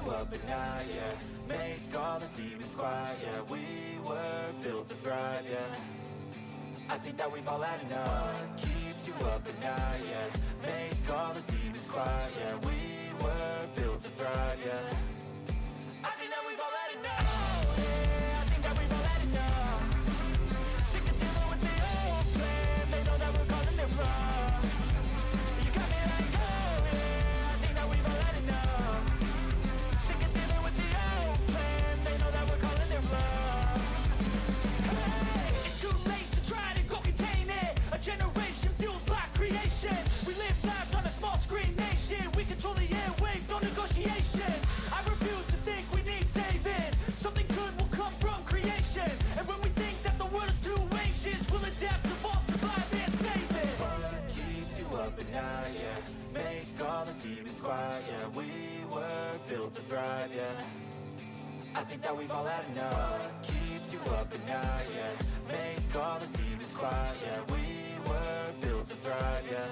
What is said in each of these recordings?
up at night, yeah. Make all the demons quiet, yeah. We were built to thrive, yeah. I think that we've all had enough. What keeps you up at night, yeah. Make all the demons quiet, yeah. We were built to thrive, yeah. I think that we've all had enough. Oh, yeah, I think that we've all had enough. Sick of dealing with the old plan. They know that we're calling it wrong. You got me like, oh yeah, I think that we've all had enough. Sick of dealing with the old plan. They know that we're calling it wrong. Hey, it's too late to try to go contain it. A generation fueled by creation. We live lives on a small screen nation. We control the airwaves, no negotiation. I refuse to think we need saving. Something good will come from creation. And when we think that the world is too anxious, we'll adapt, evolve, survive and save it. What keeps you up at night, yeah. Make all the demons quiet, yeah. We were built to thrive, yeah. I think that we've all had enough. What keeps you up at night, yeah. Make all the demons quiet, yeah. We were built to thrive, yeah.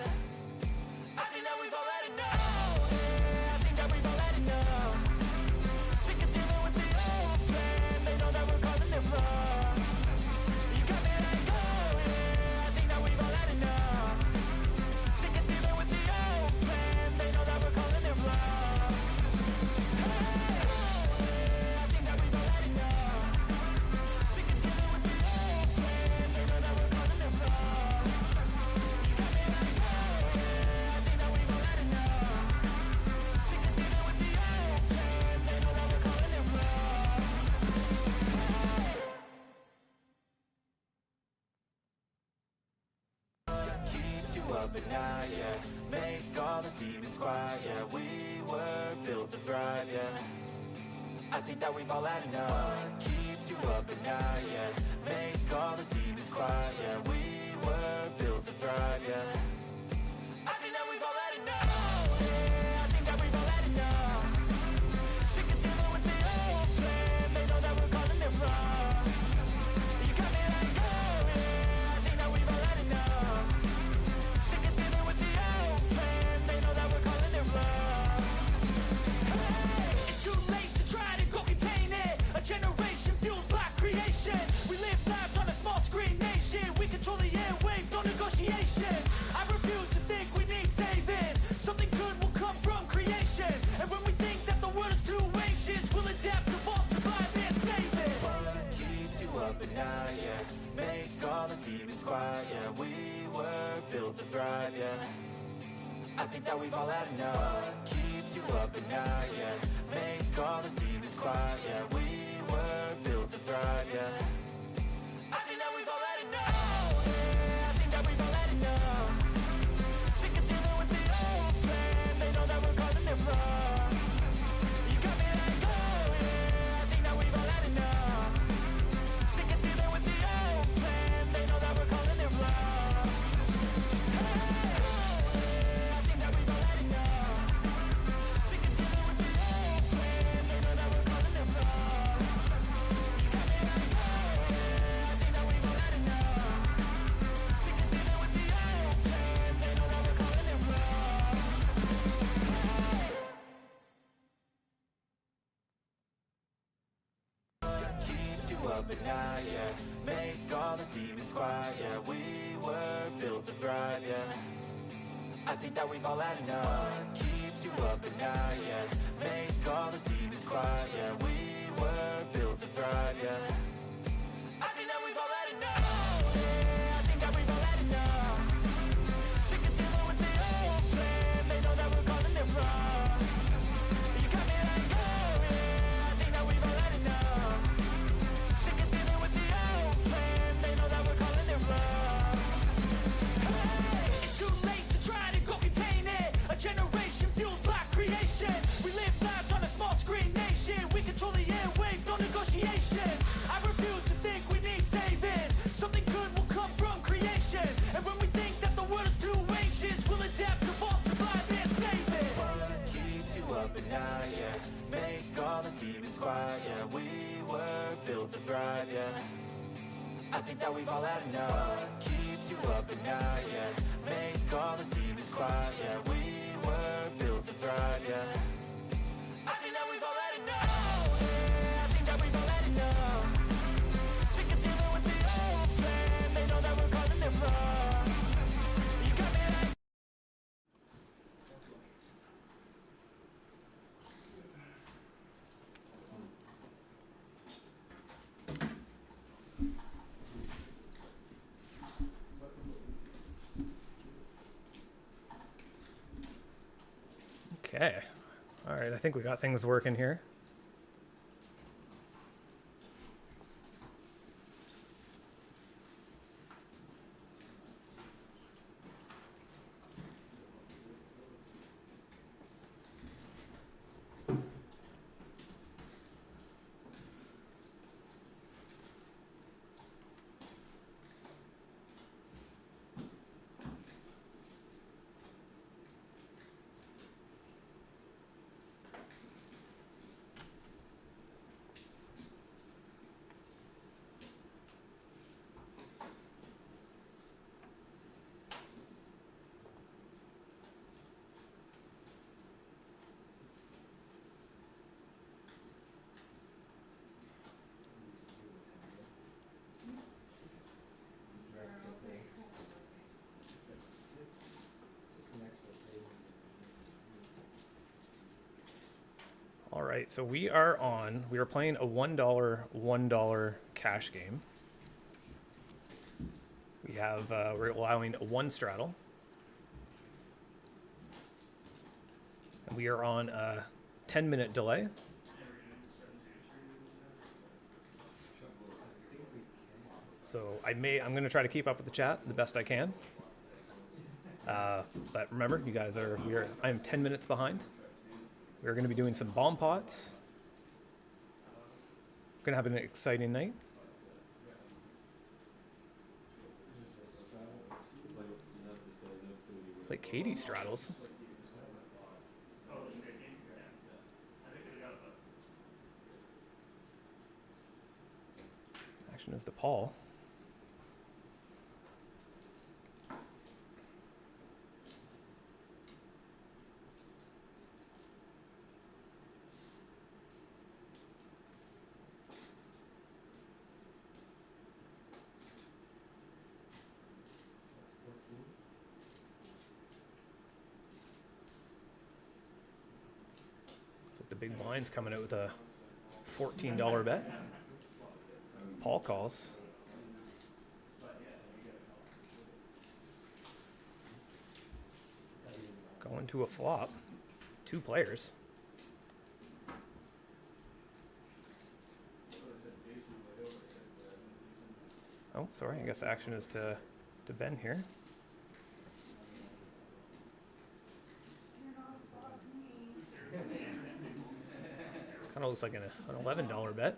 I think that we've all had enough. Oh yeah, I think that we've all had enough. Sick of dealing with the old plan. They know that we're calling it wrong. You got me like, oh yeah, I think that we've all had enough. Sick of dealing with the old plan. They know that we're calling it wrong. Hey, oh yeah, I think that we've all had enough. Sick of dealing with the old plan. They know that we're calling it wrong. You got me like, oh yeah, I think that we've all had enough. Sick of dealing with the old plan. They know that we're calling it wrong. What keeps you up at night, yeah. Make all the demons quiet, yeah. We were built to thrive, yeah. I think that we've all had enough. What keeps you up at night, yeah. Make all the demons quiet, yeah. We were built to thrive, yeah. I think that we've all had enough. Oh yeah, I think that we've all had enough. Sick of dealing with the old plan. They know that we're calling it wrong. You got me like, oh yeah, I think that we've all had enough. Sick of dealing with the old plan. They know that we're calling it wrong. Hey, it's too late to try to go contain it. A generation fueled by creation. We live lives on a small screen nation. We control the airwaves, no negotiation. I refuse to think we need saving. Something good will come from creation. And when we think that the world is too anxious, we'll adapt, evolve, survive and save it. What keeps you up at night, yeah. Make all the demons quiet, yeah. We were built to thrive, yeah. I think that we've all had enough. What keeps you up at night, yeah. Make all the demons quiet, yeah. We were built to thrive, yeah. I think that we've all had enough. Oh yeah, I think that we've all had enough. Sick of dealing with the old plan. They know that we're calling it wrong. You got me like, oh yeah, I think that we've all had enough. Sick of dealing with the old plan. They know that we're calling it wrong. Hey, oh yeah, I think that we've all had enough. Sick of dealing with the old plan. They know that we're calling it wrong. You got me like, oh yeah, I think that we've all had enough. Sick of dealing with the old plan. They know that we're calling it wrong. What keeps you up at night, yeah. Make all the demons quiet, yeah. We were built to thrive, yeah. I think that we've all had enough. What keeps you up at night, yeah. Make all the demons quiet, yeah. We were built to thrive, yeah. I think that we've all had enough. Oh yeah, I think that we've all had enough. Sick of dealing with the old plan. They know that we're calling it wrong. You got me like, oh yeah, I think that we've all had enough. Sick of dealing with the old plan. They know that we're calling it wrong. Hey, it's too late to try to go contain it. A generation fueled by creation. We live lives on a small screen nation. We control the airwaves, no negotiation. I refuse to think we need saving. Something good will come from creation. And when we think that the world is too anxious, we'll adapt, evolve, survive and save it. What keeps you up at night, yeah. Make all the demons quiet, yeah. We were built to thrive, yeah. I think that we've all had enough. What keeps you up at night, yeah. Make all the demons quiet, yeah. We were built to thrive, yeah. I think that we've all had Okay. All right, I think we got things working here. All right, so we are playing a $1 cash game. We have, we're allowing one straddle. And we are on a 10-minute delay. So I'm going to try to keep up with the chat the best I can. But remember, you guys I'm 10 minutes behind. We're going to be doing some bomb pots. We're going to have an exciting night. It's like Katie straddles. Action is to Paul. The big blind's coming out with a $14 bet. Paul calls. Going to a flop. 2 players. Oh, sorry. I guess action is to Ben here. Kind of looks like an $11 bet.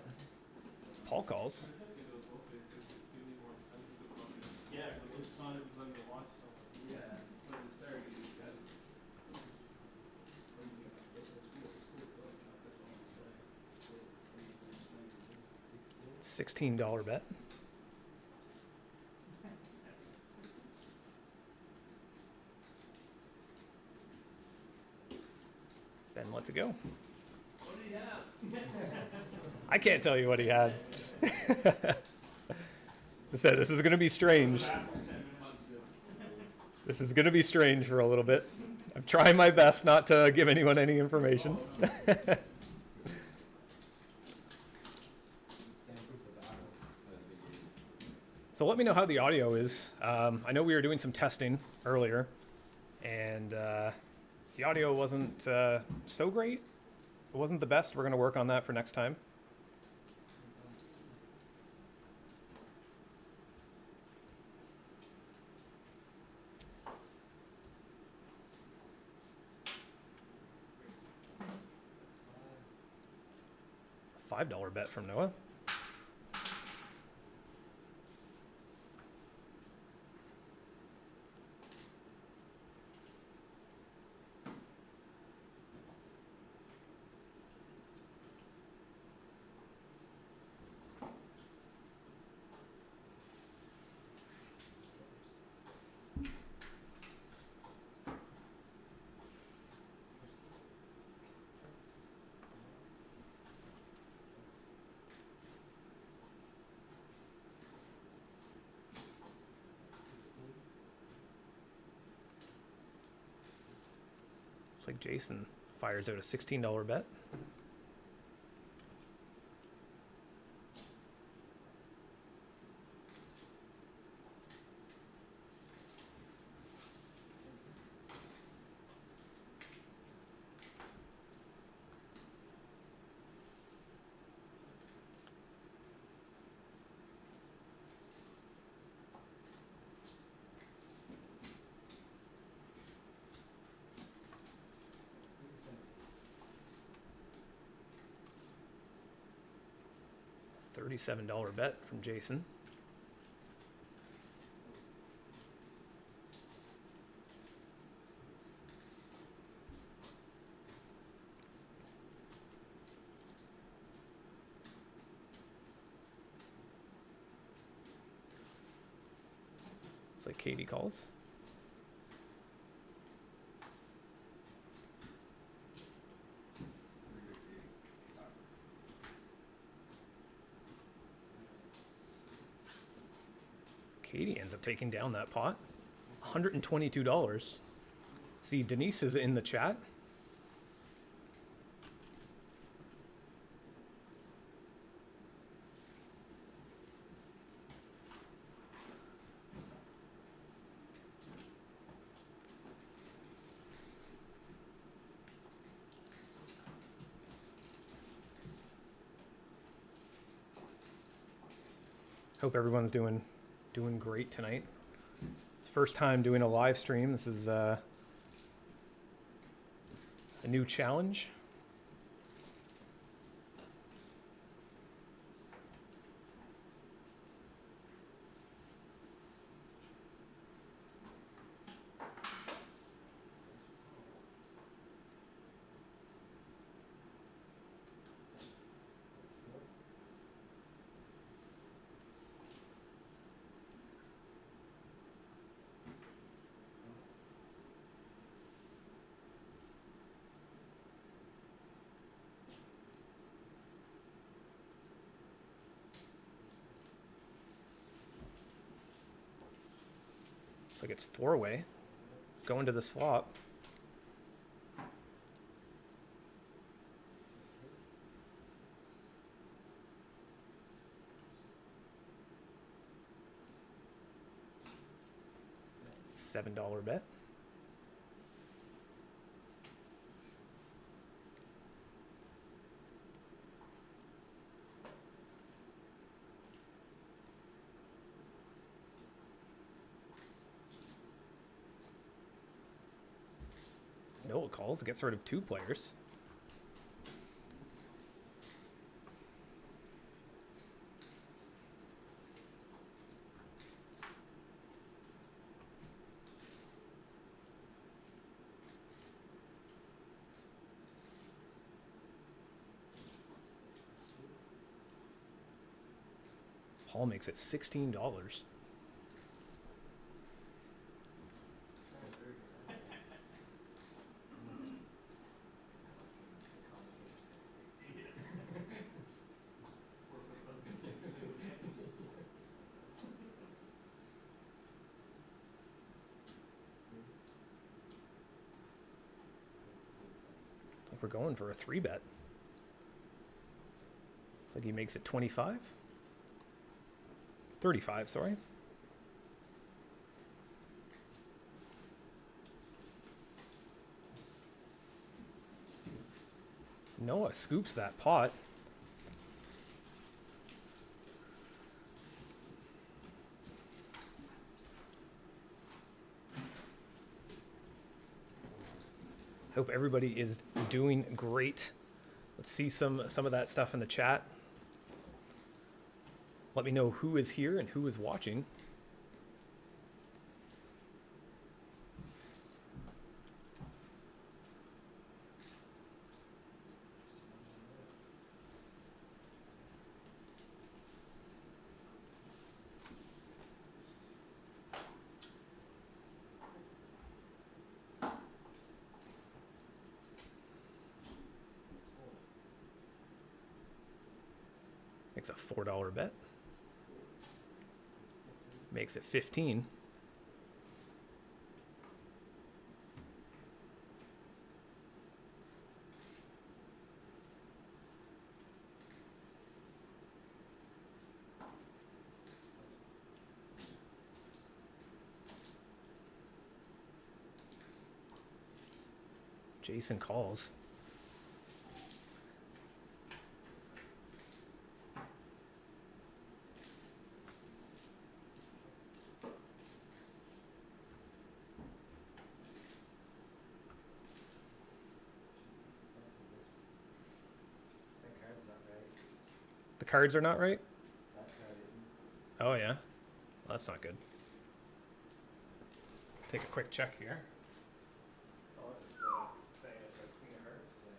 Paul calls. $16 bet. Ben lets it go. What did he have? I can't tell you what he had. I said this is going to be strange. This is going to be strange for a little bit. I'm trying my best not to give anyone any information. So let me know how the audio is. I know we were doing some testing earlier, and the audio wasn't so great. It wasn't the best. We're going to work on that for next time. $5 bet from Noah. Looks like Jason fires out a $16 bet. $37 bet from Jason. Looks like Katie calls. Katie ends up taking down that pot. $122. See, Denise is in the chat. Hope everyone's doing great tonight. First time doing a live stream. This is a new challenge. Like it's four-way going to this flop. $7 bet. Noah calls, gets rid of two players. Paul makes it $16. We're going for a 3-bet. Looks like he makes it 25. 35, sorry. Noah scoops that pot. Hope everybody is doing great. Let's see some of that stuff in the chat. Let me know who is here and who is watching. Makes a $4 bet. Makes it 15. Jason calls. cards are not right? That card isn't. Oh yeah. Well, that's not good. Take a quick check here. Oh, it's saying it's a queen of hearts. Okay.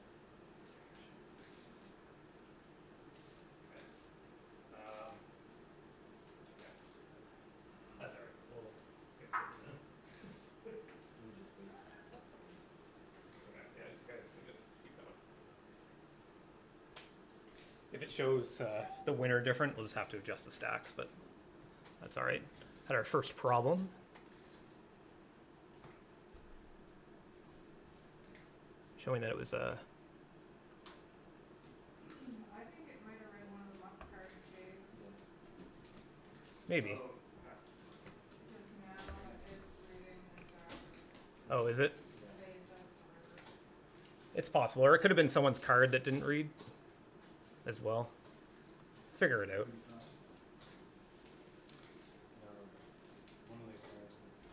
Okay. That's alright. We'll fix it then. We just wait. Okay. Yeah, just guys can just keep going. If it shows the winner different, we'll just have to adjust the stacks, but that's alright. Had our first problem. Showing that it was I think it might have read one of the luck cards, Dave, maybe. because now it's reading exactly Oh, is it? Yeah. Vesa server. It's possible, or it could have been someone's card that didn't read as well. Figure it out. One of the cards was.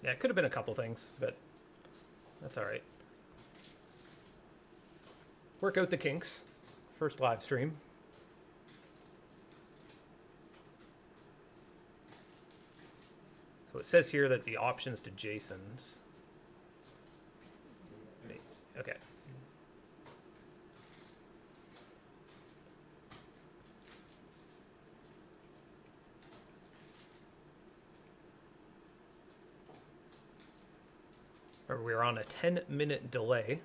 Yeah, it could have been a couple things, but that's all right. Work out the kinks. First live stream. So it says here that the options to Jason's. Okay. We're on a 10-minute delay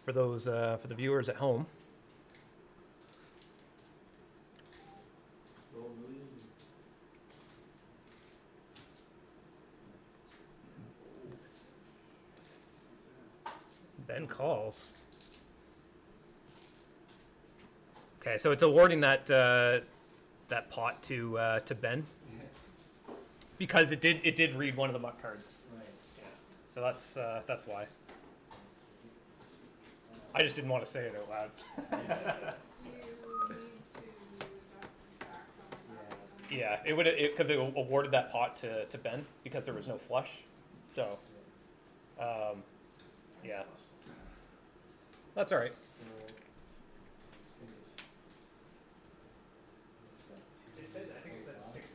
for those for the viewers at home. Roll William. Ben calls. Okay, so it's awarding that that pot to Ben because it did read one of the muck cards. Right. Yeah. So that's why. I just didn't want to say it out loud. You need to adjust the stacks on that. Yeah, it would because it awarded that pot to Ben because there was no flush. So, yeah, that's all right. It said, I think it said $63.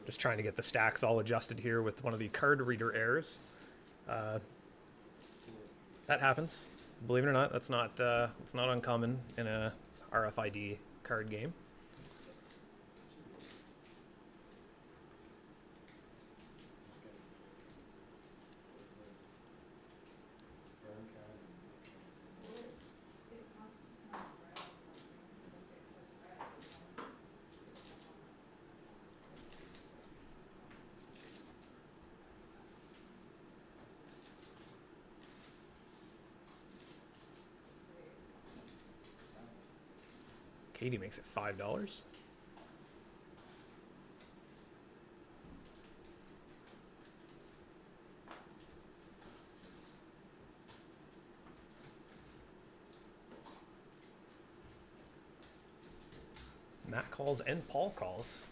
Just trying to get the stacks all adjusted here with one of the card reader errors. That happens. Believe it or not, that's not it's not uncommon in a RFID card game. It must not read or something, because if it was read, Katie makes it $5. Matt calls and Paul calls.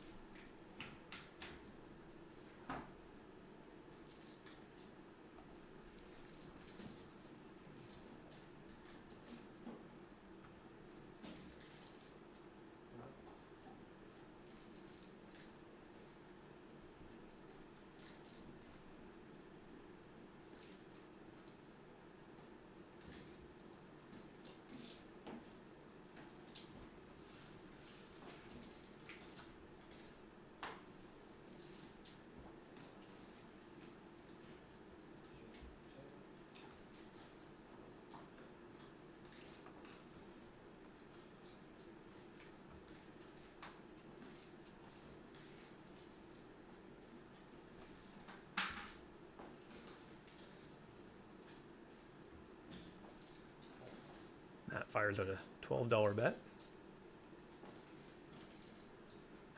That fires at a $12 bet.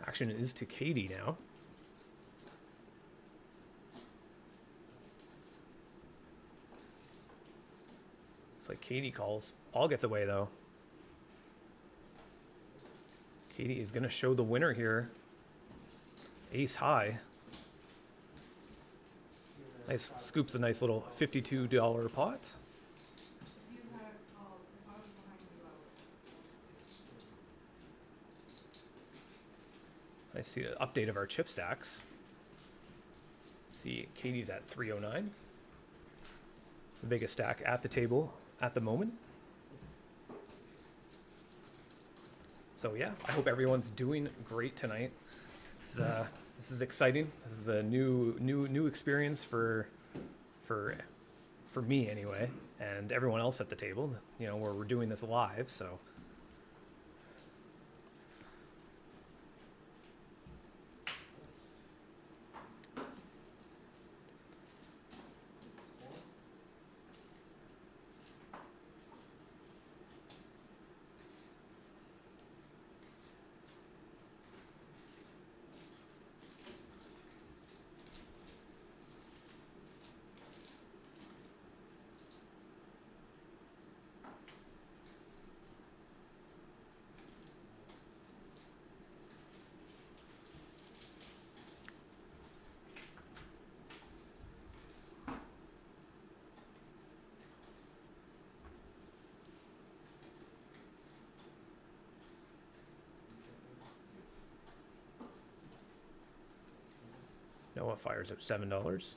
Action is to Katie now. Looks like Katie calls. Paul gets away though. Katie is going to show the winner here. Ace high. Nice, scoops a nice little $52 pot. If you had called, if I was behind you, I would. I see an update of our chip stacks. See, Katie's at 309. The biggest stack at the table at the moment. So yeah, I hope everyone's doing great tonight. This is exciting. This is a new experience for me anyway, and everyone else at the table. You know, where we're doing this live, so. Noah fires at $7.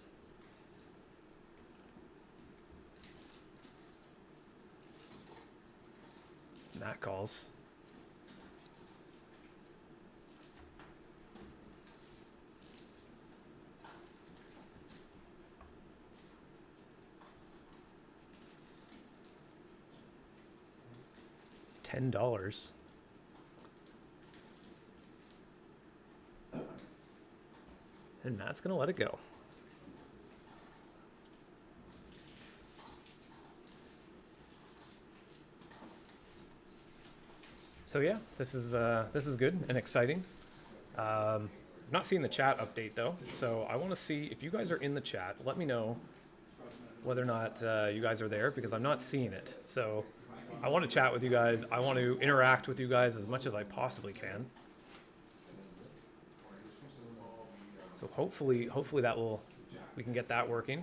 Matt calls. $10. And Matt's gonna let it go. So yeah, this is good and exciting. I'm not seeing the chat update though, so I want to see if you guys are in the chat. Let me know whether or not you guys are there, because I'm not seeing it. So I want to chat with you guys. I want to interact with you guys as much as I possibly can. So hopefully we can get that working.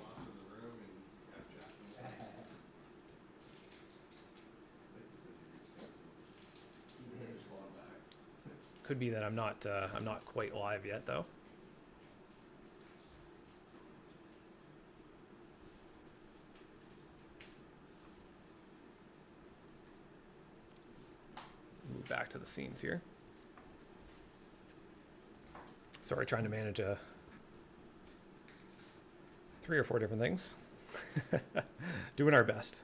Could be that I'm not quite live yet though. Move back to the scenes here. Sorry, trying to manage 3 or 4 different things. Doing our best.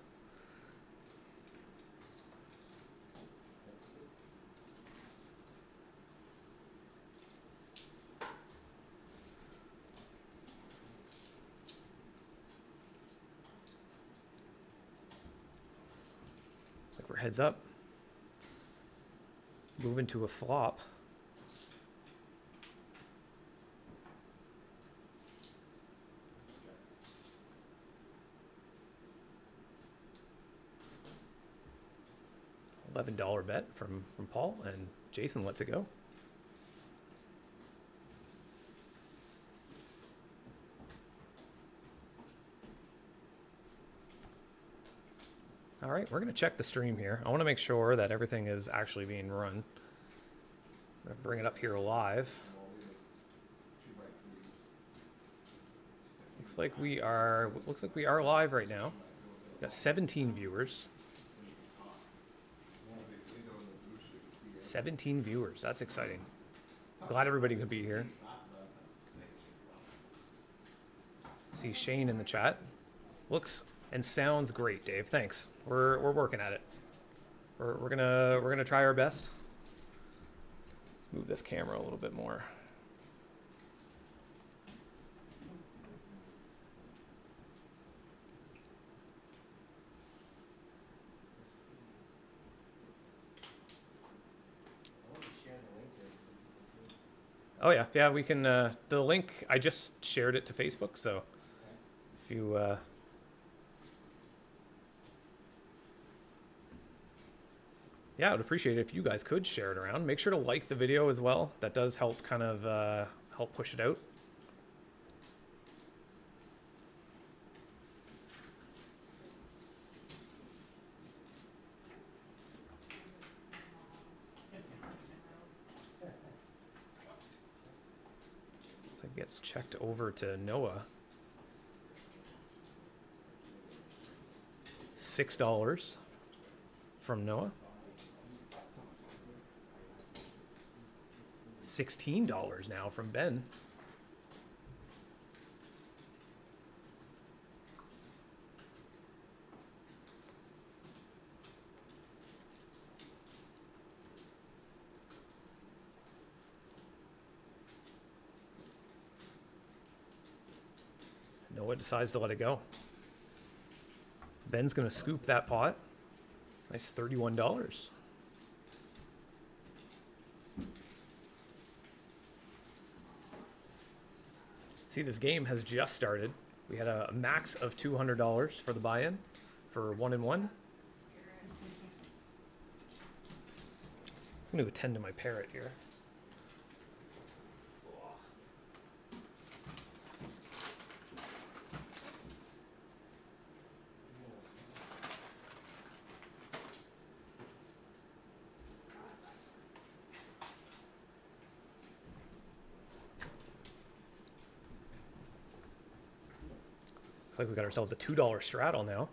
Looks like we're heads up. Moving to a flop. $11 bet from Paul, and Jason lets it go. All right, we're going to check the stream here. I want to make sure that everything is actually being run. I'm going to bring it up here live. Looks like we are live right now. We've got 17 viewers. 17 viewers. That's exciting. Glad everybody could be here. See Shane in the chat. Looks and sounds great, Dave. Thanks. We're working at it. We're gonna try our best. Let's move this camera a little bit more. Oh yeah, yeah. We can. The link I just shared it to Facebook, so if you. Yeah, I would appreciate it if you guys could share it around. Make sure to like the video as well. That does help kind of help push it out. So it gets checked over to Noah. $6 from Noah. $16 now from Ben. Noah decides to let it go. Ben's gonna scoop that pot. Nice $31. See, this game has just started. We had a max of $200 for the buy-in for 1-1. I'm going to attend to my parrot here. Looks like we got ourselves a $2 straddle now.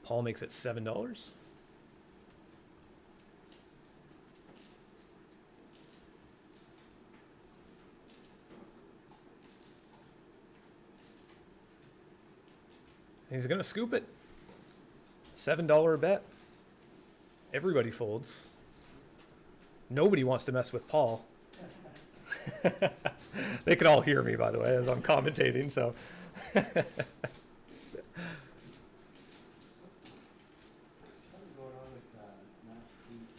Paul makes it $7. And he's gonna scoop it. $7 bet. Everybody folds. Nobody wants to mess with Paul. They can all hear me, by the way, as I'm commentating, so. Something's going on with Matt's feet.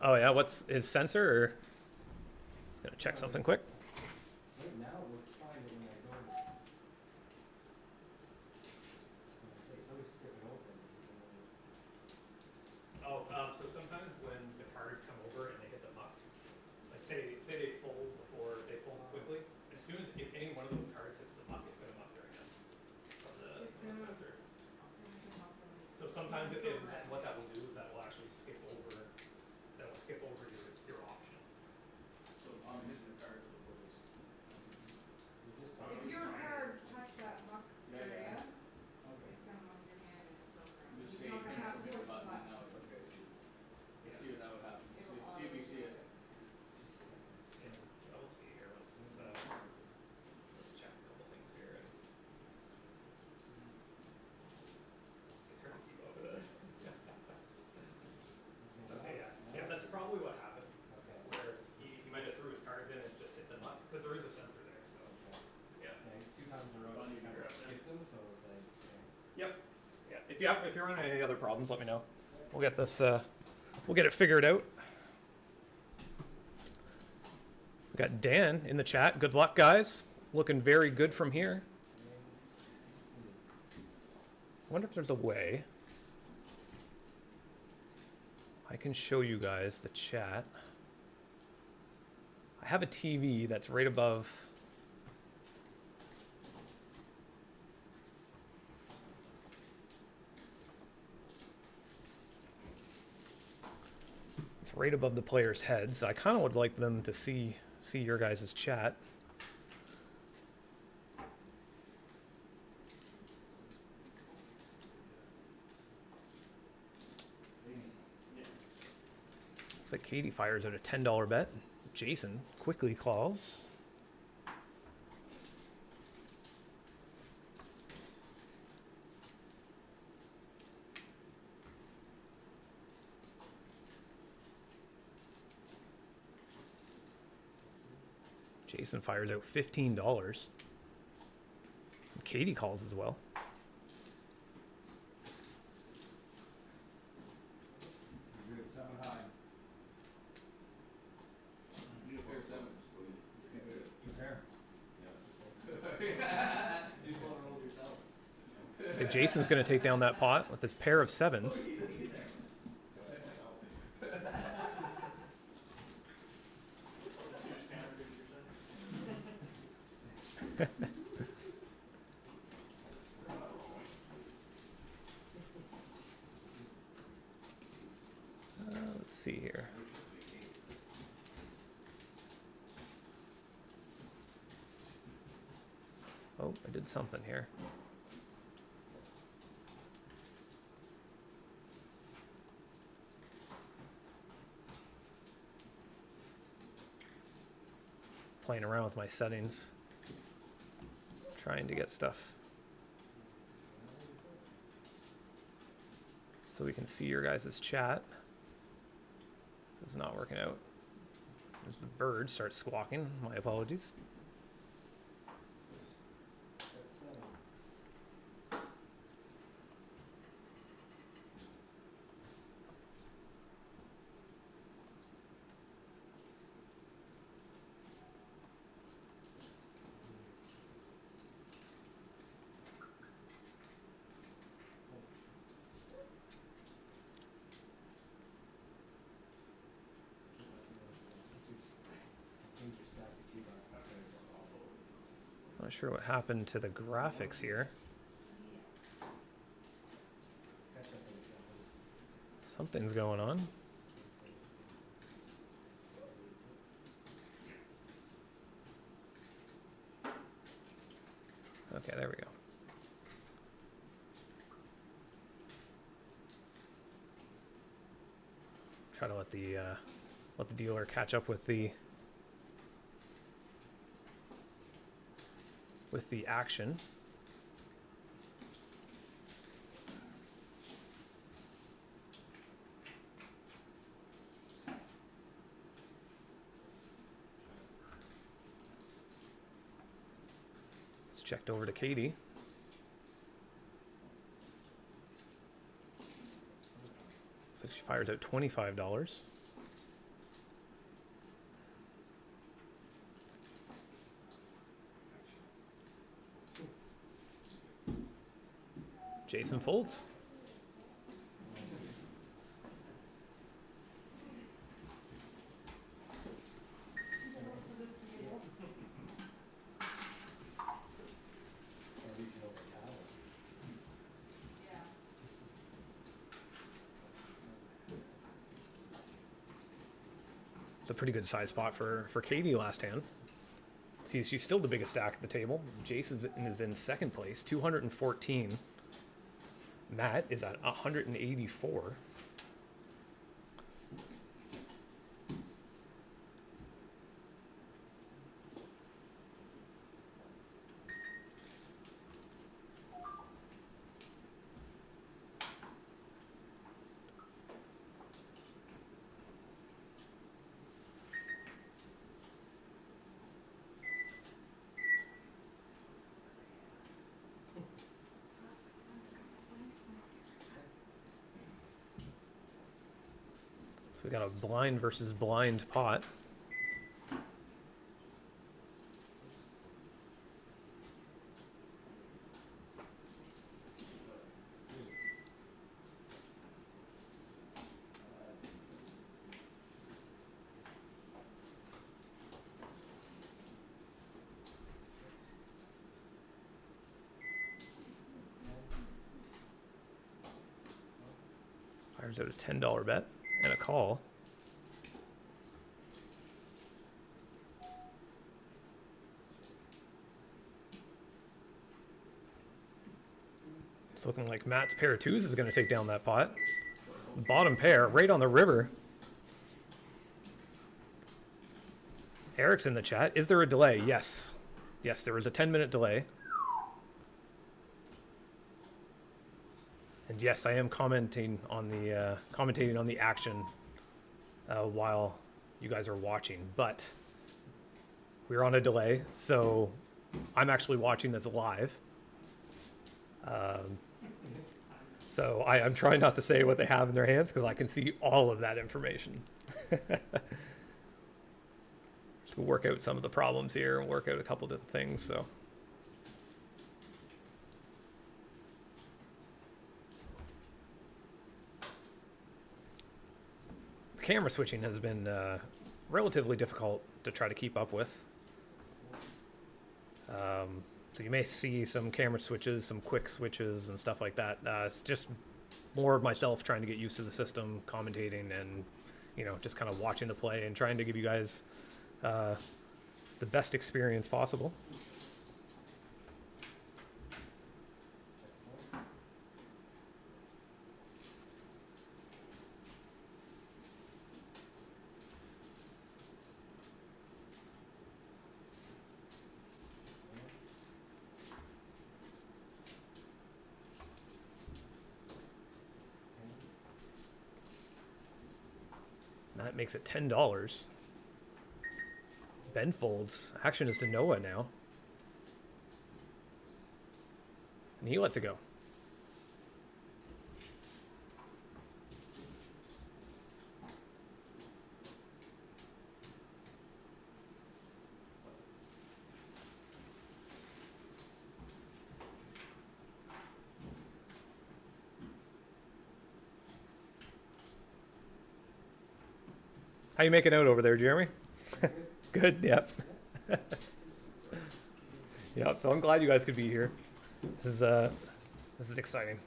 Oh yeah, what's his sensor? Or just gonna check something quick. Right now it looks fine, but when I go it's always skipping open. Oh, so sometimes when the cards come over and they hit the muck, like say they fold before they fold quickly, as soon as if any one of those cards hits the muck, it's gonna muck their hand from the sensor. So sometimes what that will do is that will actually skip over your option. So I'm hitting the cards before this. You just If your cards touch that muck Yeah, area, yeah. it's gonna muck your hand in the program. I'm just You're not saying, gonna have to hit the push the button, and button. now it's okay, so Yeah. see what that would happen. It will See if you see it. And what we'll see here, let's check a couple things here. It's hard to keep up with it. Okay, yeah, that's probably what happened. Okay. Where he might have threw his cards in and just hit them up because there is a sensor there. So yeah. Yeah, 2 times in a row, Funny I just kind you're of up there. skipped them, so it's like, Yep. Yeah. If you're on any other problems, let me know. We'll get this. We'll get it figured out. We got Dan in the chat. Good luck, guys. Looking very good from here. I wonder if there's a way I can show you guys the chat. I have a TV that's right above. It's right above the players' heads. I kind of would like them to see your guys' chat. Looks like Katie fires out a $10 bet. Jason quickly calls. Jason fires out $15. And Katie calls as well. like Jason's going to take down that pot with his pair of sevens. Let's see here. Oh, I did something here. Playing around with my settings. Trying to get stuff so we can see your guys' chat. This is not working out. There's the bird starts squawking. My apologies. Not sure what happened to the graphics here. Something's going on. Okay, there we go. Try to let the dealer catch up with the action. It's checked over to Katie. Looks like she fires out $25. Jason folds. It's a pretty good size spot for Katie last hand. See, she's still the biggest stack at the table. Jason is in second place, 214. Matt is at 184. We got a blind versus blind pot. Fires out a $10 bet and a call. It's looking like Matt's pair of twos is going to take down that pot. Bottom pair, right on the river. Eric's in the chat. Is there a delay? Yes. Yes, there was a 10-minute delay. And yes, I am commentating on the action while you guys are watching, but we're on a delay, so I'm actually watching this live. So I'm trying not to say what they have in their hands because I can see all of that information. Just work out some of the problems here and work out a couple different things. So camera switching has been relatively difficult to try to keep up with. So you may see some camera switches, some quick switches and stuff like that. It's just more of myself trying to get used to the system, commentating, and just kind of watching the play and trying to give you guys the best experience possible. That makes it $10. Ben folds. Action is to Noah now. And he lets it go. How you making out over there, Jeremy? Good, yep. Yep, so I'm glad you guys could be here. This is exciting.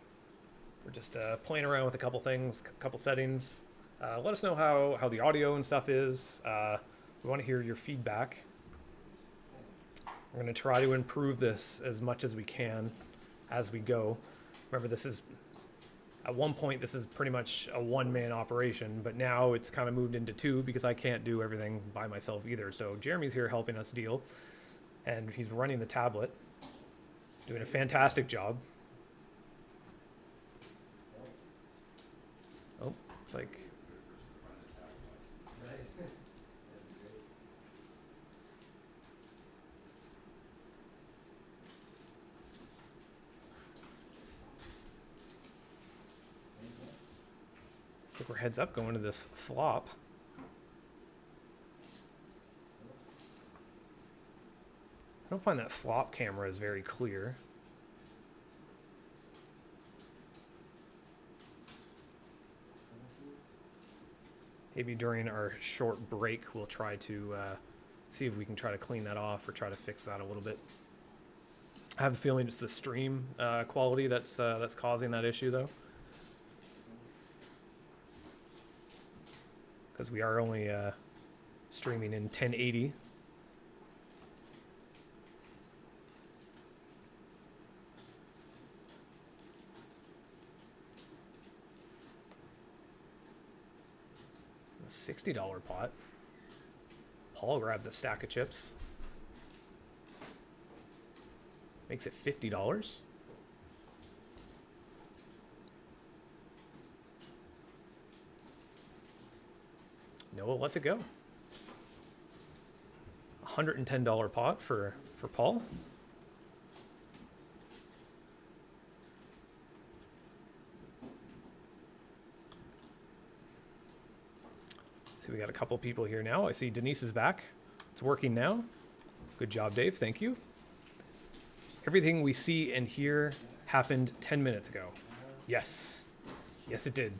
We're just playing around with a couple things, a couple settings. Let us know how the audio and stuff is. We want to hear your feedback. We're going to try to improve this as much as we can as we go. Remember, this is at one point, this is pretty much a one-man operation, but now it's kind of moved into two because I can't do everything by myself either. So Jeremy's here helping us deal, and he's running the tablet, doing a fantastic job. Oh, it's like... I think we're heads up going to this flop. I don't find that flop camera is very clear. Maybe during our short break, we'll try to see if we can try to clean that off or try to fix that a little bit. I have a feeling it's the stream quality that's causing that issue, though. Because we are only streaming in 1080. A $60 pot. Paul grabs a stack of chips. Makes it $50. Noah lets it go. $110 pot for Paul. So we got a couple people here now. I see Denise is back. It's working now. Good job, Dave. Thank you. Everything we see and hear happened 10 minutes ago. Yes. Yes, it did.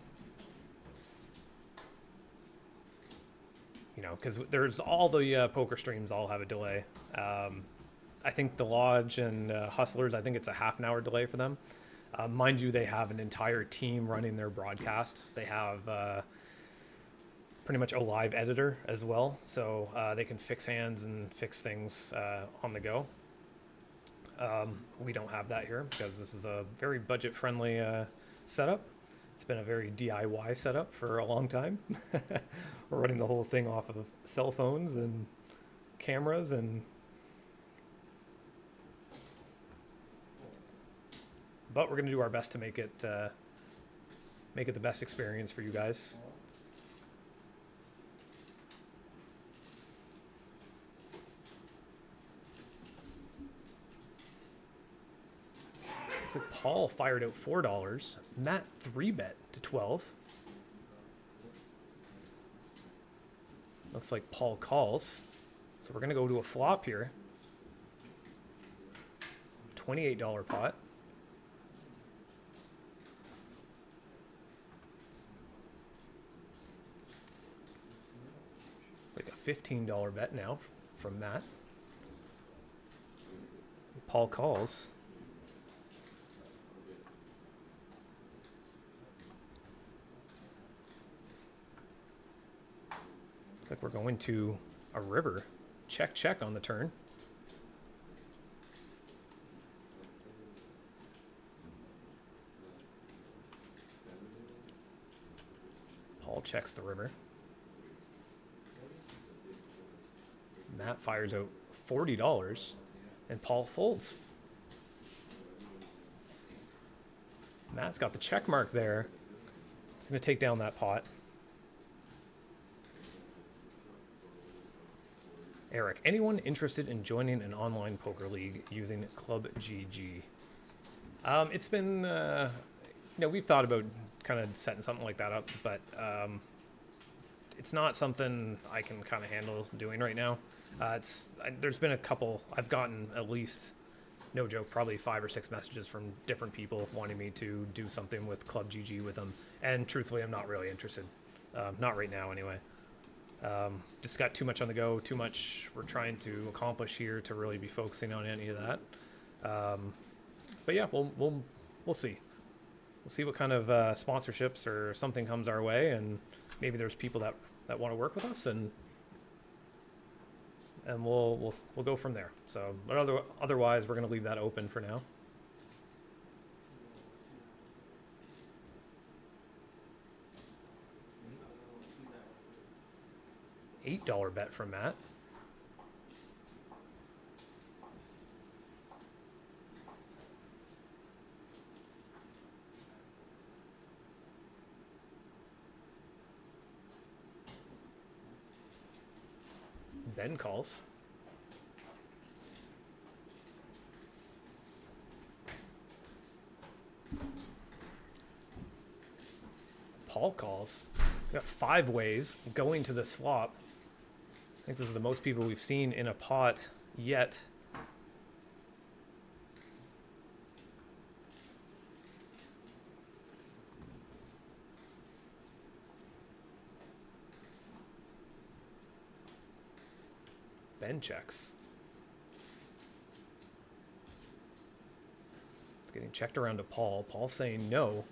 You know, because there's all the poker streams all have a delay. I think the Lodge and Hustlers, I think it's a half an hour delay for them. Mind you, they have an entire team running their broadcast. They have pretty much a live editor as well, so they can fix hands and fix things on the go. We don't have that here because this is a very budget-friendly setup. It's been a very DIY setup for a long time. We're running the whole thing off of cell phones and cameras, but we're going to do our best to make it the best experience for you guys. Looks like Paul fired out $4. Matt 3-bet to 12. Looks like Paul calls. So we're going to go to a flop here. $28 pot. $15 bet now from Matt. Paul calls. Looks like we're going to a river. Check, check on the turn. Paul checks the river. Matt fires out $40, and Paul folds. Matt's got the check mark there. Gonna take down that pot. Eric, anyone interested in joining an online poker league using Club GG? It's been, we've thought about kind of setting something like that up, but it's not something I can kind of handle doing right now. There's been a couple, I've gotten at least, no joke, probably 5 or 6 messages from different people wanting me to do something with Club GG with them. And truthfully, I'm not really interested. Not right now, anyway. Just got too much on the go, too much we're trying to accomplish here to really be focusing on any of that. But yeah, we'll see. We'll see what kind of sponsorships or something comes our way, and maybe there's people that want to work with us, and we'll go from there. So, but otherwise, we're going to leave that open for now. $8 bet from Matt. Ben calls. Paul calls. We got 5 ways going to this flop. I think this is the most people we've seen in a pot yet. Ben checks. It's getting checked around to Paul. Paul's saying no.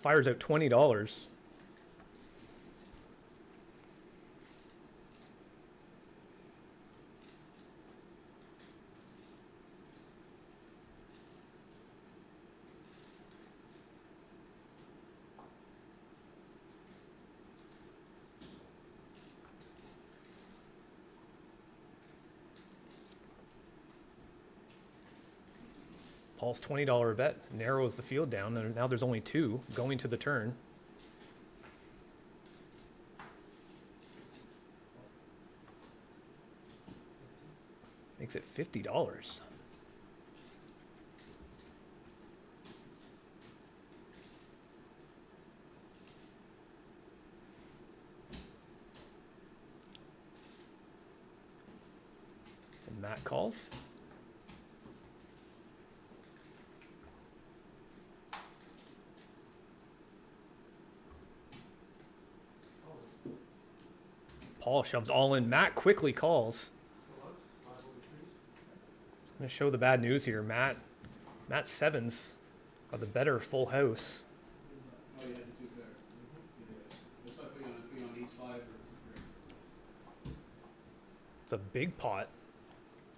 Fires out $20. Paul's $20 bet narrows the field down, and now there's only 2 going to the turn. Makes it $50. And Matt calls. Paul shoves all in. Matt quickly calls. I'm going to show the bad news here. Matt sevens are the better full house. Oh, you had the 2 pair. You did. Looks like we're gonna be on each 5 or 3. It's a big pot.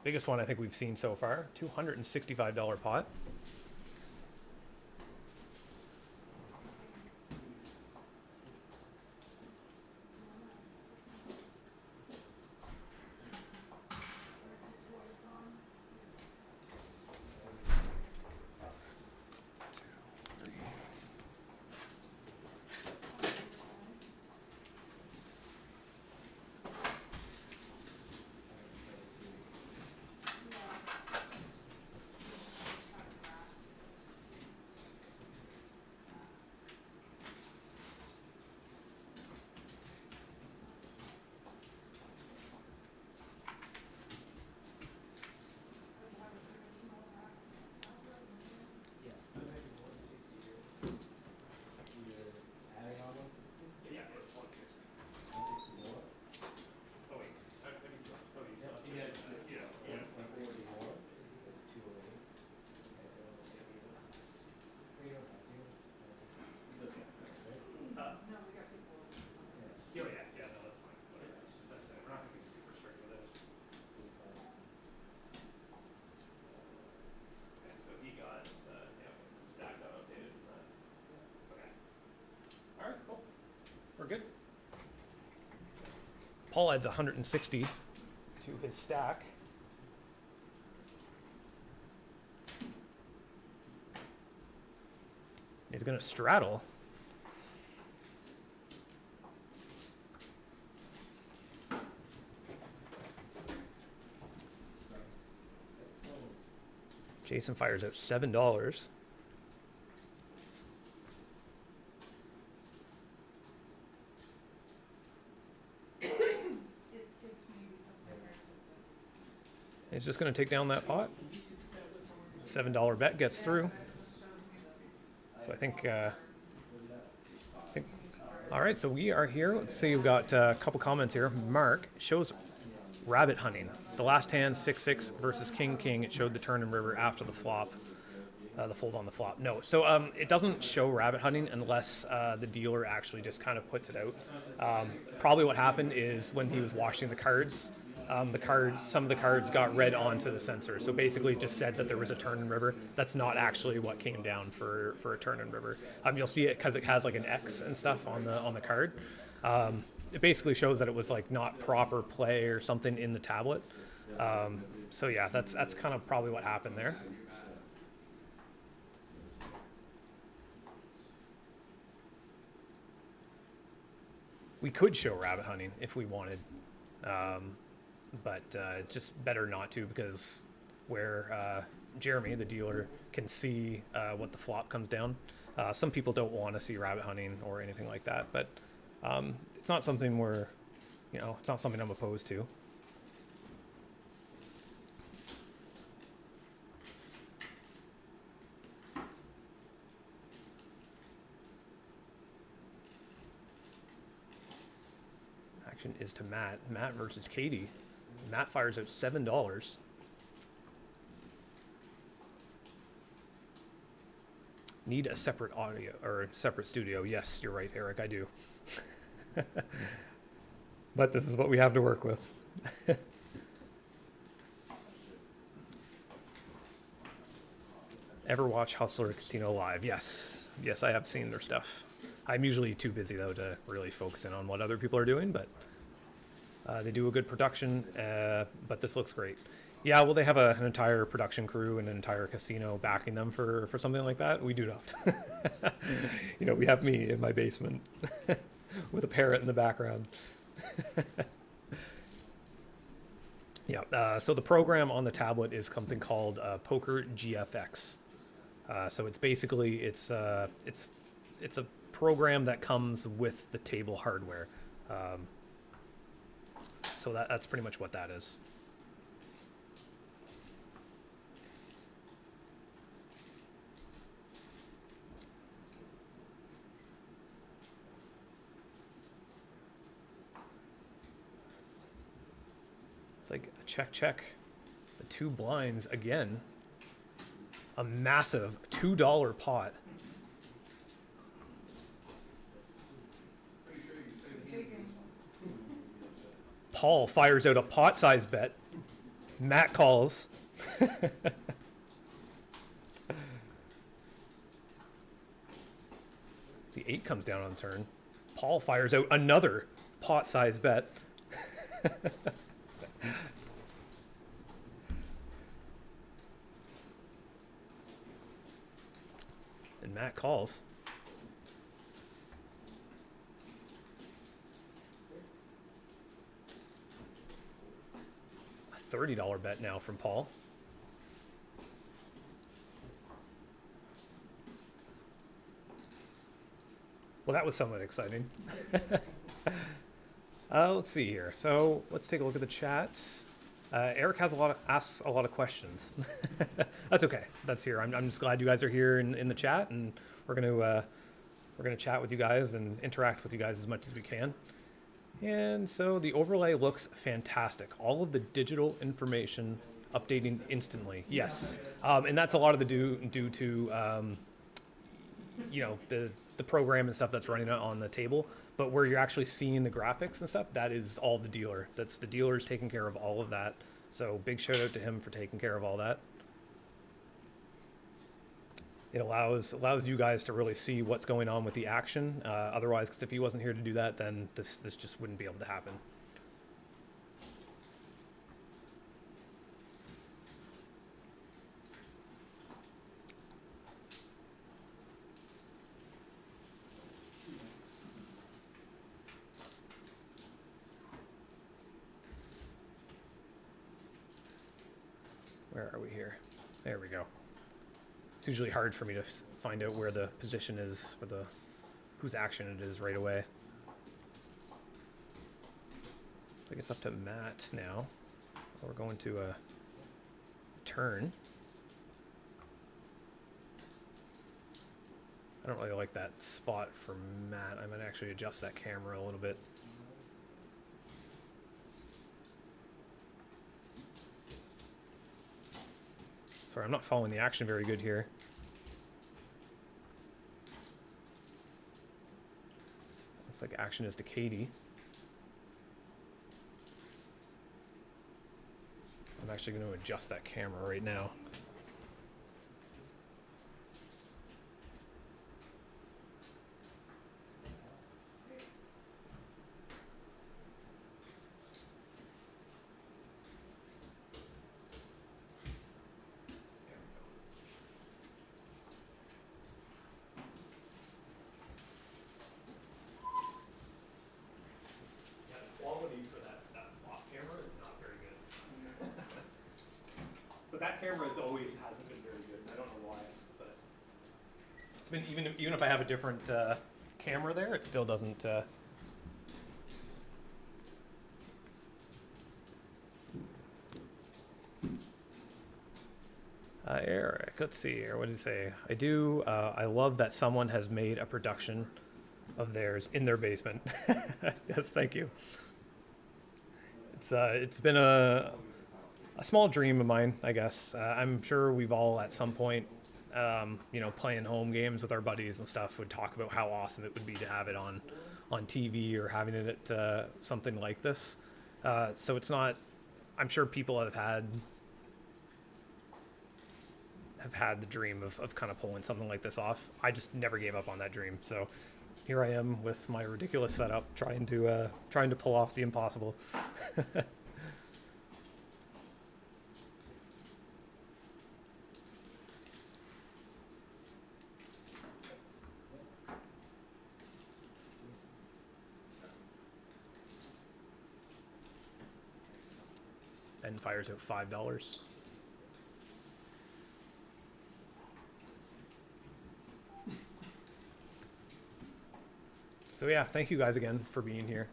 Biggest one I think we've seen so far. $265 pot. Paul adds 160 to his stack. He's going to straddle. Jason fires out $7. It's 15 because my parents He's just going to take down that pot. $7 bet gets through. So I think, all right, so we are here. Let's see, we've got a couple comments here. Mark shows rabbit hunting. The last hand, 6-6 versus King-King. It showed the turn and river after the flop, the fold on the flop. No, so it doesn't show rabbit hunting unless the dealer actually just kind of puts it out. Probably what happened is when he was washing the cards, some of the cards got read onto the sensor. So basically it just said that there was a turn and river. That's not actually what came down for a turn and river. You'll see it because it has like an X and stuff on the card. It basically shows that it was like not proper play or something in the tablet. So yeah, that's kind of probably what happened there. We could show rabbit hunting if we wanted. But it's just better not to, because where Jeremy, the dealer, can see what the flop comes down. Some people don't want to see rabbit hunting or anything like that, but it's not something it's not something I'm opposed to. Action is to Matt. Matt versus Katie. Matt fires out $7. Need a separate audio or separate studio. Yes, you're right, Eric, I do. But this is what we have to work with. Ever watch Hustler Casino live? Yes. Yes, I have seen their stuff. I'm usually too busy, though, to really focus in on what other people are doing, but they do a good production, but this looks great. Yeah, well, they have an entire production crew and an entire casino backing them for something like that. We do not. We have me in my basement with a parrot in the background. Yeah, so the program on the tablet is something called Poker GFX. So it's basically, it's a program that comes with the table hardware. So that's pretty much what that is. It's like a check. The two blinds again. A massive $2 pot. Pretty sure you can say the hands on this one. Paul fires out a pot-sized bet. Matt calls. The 8 comes down on the turn. Paul fires out another pot-sized bet. And Matt calls. A $30 bet now from Paul. Well, that was somewhat exciting. Let's see here. So let's take a look at the chats. Eric asks a lot of questions. That's okay. That's here. I'm just glad you guys are here in the chat, and we're gonna chat with you guys and interact with you guys as much as we can. And so the overlay looks fantastic. All of the digital information updating instantly. Yes, and that's a lot of the due to the program and stuff that's running on the table. But where you're actually seeing the graphics and stuff, that is all the dealer. That's the dealer's taking care of all of that. So big shout out to him for taking care of all that. It allows you guys to really see what's going on with the action. Otherwise, because if he wasn't here to do that, then this just wouldn't be able to happen. Where are we here? There we go. It's usually hard for me to find out where the position is for the whose action it is right away. I think it's up to Matt now. We're going to a turn. I don't really like that spot for Matt. I might actually adjust that camera a little bit. Sorry, I'm not following the action very good here. Looks like action is to Katie. I'm actually going to adjust that camera right now. Yeah, the quality for that flop camera is not very good. But that camera always hasn't been very good, and I don't know why. But it's been even if I have a different camera there, it still doesn't. Eric, let's see here. What did he say? I love that someone has made a production of theirs in their basement. Yes, thank you. It's been a small dream of mine, I guess. I'm sure we've all at some point, playing home games with our buddies and stuff, would talk about how awesome it would be to have it on TV or having it at something like this. So it's not. I'm sure people have had the dream of kind of pulling something like this off. I just never gave up on that dream. So here I am with my ridiculous setup, trying to pull off the impossible. And fires out $5. So yeah, thank you guys again for being here.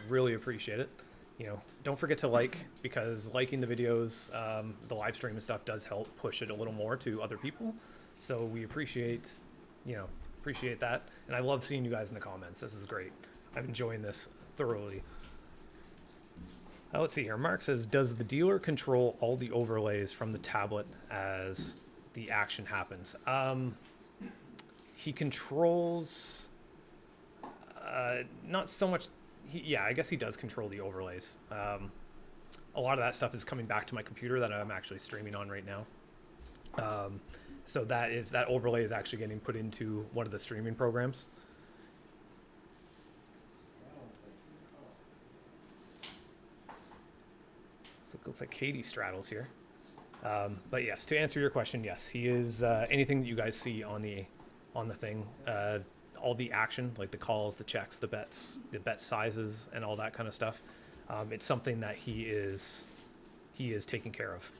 Really appreciate it. Don't forget to like, because liking the videos, the live stream and stuff does help push it a little more to other people. So we appreciate that. And I love seeing you guys in the comments. This is great. I'm enjoying this thoroughly. Let's see here. Mark says, does the dealer control all the overlays from the tablet as the action happens? He controls... not so much. Yeah, I guess he does control the overlays. A lot of that stuff is coming back to my computer that I'm actually streaming on right now. So that overlay is actually getting put into one of the streaming programs. So it looks like Katie straddles here. But yes, to answer your question, yes, he is anything that you guys see on the thing. All the action, like the calls, the checks, the bet sizes, and all that kind of stuff. It's something that he is taking care of.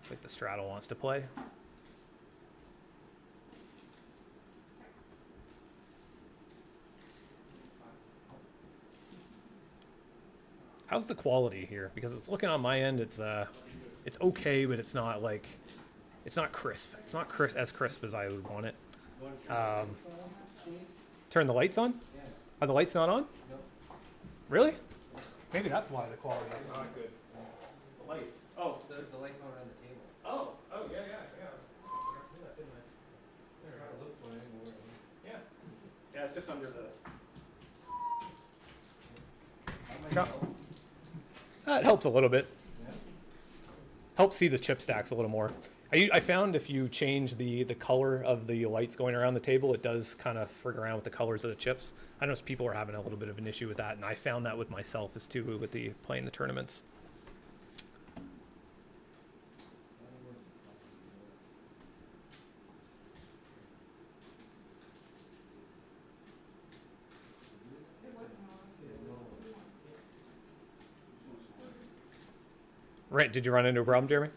It's like the straddle wants to play. How's the quality here? Because it's looking on my end, it's okay, but it's not crisp. It's not as crisp as I would want it. Turn the lights on? Yeah. Are the lights not on? Nope. Really? Maybe that's why the quality is not good. The lights. Oh. The lights on around the table. Oh. Oh, yeah. I forgot to do that, didn't I? There Try we to go. look for it anywhere. Yeah. Yeah, it's just under the... That might No. help. It helps a little bit. Yeah. Helps see the chip stacks a little more. I found if you change the color of the lights going around the table, it does kind of frig around with the colors of the chips. I know people are having a little bit of an issue with that, and I found that with myself as too with playing the tournaments. Right, did you run into a problem, Jeremy?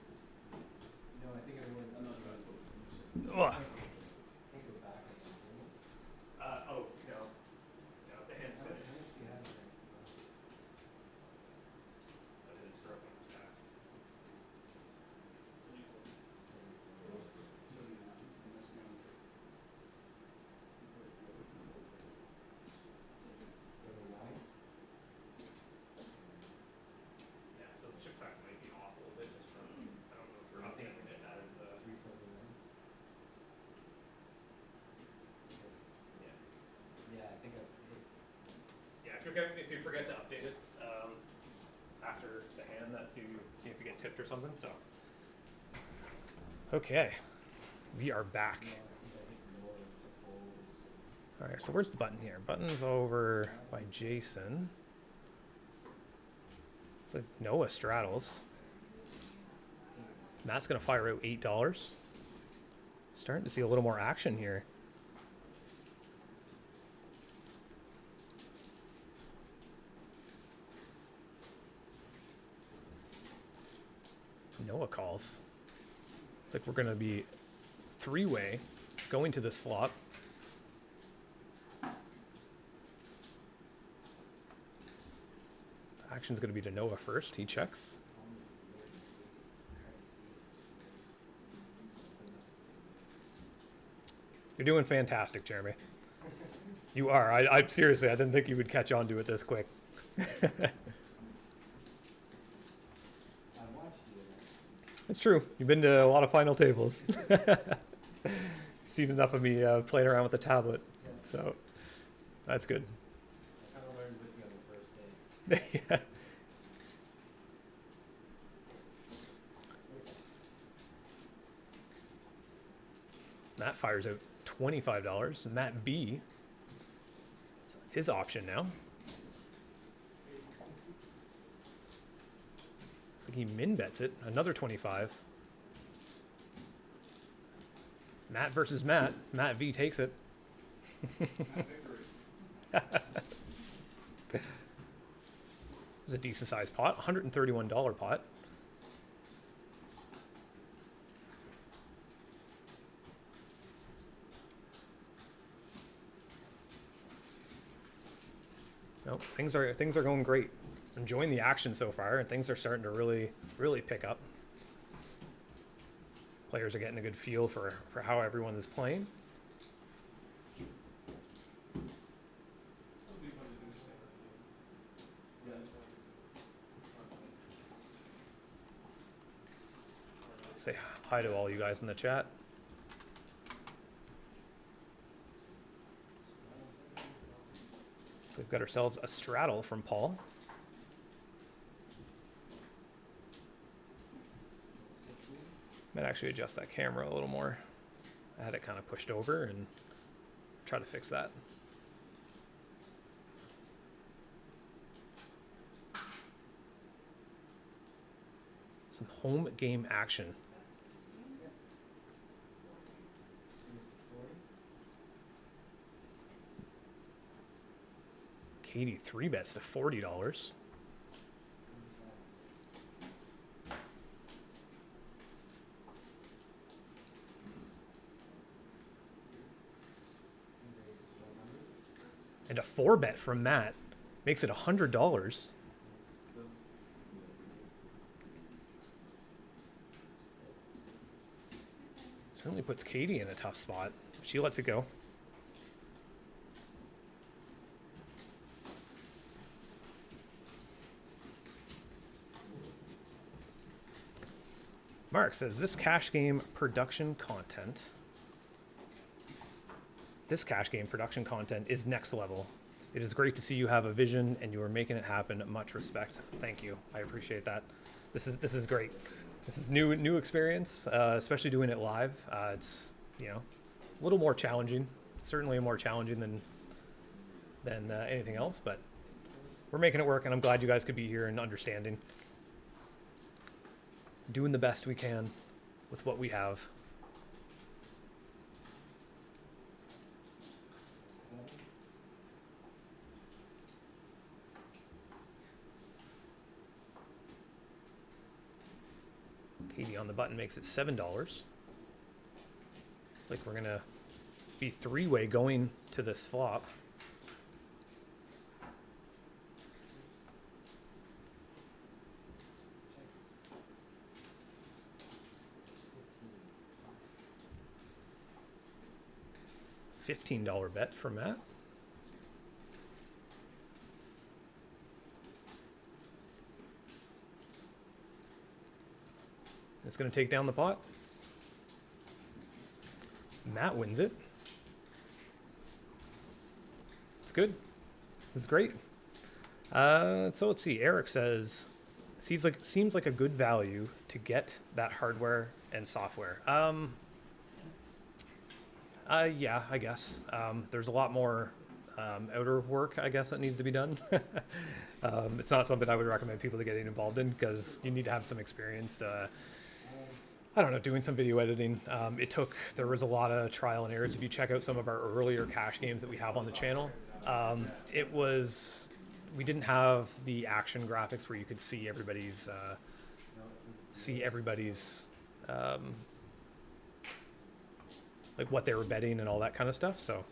No, I think everyone. I'm not trying to put it. Ugh. Can't go back on that, can you? Oh, no. No, the hand's How much finished. hands do you have there? I didn't screw up on the stacks. So, yeah, and that's the only. 79? Yeah, so the chip stacks might be off a little bit just from, I don't know if you're updating it as, 379? yeah. Yeah, I think I hit. Yeah, if you forget to update it after the hand, that if you get tipped or something. So, okay, we are back. No, I think I hit more to fold. All right, so where's the button here? Button's over by Jason. So Noah straddles. Matt's gonna fire out $8. Starting to see a little more action here. Noah calls. It's like we're gonna be three-way going to this flop. Action's gonna be to Noah first. He checks. Almost made a mistake. It's hard to see. You're doing fantastic, Jeremy. You are. I seriously, I didn't think you would catch on to it this quick. I watched you. It's true. You've been to a lot of final tables. Seen enough of me playing around with the tablet, Yeah. so that's good. I kind of learned with you on the first day. Yeah. Matt fires out $25. Matt B. His option now. Looks like he min bets it. Another 25. Matt versus Matt. Matt V takes it. Matt Vickery. It was a decent sized pot. $131 pot. Nope, things are going great. Enjoying the action so far, and things are starting to really pick up. Players are getting a good feel for how everyone is playing. It'll be fun to do this thing. Yeah, that's right. Say hi to all you guys in the chat. So we've got ourselves a straddle from Paul. Might actually adjust that camera a little more. I had it kind of pushed over and try to fix that. Some home game action. Katie 3-bets to $40. And a 4-bet from Matt makes it $100. Certainly puts Katie in a tough spot. She lets it go. Mark says, this cash game production content. This cash game production content is next level. It is great to see you have a vision and you are making it happen. Much respect. Thank you. I appreciate that. This is great. This is new experience, especially doing it live. It's, you know, a little more challenging. Certainly more challenging than anything else, but we're making it work, and I'm glad you guys could be here and understanding. Doing the best we can with what we have. Katie on the button makes it $7. Looks like we're gonna be three-way going to this flop. $15 bet from Matt. It's going to take down the pot. Matt wins it. It's good. This is great. So let's see. Eric says, seems like a good value to get that hardware and software. Yeah, I guess. There's a lot more outer work, I guess, that needs to be done. It's not something I would recommend people to getting involved in because you need to have some experience. I don't know, doing some video editing. There was a lot of trial and errors. If you check out some of our earlier cash games that we have on the channel, we didn't have the action graphics where you could see everybody's, like what they were betting and all that kind of stuff. So,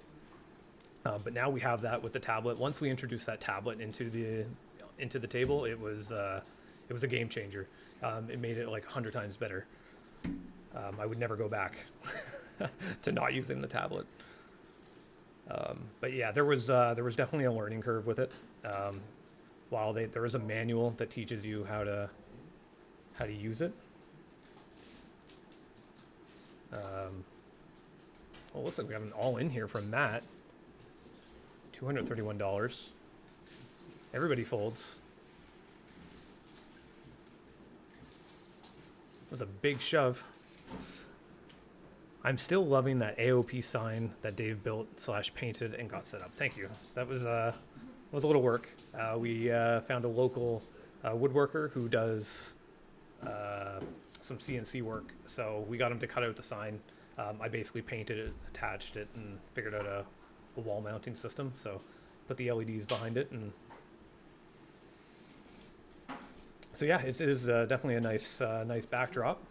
but now we have that with the tablet. Once we introduced that tablet into the table, it was a game changer. It made it like 100 times better. I would never go back to not using the tablet. But yeah, there was definitely a learning curve with it. While there is a manual that teaches you how to use it. Well, looks like we have an all-in here from Matt. $231. Everybody folds. That was a big shove. I'm still loving that AOP sign that Dave built / painted and got set up. Thank you. That was a little work. We found a local woodworker who does some CNC work, so we got him to cut out the sign. I basically painted it, attached it, and figured out a wall mounting system. So put the LEDs behind it, and so yeah, it is definitely a nice backdrop.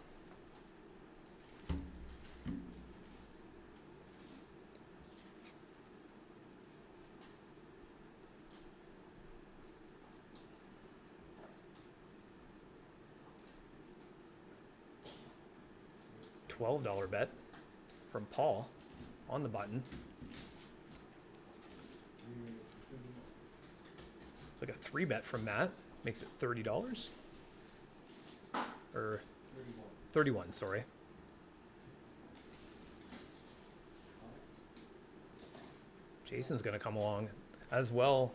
$12 bet from Paul on the button. It's like a 3 bet from Matt. Makes it $30. Or 31, sorry. Jason's going to come along as well.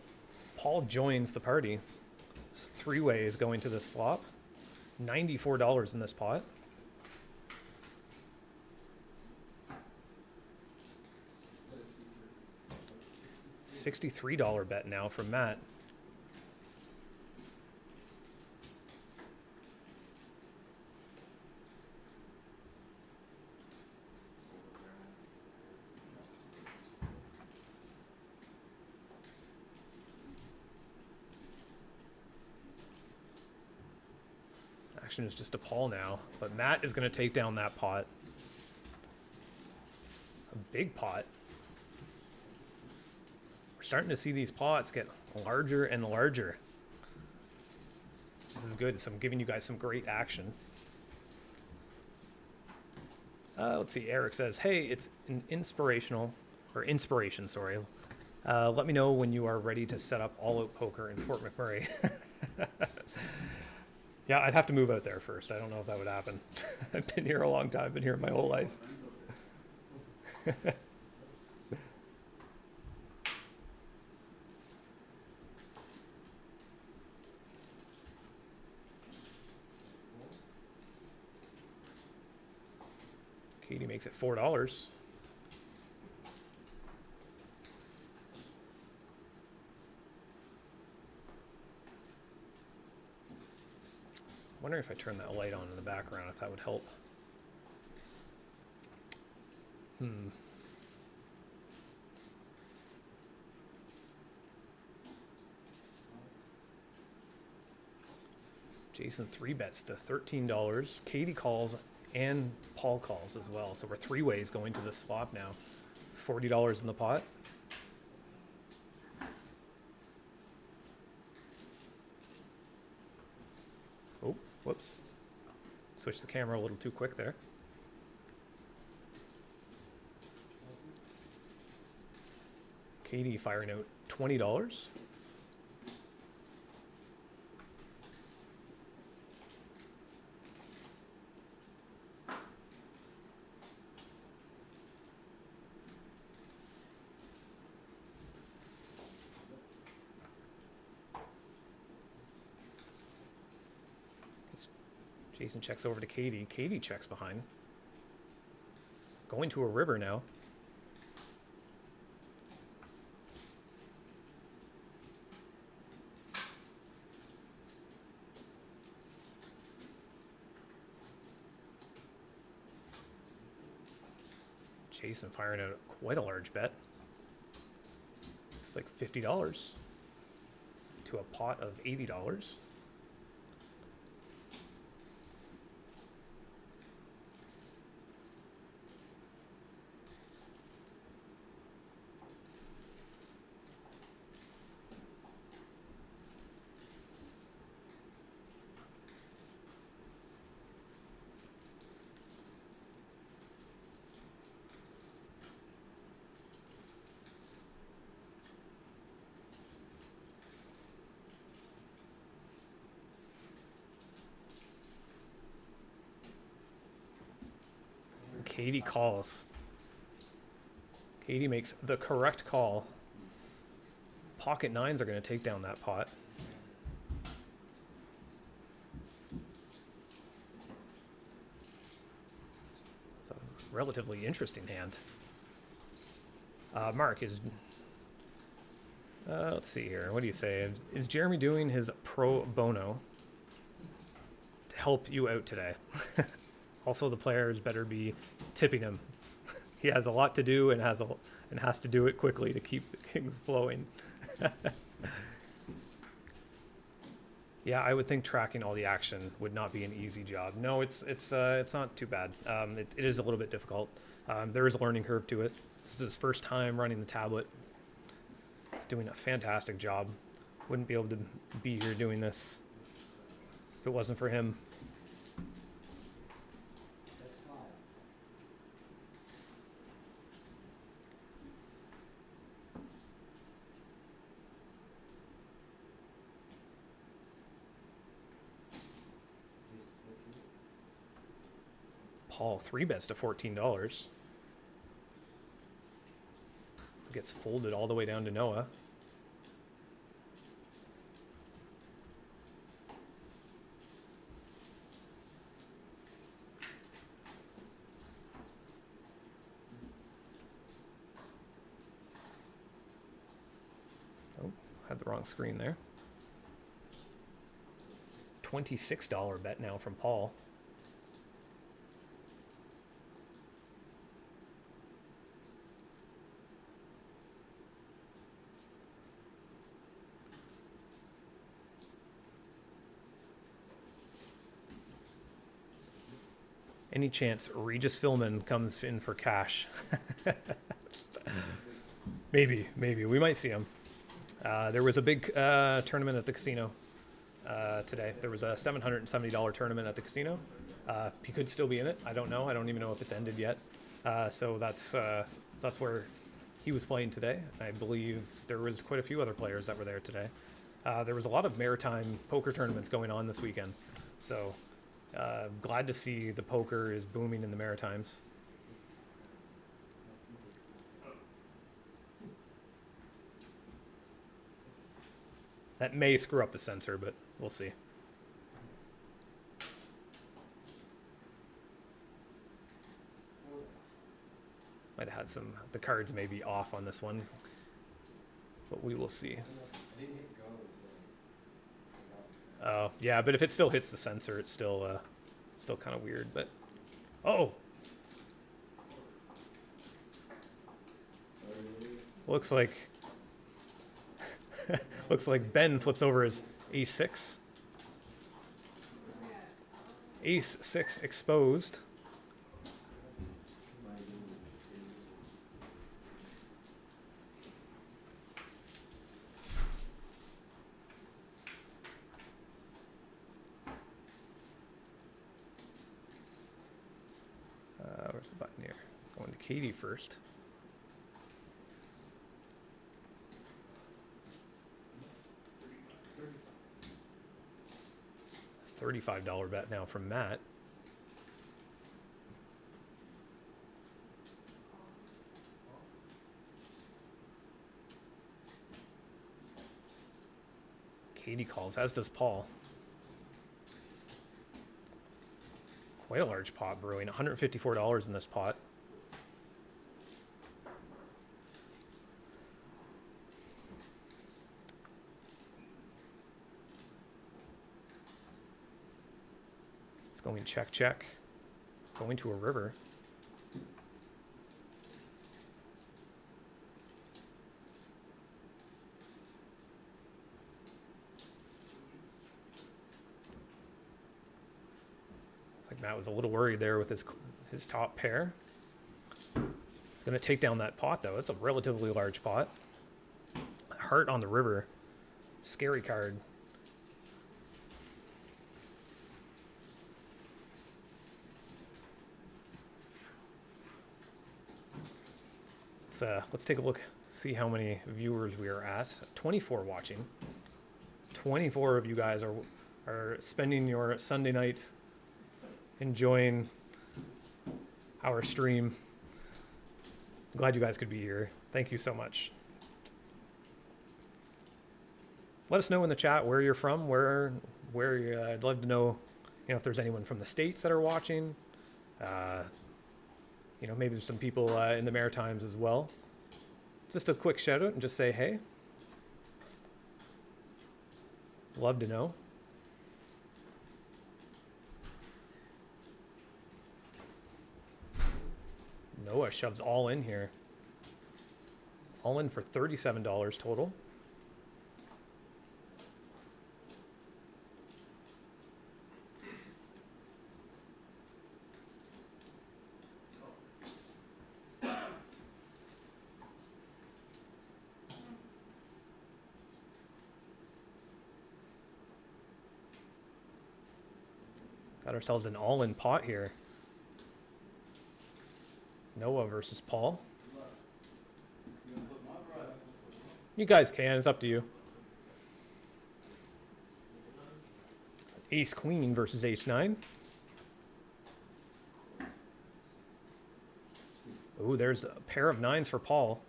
Paul joins the party. 3-way is going to this flop. $94 in this pot. $63 bet now from Matt. Action is just a Paul now, but Matt is going to take down that pot. A big pot. We're starting to see these pots get larger and larger. This is good. So I'm giving you guys some great action. Let's see. Eric says, "Hey, it's an inspiration, sorry. Let me know when you are ready to set up all-out poker in Fort McMurray." Yeah, I'd have to move out there first. I don't know if that would happen. I've been here a long time. Been here my whole life. Katie makes it $4. Wondering if I turn that light on in the background, if that would help. Jason 3-bets to $13. Katie calls and Paul calls as well. So we're 3 ways going to this flop now. $40 in the pot. Oh, whoops. Switched the camera a little too quick there. Katie firing out $20. Jason checks over to Katie. Katie checks behind. Going to a river now. Jason firing out quite a large bet. It's like $50 to a pot of $80. Katie calls. Katie makes the correct call. Pocket nines are going to take down that pot. It's a relatively interesting hand. Mark is... let's see here. What do you say? Is Jeremy doing his pro bono to help you out today? Also, the players better be tipping him. He has a lot to do and has to do it quickly to keep the kings flowing. Yeah, I would think tracking all the action would not be an easy job. No, it's not too bad. It is a little bit difficult. There is a learning curve to it. This is his first time running the tablet. He's doing a fantastic job. Wouldn't be able to be here doing this if it wasn't for him. Paul 3-bets to $14. Gets folded all the way down to Noah. Oh, had the wrong screen there. $26 bet now from Paul. Any chance Regis Philman comes in for cash? Maybe. We might see him. There was a big tournament at the casino today. There was a $770 tournament at the casino. He could still be in it. I don't know. I don't even know if it's ended yet. So that's where he was playing today. I believe there was quite a few other players that were there today. There was a lot of maritime poker tournaments going on this weekend. So glad to see the poker is booming in the Maritimes. That may screw up the sensor, but we'll see. Might have had the cards may be off on this one, but we will see. Oh, yeah, but if it still hits the sensor, it's still kind of weird, but... Oh! Looks like Ben flips over his ace-6. Ace 6 exposed. Where's the button here? Going to Katie first. $35 bet now from Matt. Katie calls, as does Paul. Quite a large pot brewing, $154 in this pot. It's going check, check. Going to a river. Matt was a little worried there with his top pair. He's going to take down that pot, though. It's a relatively large pot. Heart on the river. Scary card. Let's take a look, see how many viewers we are at. 24 watching. 24 of you guys are spending your Sunday night enjoying our stream. Glad you guys could be here. Thank you so much. Let us know in the chat where you're from, where I'd love to know, if there's anyone from the States that are watching. Maybe there's some people in the Maritimes as well. Just a quick shout out and just say hey. Love to know. Noah shoves all in here. All in for $37 total. Got ourselves an all-in pot here. Noah versus Paul. You guys can, it's up to you. Ace Queen versus Ace 9. Ooh, there's a pair of 9s for Paul.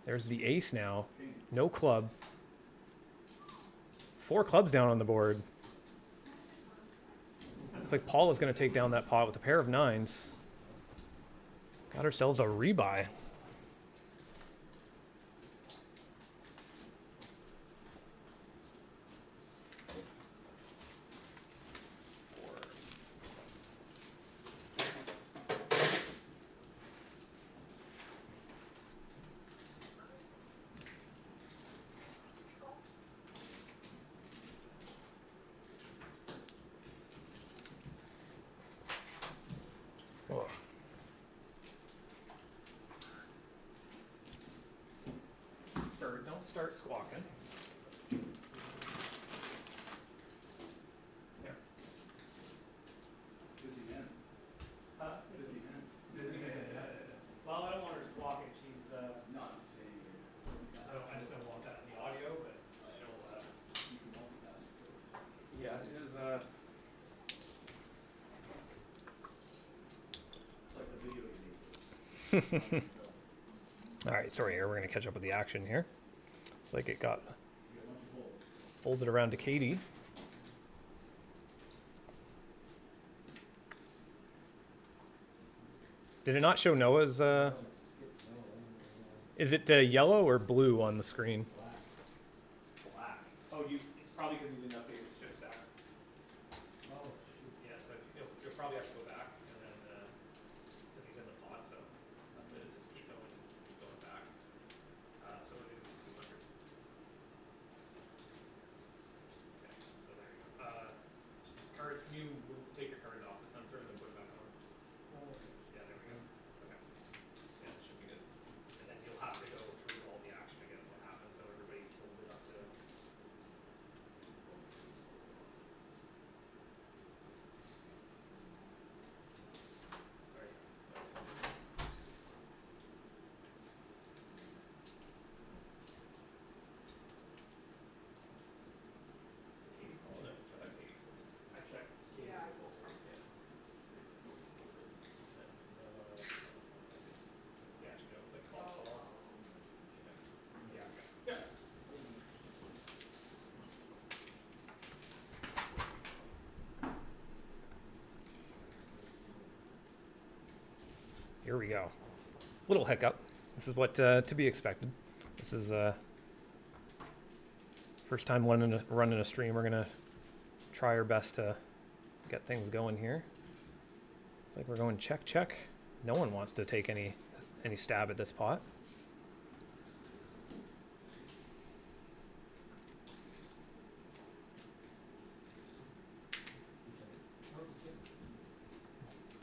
There's the ace now. No club. 4 clubs down on the board. Looks like Paul is going to take down that pot with a pair of 9s. Got ourselves a rebuy. Start squawking. There. Busy man. Busy man. Busy man. Well, I don't want her squawking. She's Not saying I just don't want that in the audio, but she'll you can multitask. yeah, it is It's like the video you need. all right, sorry, we're going to catch up with the action here. Looks like it got You got a bunch of folds. folded around to Katie. Did it not show Noah's? Is it yellow or blue on the screen? Black. Oh, it's probably because you didn't update the chip stack. Oh, Yeah, so you'll probably have to go back and then because he's in the pot, so I'm gonna just keep going back. So it is 200. Okay, so there you go. Cards, can you Here we go. Little hiccup. This is what to be expected. This is first time running a stream. We're gonna try our best to get things going here. It's like we're going check, check. No one wants to take any stab at this pot.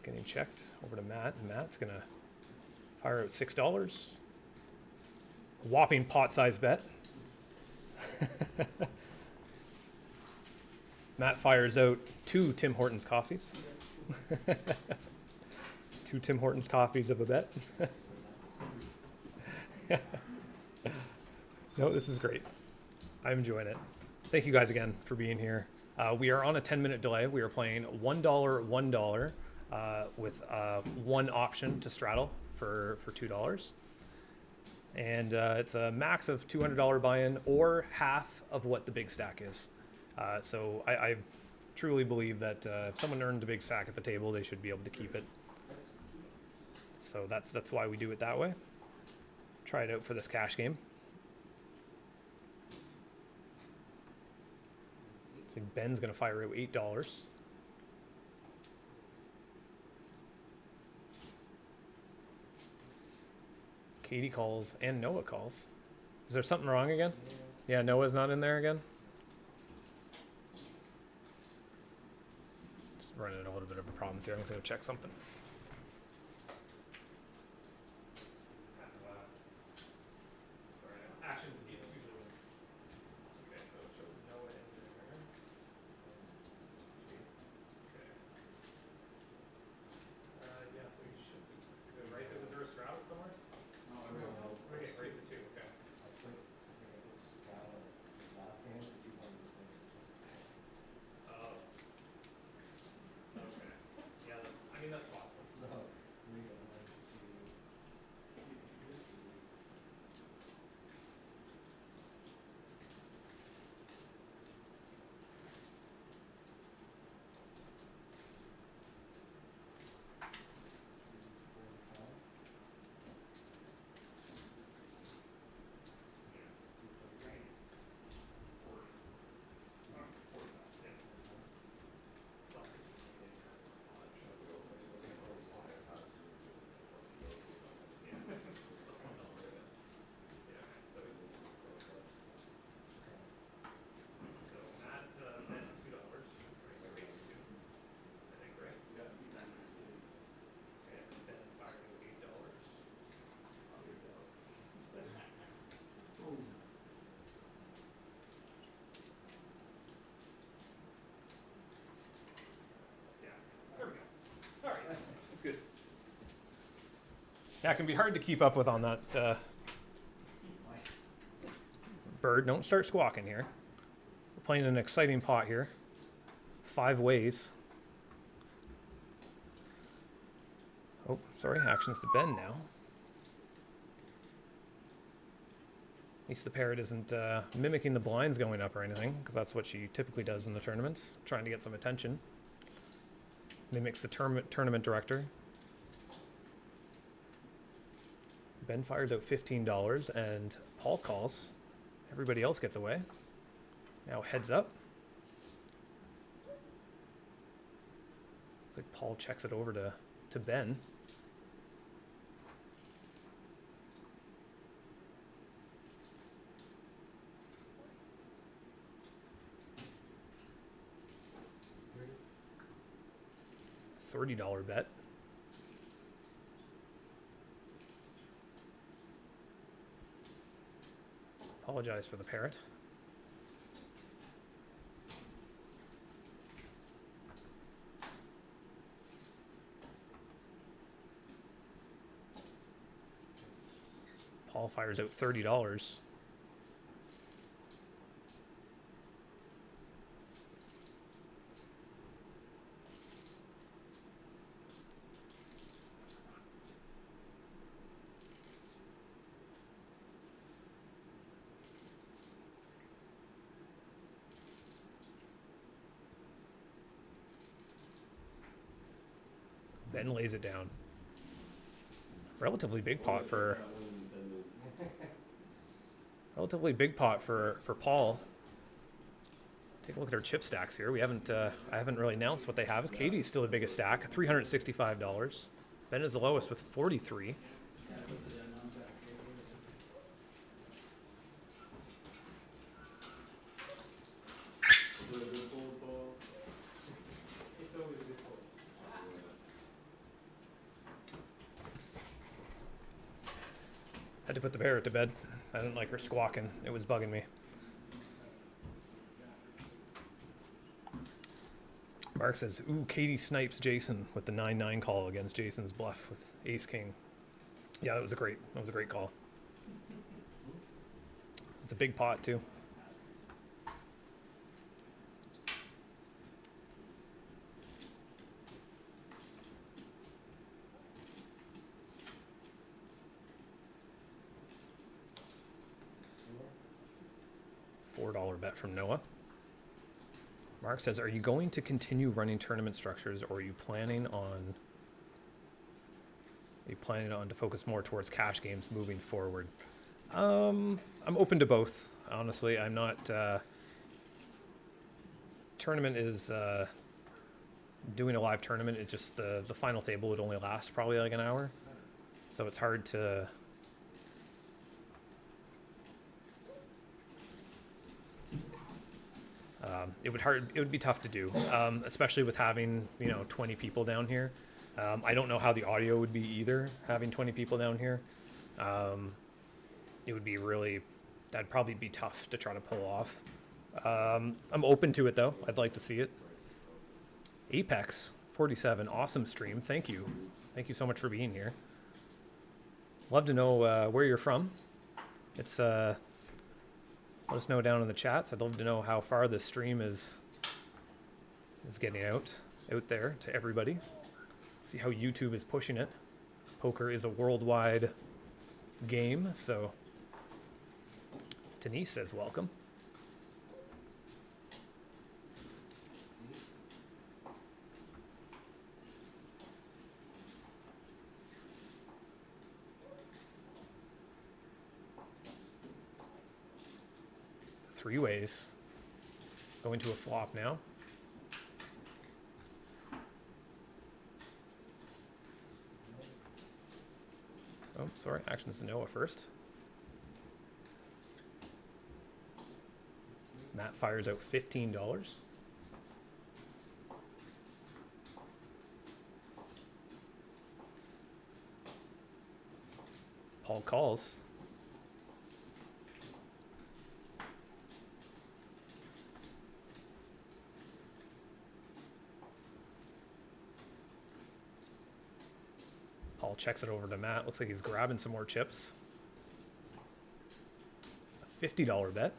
Getting checked over to Matt, and Matt's gonna fire out $6. Whopping pot-sized bet. Matt fires out 2 Tim Hortons coffees. 2 Tim Hortons coffees of a bet. No, this is great. I'm enjoying it. Thank you guys again for being here. We are on a 10-minute delay. We are playing $1, $1 with one option to straddle for $2. And it's a max of $200 buy-in or half of what the big stack is. So I truly believe that if someone earned a big stack at the table, they should be able to keep it. So that's why we do it that way. Try it out for this cash game. So Ben's gonna fire out $8. Katie calls and Noah calls. Is there something wrong again? Yeah, Noah's not in there again. Just running into a little bit of a problem here. I'm gonna go check something. Action usually. Okay, so it shows Noah in there. Yeah, so you should be good, right? Was there a straddle somewhere? No, I really don't. Okay, raise it too. Okay. Oh. Okay. Yeah, I mean that's possible. Yeah, it can be hard to keep up with on that bird. Don't start squawking here. We're playing an exciting pot here. 5 ways. Oh, sorry. Actions to Ben now. At least the parrot isn't mimicking the blinds going up or anything, because that's what she typically does in the tournaments, trying to get some attention. Mimics the tournament director. Ben fires out $15 and Paul calls. Everybody else gets away. Now heads up. Looks like Paul checks it over to Ben. $30 bet. Apologize for the parrot. Paul fires out $30. Ben lays it down. Relatively big pot for That one's been moved. relatively big pot for Paul. Take a look at our chip stacks here. We haven't I haven't really announced what they have. Katie's still the biggest stack, $365. Ben is the lowest with 43. Yeah, go to the non-tax. Do a good fold, Paul. It's always a good fold. Had to put the parrot to bed. I didn't like her squawking. It was bugging me. Mark says, ooh, Katie snipes Jason with the 9-9 call against Jason's bluff with ace king. Yeah, that was a great call. It's a big pot too. $4 bet from Noah. Mark says, are you going to continue running tournament structures, or are you planning on to focus more towards cash games moving forward? I'm open to both, honestly. I'm not tournament is doing a live tournament, it just the final table would only last probably like an hour. So it's hard to it would be tough to do, especially with having 20 people down here. I don't know how the audio would be either, having 20 people down here. It would be that'd probably be tough to try to pull off. I'm open to it though. I'd like to see it. Apex 47, awesome stream. Thank you so much for being here. Love to know where you're from. It's let us know down in the chats. I'd love to know how far this stream is getting out there to everybody. See how YouTube is pushing it. Poker is a worldwide game, so Denise says welcome. Three ways. Going to a flop now. Oh, sorry. Actions to Noah first. Matt fires out $15. Paul calls. Paul checks it over to Matt. Looks like he's grabbing some more chips. A $50 bet.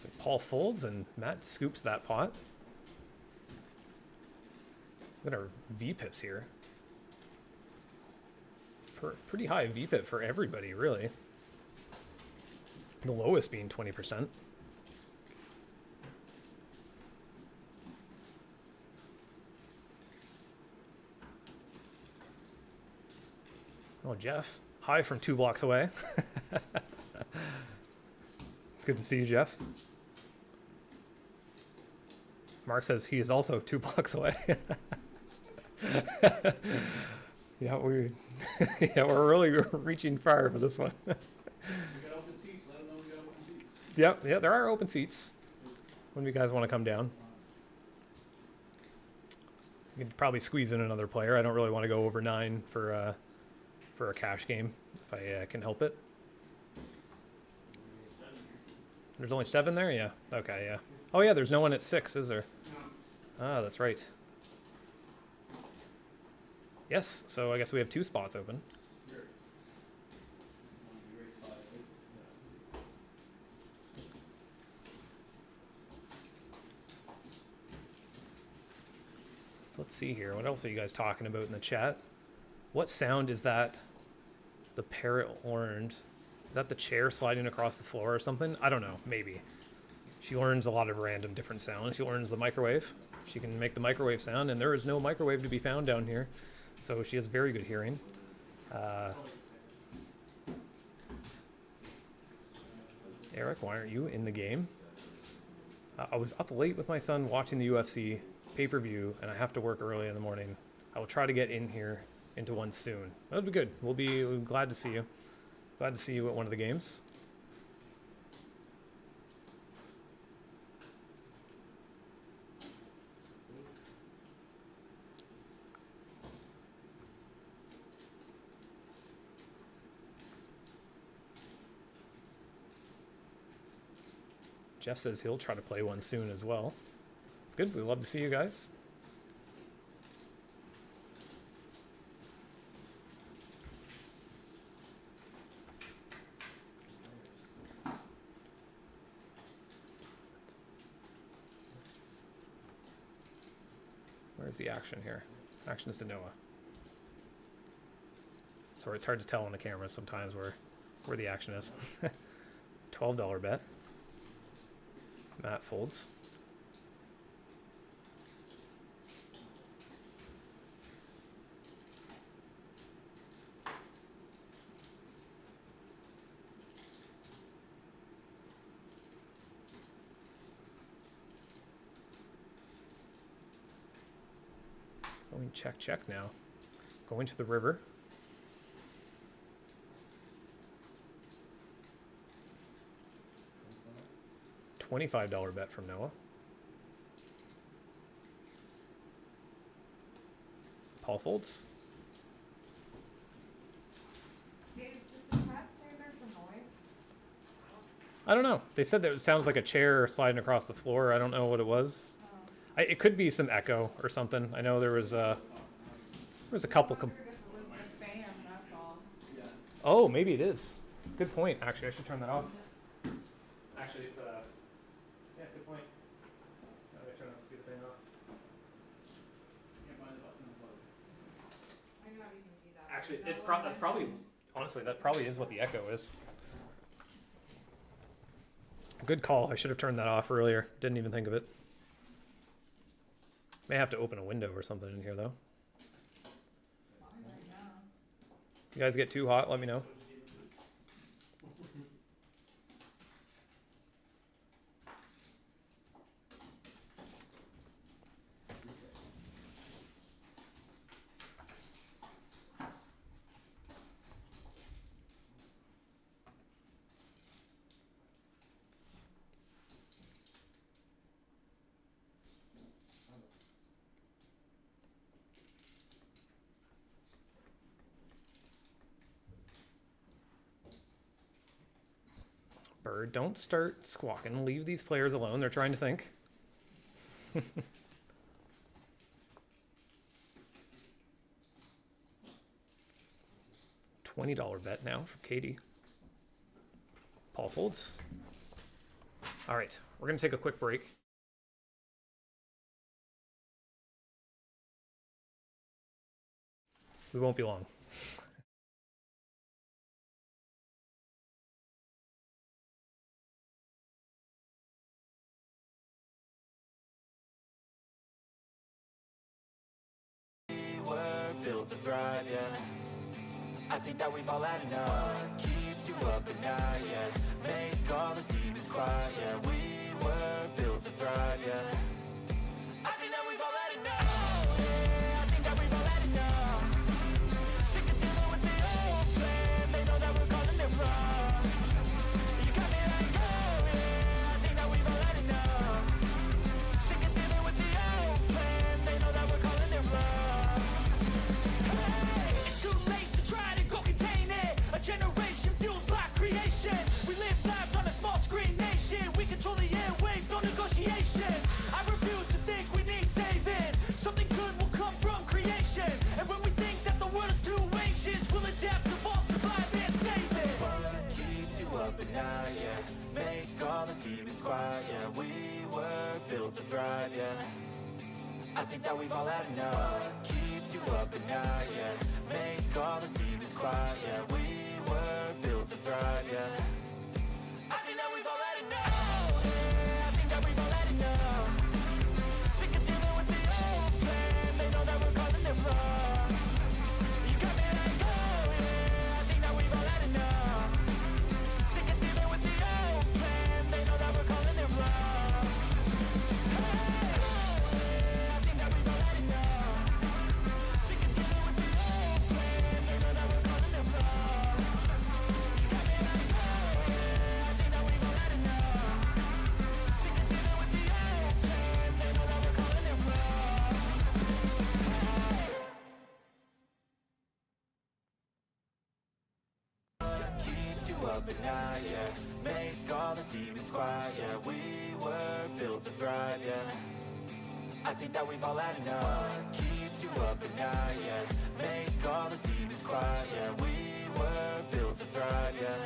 So Paul folds and Matt scoops that pot. Look at our V-pips here. Pretty high VPIP for everybody, really. The lowest being 20%. Oh, Jeff. Hi from 2 blocks away. It's good to see you, Jeff. Mark says he is also 2 blocks away. Yeah, we're really reaching far for this one. We got open seats, let them know we got open seats. Yeah, there are open seats when you guys want to come down. You could probably squeeze in another player. I don't really want to go over 9 for a cash game if I can help it. There's only 7 there? Yeah. Okay, yeah. Oh yeah, there's no one at 6, is there? Ah, that's right. Yes, so I guess we have 2 spots open. Here. You raised 5, right? So let's see here. What else are you guys talking about in the chat? What sound is that? the parrot learned. Is that the chair sliding across the floor or something? I don't know, maybe. She learns a lot of random different sounds. She learns the microwave. She can make the microwave sound, and there is no microwave to be found down here. So she has very good hearing. Eric, why aren't you in the game? I was up late with my son watching the UFC pay-per-view, and I have to work early in the morning. I will try to get in here into one soon. That'll be good. We'll be glad to see you. Glad to see you at one of the games. Jeff says he'll try to play one soon as well. Good, we'd love to see you guys. Where's the action here? Action is to Noah. Sorry, it's hard to tell on the camera sometimes where the action is. $12 bet. Matt folds. Going check now. Going to the river. $25 bet from Noah. Paul folds. Dave, does the chat say there's a noise? I don't know. They said that it sounds like a chair sliding across the floor. I don't know what it was. Oh. It could be some echo or something. I know there was a couple. I wondered if it was the fan, that's all. Yeah. Oh, maybe it is. Good point. Actually, I should turn that off. Actually, it's yeah, good point. Now that I turn this stupid thing off. Can't find the button unplug. I gotta even do that. Actually, No, that's probably honestly that probably is what the echo is. Good call. I should have turned that off earlier. Didn't even think of it. May have to open a window or something in here though. fine right now. You guys get too hot, let me know. Bird, don't start squawking. Leave these players alone. They're trying to think. $20 bet now for Katie. Paul folds. All right, we're going to take a quick break. We won't be long. Built to thrive, yeah. I think that we've all had enough. What keeps you up at night, yeah. Make all the demons quiet, yeah. We were built to thrive, yeah. I think that we've all had enough. Yeah, I think that we've all had enough. Sick of dealing with the old plan. They know that we're calling it wrong. You got me like, oh yeah. I think that we've all had enough. Sick of dealing with the old plan. They know that we're calling it wrong. It's too late to try to go contain it. A generation fueled by creation. We live lives on a small screen nation. We control the airwaves, no negotiation. I refuse to think we need saving. Something good will come from creation. And when we think that the world is too anxious, we'll adapt, evolve, survive, and save it. What keeps you up at night, yeah. Make all the demons quiet, yeah. We were built to thrive, yeah. I think that we've all had enough. What keeps you up at night, yeah. Make all the demons quiet, yeah. We up at night, yeah. Make all the demons quiet, yeah. We were built to thrive, yeah. I think that we've all had enough. What keeps you up at night, yeah. Make all the demons quiet, yeah. We were built to thrive, yeah.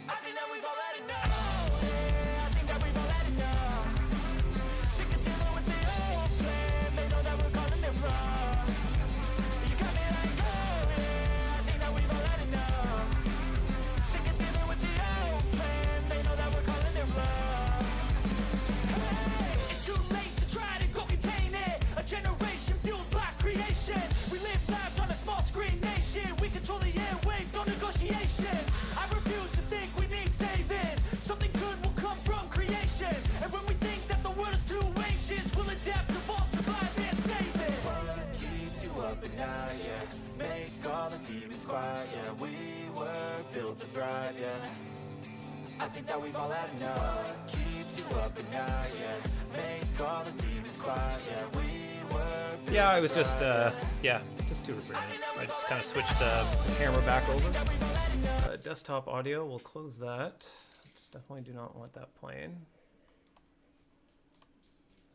I think that we've all had enough. Yeah, I think that we've all had enough. Sick of dealing with the old plan. They know that we're calling it wrong. You got me like, oh yeah, I think that we've all had enough. Sick of dealing with the old plan. They know that we're calling it wrong. Hey, it's too late to try to go contain it. A generation fueled by creation. We live lives on a small screen nation. We control the airwaves, no negotiation. I refuse to think we need saving. Something good will come from creation. And when we think that the world is too anxious, we'll adapt, evolve, survive, and save it. What keeps you up at night, yeah. Make all the demons quiet, yeah. We were built to thrive, yeah. I think that we've all had enough. What keeps you up at night, yeah. Make all the demons quiet, yeah. We were built Yeah, I was to just, thrive, yeah, just 2 or 3 minutes. I just kind of switched the camera back over. Desktop audio, we'll close that. Definitely do not want that playing.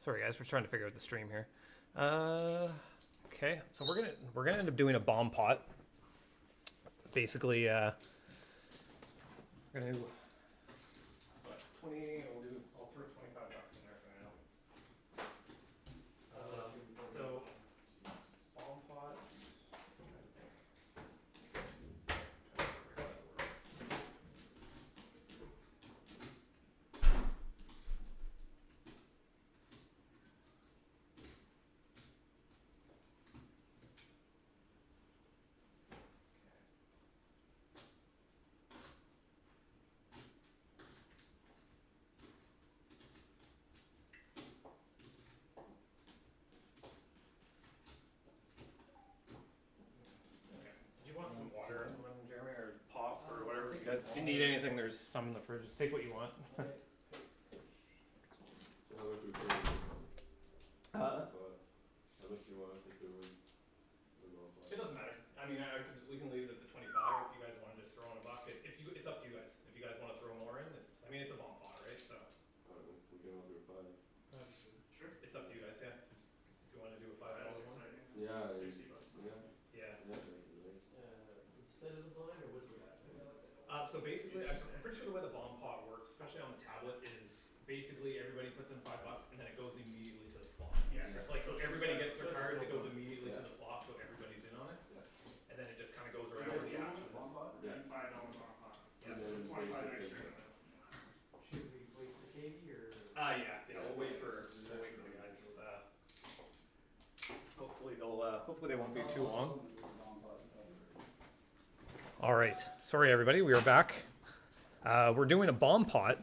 Sorry guys, we're trying to figure out the stream here. Okay, so we're gonna end up doing a bomb pot. Basically, we're gonna do what, 20. I'll throw $25 in there for now. So bomb pot. Did you want some water or something, Jeremy, or pop or whatever? If you need anything, there's some in the fridge. Just take what you want. So how much we pay? Uh, How much you want us to do with the golf It doesn't matter. I mean, we can leave it at the 25 if you guys want to just throw in a buck. It's up to you guys. If you guys want to throw more in, it's a bomb pot, right? So We can all do 5. sure, it's up to you guys. Yeah, just if you want to do a $5 one. Yeah. Yeah. Yeah, makes it nice. Instead of the blind, or what do we have? So basically, I'm pretty sure the way the bomb pot works, especially on the tablet, is basically everybody puts in $5 and then it goes immediately to the flop. Yeah. It's like, so everybody gets their cards, it goes immediately to the flop, so everybody's in on it. Yeah. And then it just kind of goes around with the action. Yeah. $5 on pot. Yeah. And then 25 basically- extra. Should we wait for Katie, or? Yeah, we'll wait for the guys. Hopefully they won't be too long. All right, sorry everybody, we are back. We're doing a bomb pot.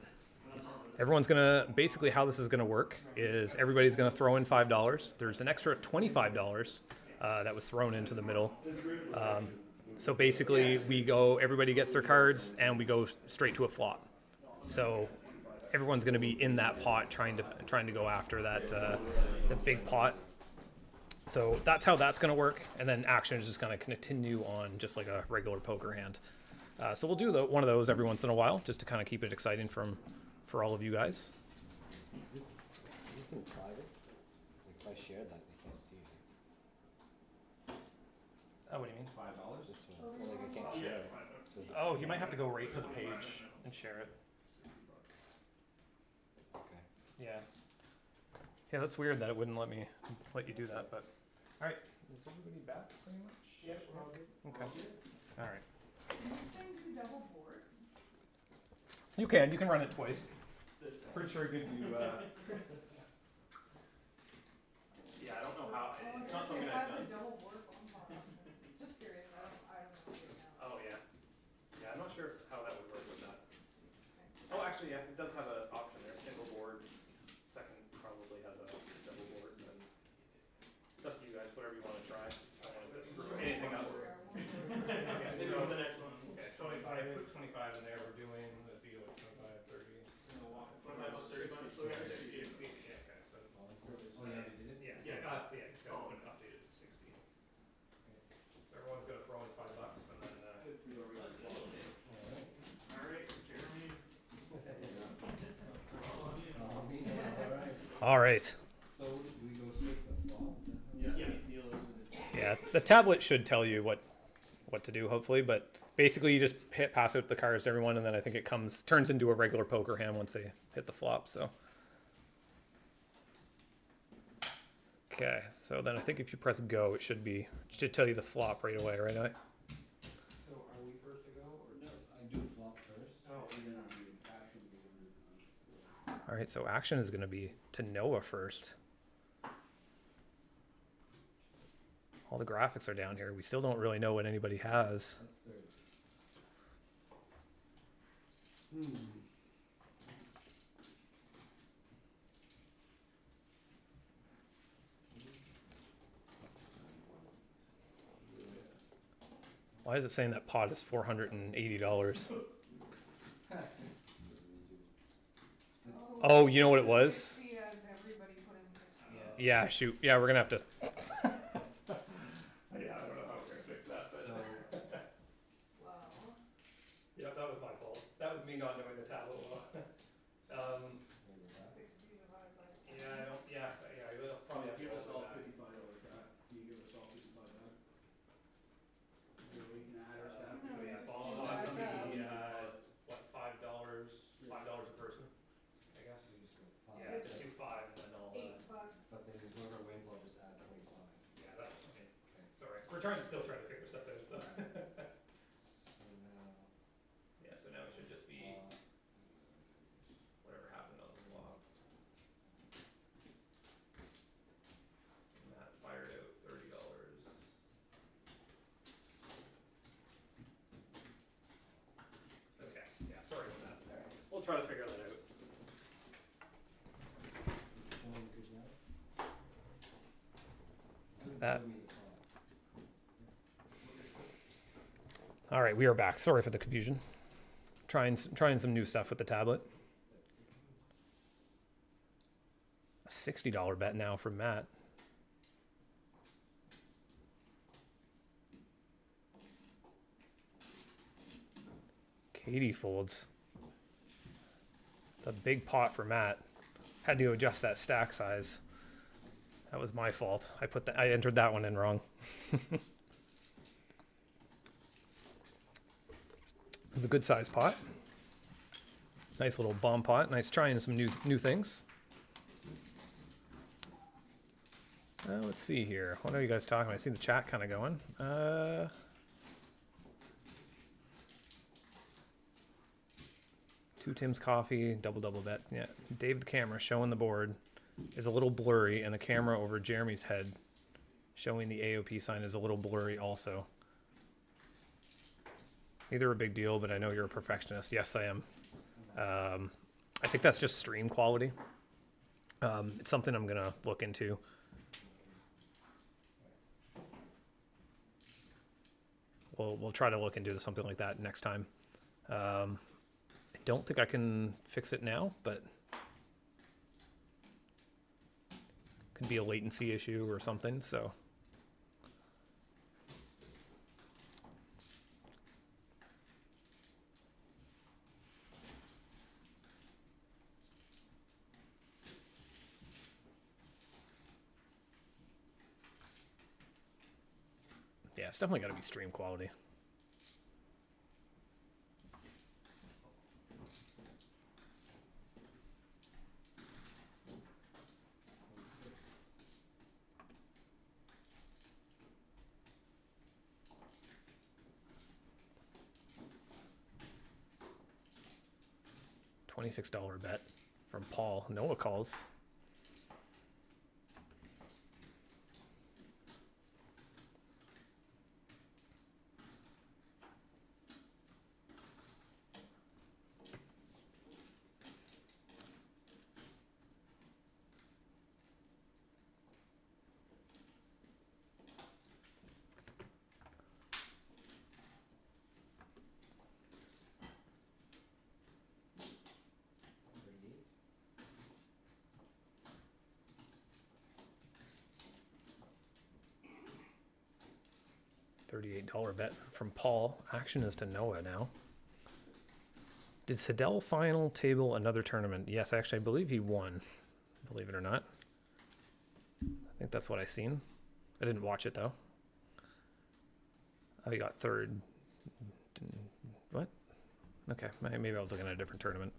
Everyone's gonna, basically how this is gonna work is everybody's gonna throw in $5. There's an extra $25 that was thrown into the middle. So basically everybody gets their cards and we go straight to a flop. So everyone's going to be in that pot trying to go after that the big pot. So that's how that's going to work, and then action is just going to continue on just like a regular poker hand. So we'll do one of those every once in a while just to kind of keep it exciting for all of you guys. Is this in private? Like if I share that, they can't see it. Oh, what do you mean? This one. Well, like I can't share it. So is it, Oh, you might have to go right to the page and share it. okay. Yeah. Yeah, that's weird that it wouldn't let you do that, but all right. Is everybody back pretty much? Yeah, we're all good. Okay. All right. Can this thing do double boards? You can run it twice. Pretty sure it gives you. Yeah, I don't know how. Oh, It's not something it I've has a done. double board bomb pot. Just curious, I don't know what to do now. Oh yeah. Yeah, I'm not sure how that would work with that. Okay. Oh, actually, yeah, it does have an option there. Single board. Second probably has a double board. And it's up to you guys. Whatever you want to try. I don't want to screw anything up. Maybe on the next one. Okay, so if I put 25 in there, we're doing the deal at 25, 30. 25 plus 30 bucks, so we have 60. Yeah, okay, so. Oh yeah, they did it? Yeah, it's got updated to 60. All right. So do we go straight to the flop? Is that how Yeah, Yeah. dealers and Yeah, the tablet should tell you what to do, hopefully, but basically you just pass out the cards to everyone, and then I think it turns into a regular poker hand once they hit the flop. So, okay, so then I think if you press go, it should tell you the flop right away, right? So are we first to go or no? I do flop first. Oh, then the action dealer. All right, so action is going to be to Noah first. All the graphics are down here. We still don't really know what anybody has. That's third. Why is it saying that pot is $480? Oh, you know what it was? See as everybody put in 6. Yeah, shoot. Yeah, we're gonna have to. Yeah, I don't know how we're gonna fix that, but. So Wow. Yeah, that was my fault. That was me not knowing the tableau law. what was that? 60 divided by 7. Yeah, I don't. Yeah, we'll probably have to Give us go all with that. $55 back. Can you give us all 55 back? Or we can add our staff. No, So yeah, just follow do on that. somebody's Yeah. what, $5? $5 a person, I guess. We just go five. Yeah, just do 5 and then I'll. $8 bucks. But then whoever wins, I'll just add 25. Yeah, that's okay. Sorry, we're still trying to figure stuff out. So. So now, Yeah, so now it should just be uh, whatever happened on the flop. Matt fired out $30. Okay, yeah, sorry about that. We'll try to figure that out. showing good now. That- Show me the flop. All right, we are back. Sorry for the confusion. Trying some new stuff with the tablet. A $60 bet now from Matt. Katie folds. It's a big pot for Matt. Had to adjust that stack size. That was my fault. I entered that one in wrong. It was a good size pot. Nice little bomb pot. Nice trying some new things. Let's see here. What are you guys talking about? I see the chat kind of going. Two Tim's coffee, double bet. Yeah, Dave the camera showing the board is a little blurry, and the camera over Jeremy's head showing the AOP sign is a little blurry also. Neither a big deal, but I know you're a perfectionist. Yes, I am. I think that's just stream quality. It's something I'm gonna look into. We'll try to look into something like that next time. I don't think I can fix it now, but could be a latency issue or something. So. Yeah, it's definitely got to be stream quality. $26 bet from Paul. Noah calls. $38 bet from Paul. Action is to Noah now. Did Sidell final table another tournament? Yes, actually, I believe he won. I believe it or not. I think that's what I seen. I didn't watch it though. Oh, he got third. What? Okay, maybe I was looking at a different tournament.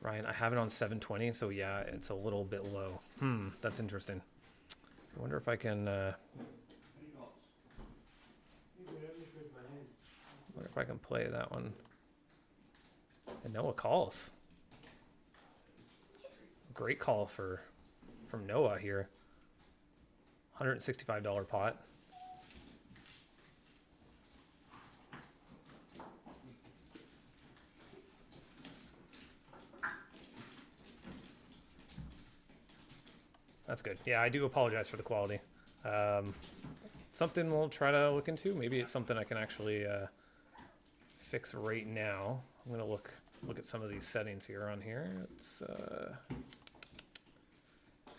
Ryan, I have it on 720, so yeah, it's a little bit low. That's interesting. I wonder if I can, Any calls? wonder if I can play that one. And Noah calls. Great call from Noah here. $165 pot. That's good. Yeah, I do apologize for the quality. Something we'll try to look into. Maybe it's something I can actually fix right now. I'm gonna look at some of these settings here on here. It's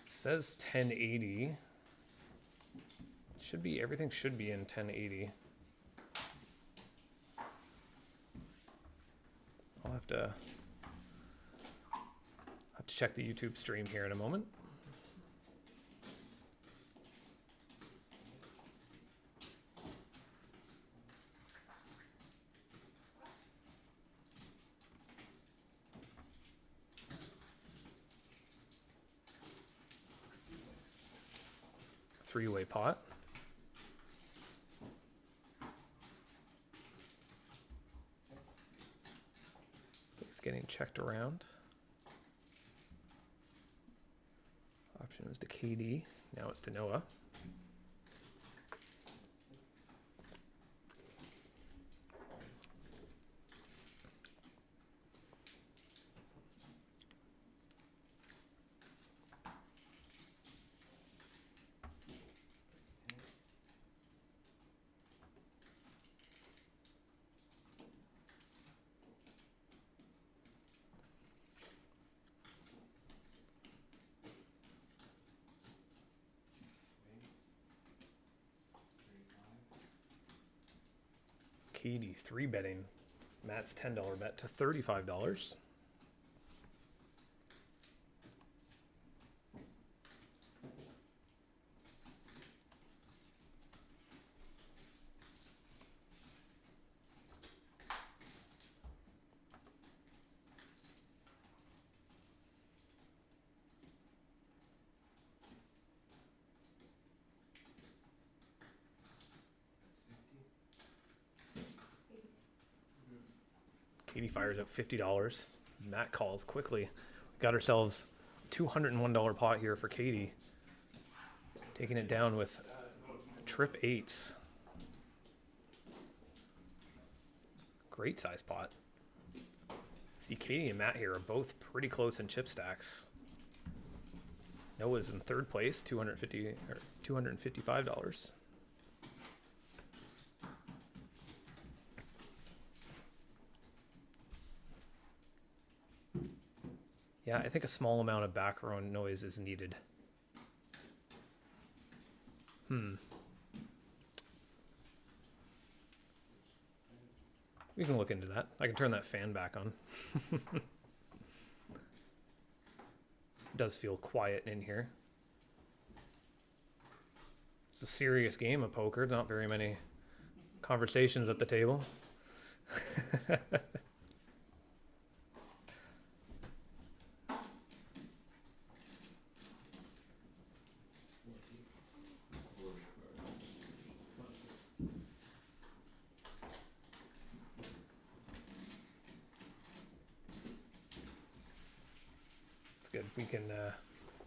says 1080. Should be, everything should be in 1080. I'll have to check the YouTube stream here in a moment. Three-way pot. It's getting checked around. Option was to KD. Now it's to Noah. KD 3 betting. Matt's $10 bet to $35. Katie fires out $50. Matt calls quickly. Got ourselves $201 pot here for Katie. Taking it down with trip eights. Great size pot. See, Katie and Matt here are both pretty close in chip stacks. Noah's in third place, $255. Yeah, I think a small amount of background noise is needed. We can look into that. I can turn that fan back on. It does feel quiet in here. It's a serious game of poker. Not very many conversations at the table. Good. We can, I'm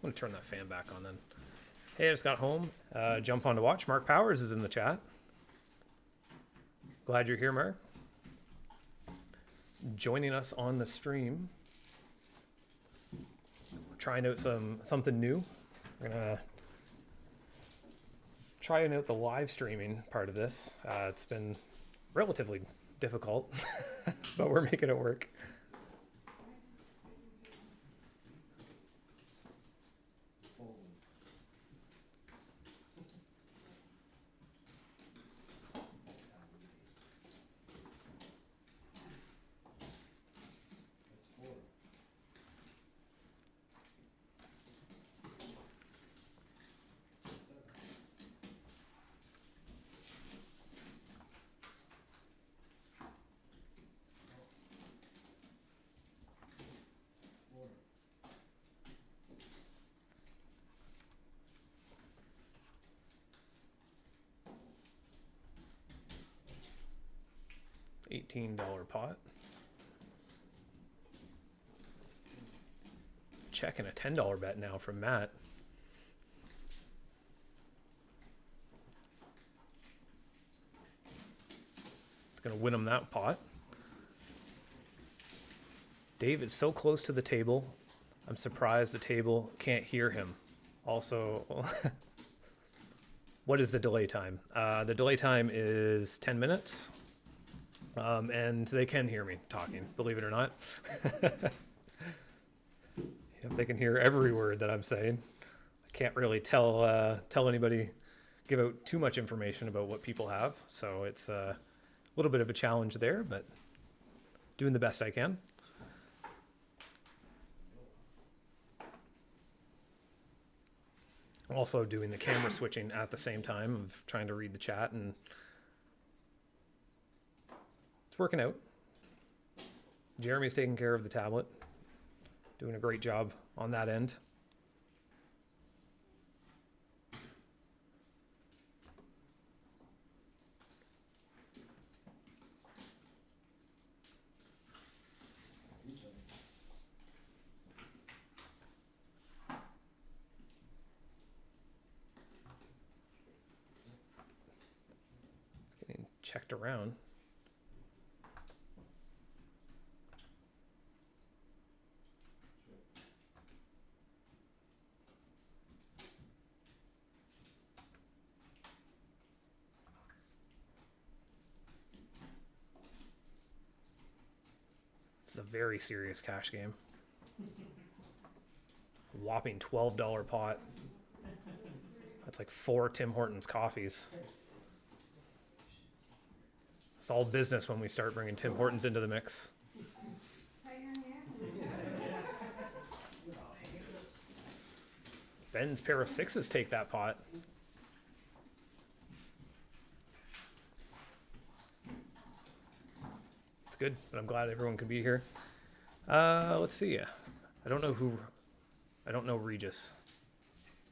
going to turn that fan back on then. Hey, I just got home. Jump on to watch. Mark Powers is in the chat. Glad you're here, Mark. Joining us on the stream. We're trying out something new. We're going to try out the live streaming part of this. It's been relatively difficult, but we're making it work. $18 pot. Check and a $10 bet now from Matt. It's gonna win him that pot. Dave is so close to the table. I'm surprised the table can't hear him. Also, what is the delay time? The delay time is 10 minutes. And they can hear me talking, believe it or not. Yep, they can hear every word that I'm saying. I can't really tell anybody, give out too much information about what people have. So it's a little bit of a challenge there, but doing the best I can. Also doing the camera switching at the same time of trying to read the chat, and it's working out. Jeremy's taking care of the tablet, doing a great job on that end. Getting checked around. It's a very serious cash game. Whopping $12 pot. That's like 4 Tim Hortons coffees. It's all business when we start bringing Tim Hortons into the mix. Ben's pair of sixes take that pot. It's good, but I'm glad everyone could be here. Let's see. I don't know Regis.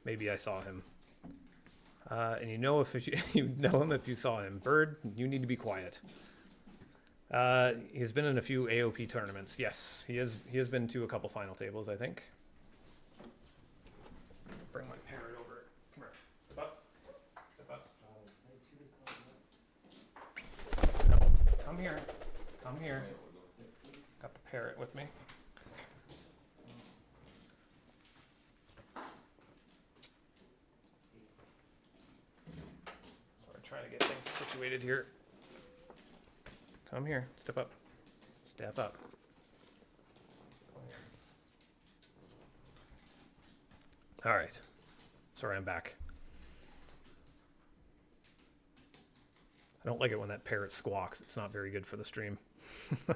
Maybe I saw him. And you know if you know him if you saw him. Bird, you need to be quiet. He's been in a few AOP tournaments. Yes, he has been to a couple final tables, I think. Bring my parrot over. Come here. Step up. Step up. No, come here. Come here. Got the parrot with me. So we're trying to get things situated here. Come here. Step up. Step up. All right. Sorry, I'm back. I don't like it when that parrot squawks. It's not very good for the stream. I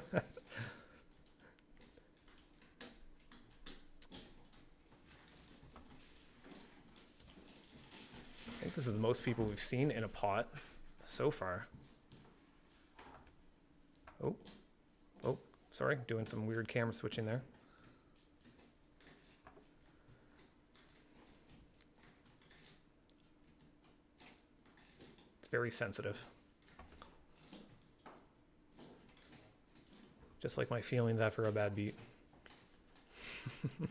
think this is the most people we've seen in a pot so far. Oh, sorry, doing some weird camera switching there. It's very sensitive. Just like my feelings after a bad beat. It's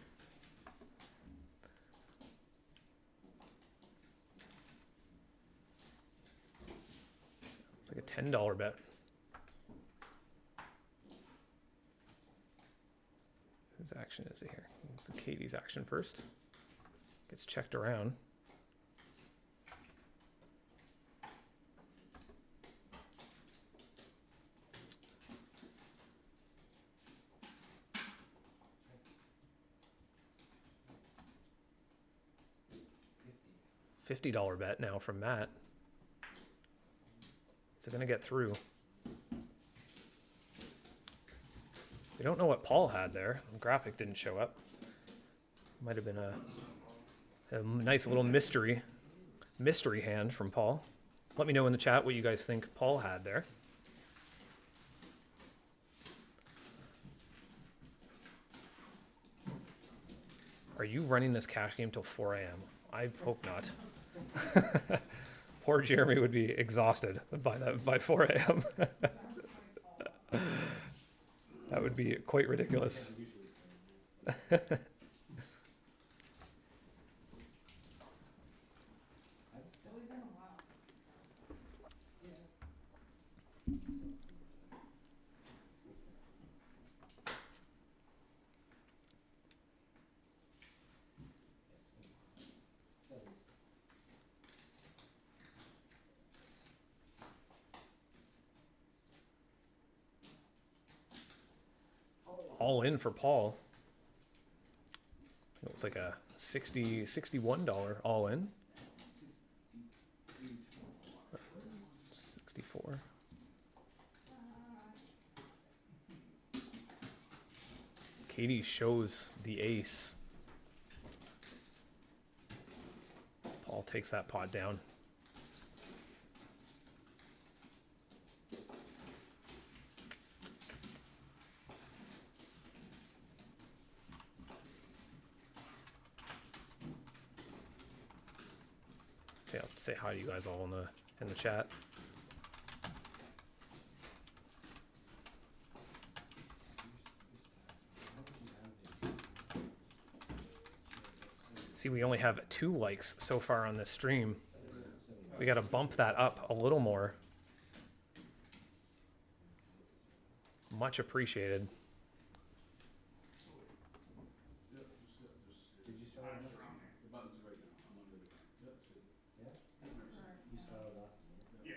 like a $10 bet. Whose action is it here? It's Katie's action first. Gets checked around. $50 bet now from Matt. Is it going to get through? We don't know what Paul had there. The graphic didn't show up. Might have been a nice little mystery hand from Paul. Let me know in the chat what you guys think Paul had there. Are you running this cash game till 4 a.m.? I hope not. Poor Jeremy would be exhausted by 4 a.m. would be quite ridiculous. Usually so, yeah. It's only been a while. All in for Paul. It was like a $61 all in. 64. Katie shows the ace. Paul takes that pot down. Say hi to you guys all in the chat. See, we only have 2 likes so far on this stream. We got to bump that up a little more. Much appreciated. Yeah, just Did you start on that? the buttons are right now. I'm under the. Yep, see. Yeah? You started last time. Yeah.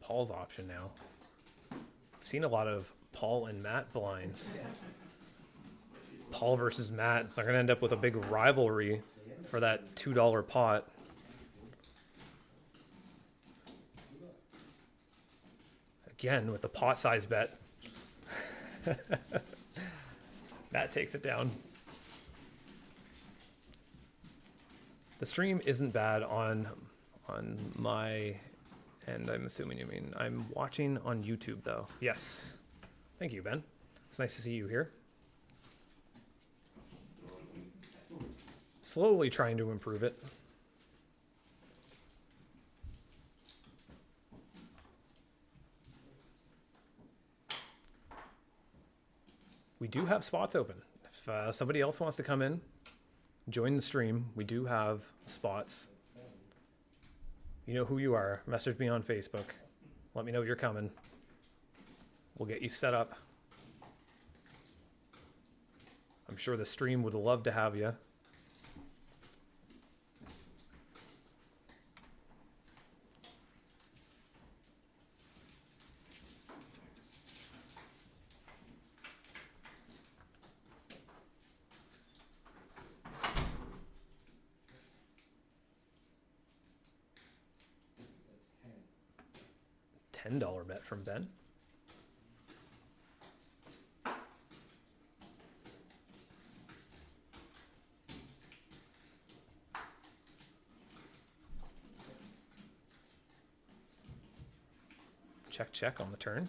Paul's option now. I've seen a lot of Paul and Matt blinds. Paul versus Matt. So they're going to end up with a big rivalry for that $2 pot. Again, with the pot size bet. Matt takes it down. The stream isn't bad on my end, I'm assuming you mean. I'm watching on YouTube though. Yes. Thank you, Ben. It's nice to see you here. Slowly trying to improve it. We do have spots open. If somebody else wants to come in, join the stream, we do have spots. You know who you are. Message me on Facebook. Let me know you're coming. We'll get you set up. I'm sure the stream would love to have you. $10 bet from Ben. Check on the turn.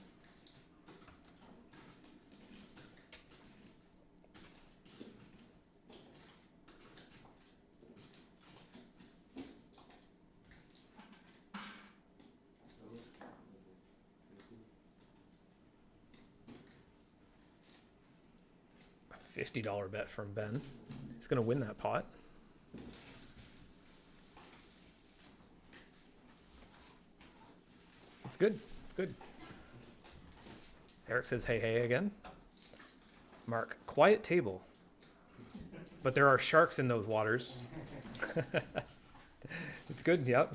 $50 bet from Ben. He's going to win that pot. It's good. It's good. Eric says, hey again. Mark, quiet table. But there are sharks in those waters. It's good. Yep.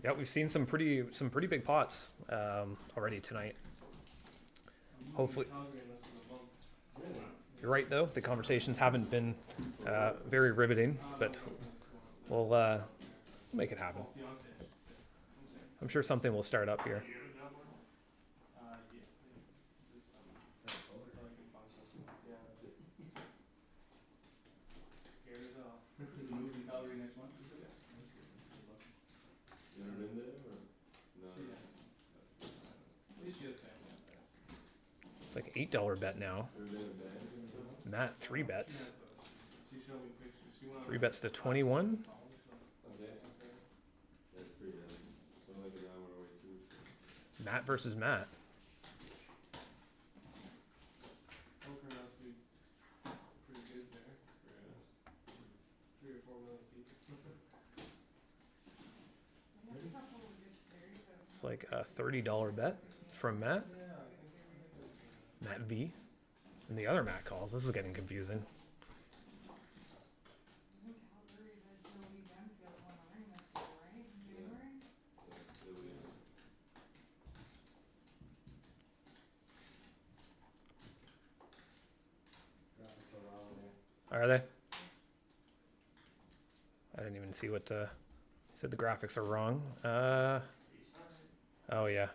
Yep. We've seen some pretty big pots already tonight. Hopefully. You're right, though. The conversations haven't been very riveting, but we'll make it happen. I'm sure something will start up here. Is the move in Calgary next month? Is it? You ever been there or no? $8 bet now. There's been a bag and stuff. Matt 3 bets. She showed me pictures. She wanted 3 bets to 21. Okay. That's pretty heavy. So like an hour away too. So. Matt versus Matt. Poker must be pretty good there. For 3 or 4 million people. I have a couple of good series of It's like a $30 bet from Matt. Yeah, I think Matt V. And the other Matt calls. This is getting confusing. Isn't Calgary the Joey Benfield one on next year, right? In January? Yeah, so we Graphics are wrong there. Are they? I didn't even see what said the graphics are wrong. Oh yeah.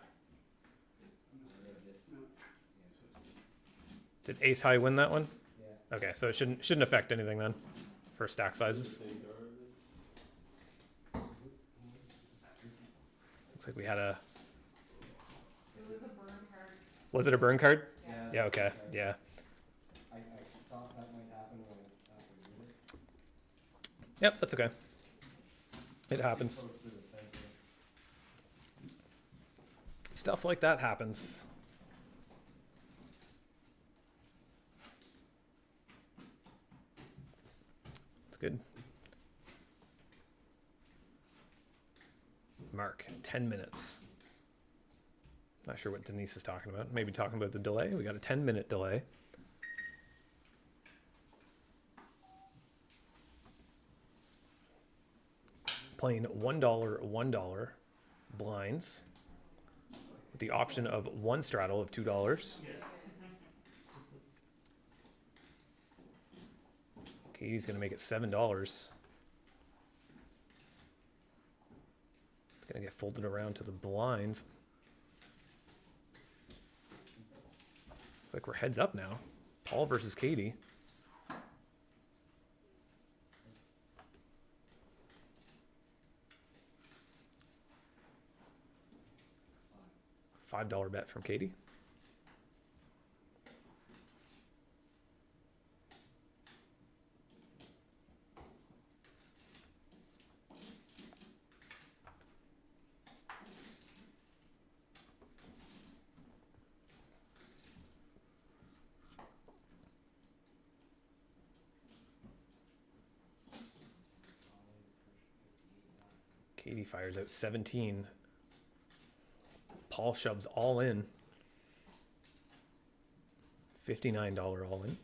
no. Did Ace High win that one? Yeah. Okay, so it shouldn't affect anything then for stack sizes. same card. Looks like we had a. It was a burn card. Was it a burn card? Yeah. Yeah. Okay. Yeah. I thought that might happen when after doing it. Yep. That's okay. It happens. Close to the center. Stuff like that happens. It's good. Mark, 10 minutes. Not sure what Denise is talking about. Maybe talking about the delay. We got a 10-minute delay. Playing $1 blinds with the option of one straddle of $2. Katie's gonna make it $7. It's gonna get folded around to the blinds. Looks like we're heads up now. Paul versus Katie. $5 bet from Katie. Katie fires out 17. Paul shoves all in. $59 all in.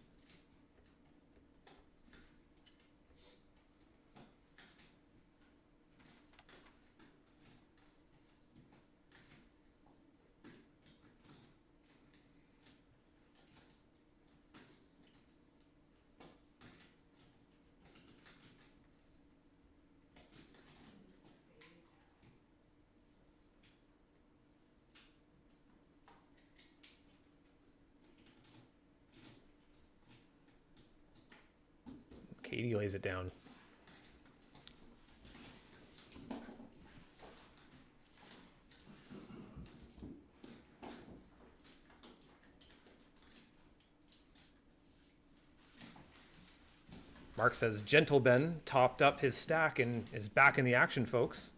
Katie lays it down. Mark says, Gentle Ben topped up his stack and is back in the action, folks.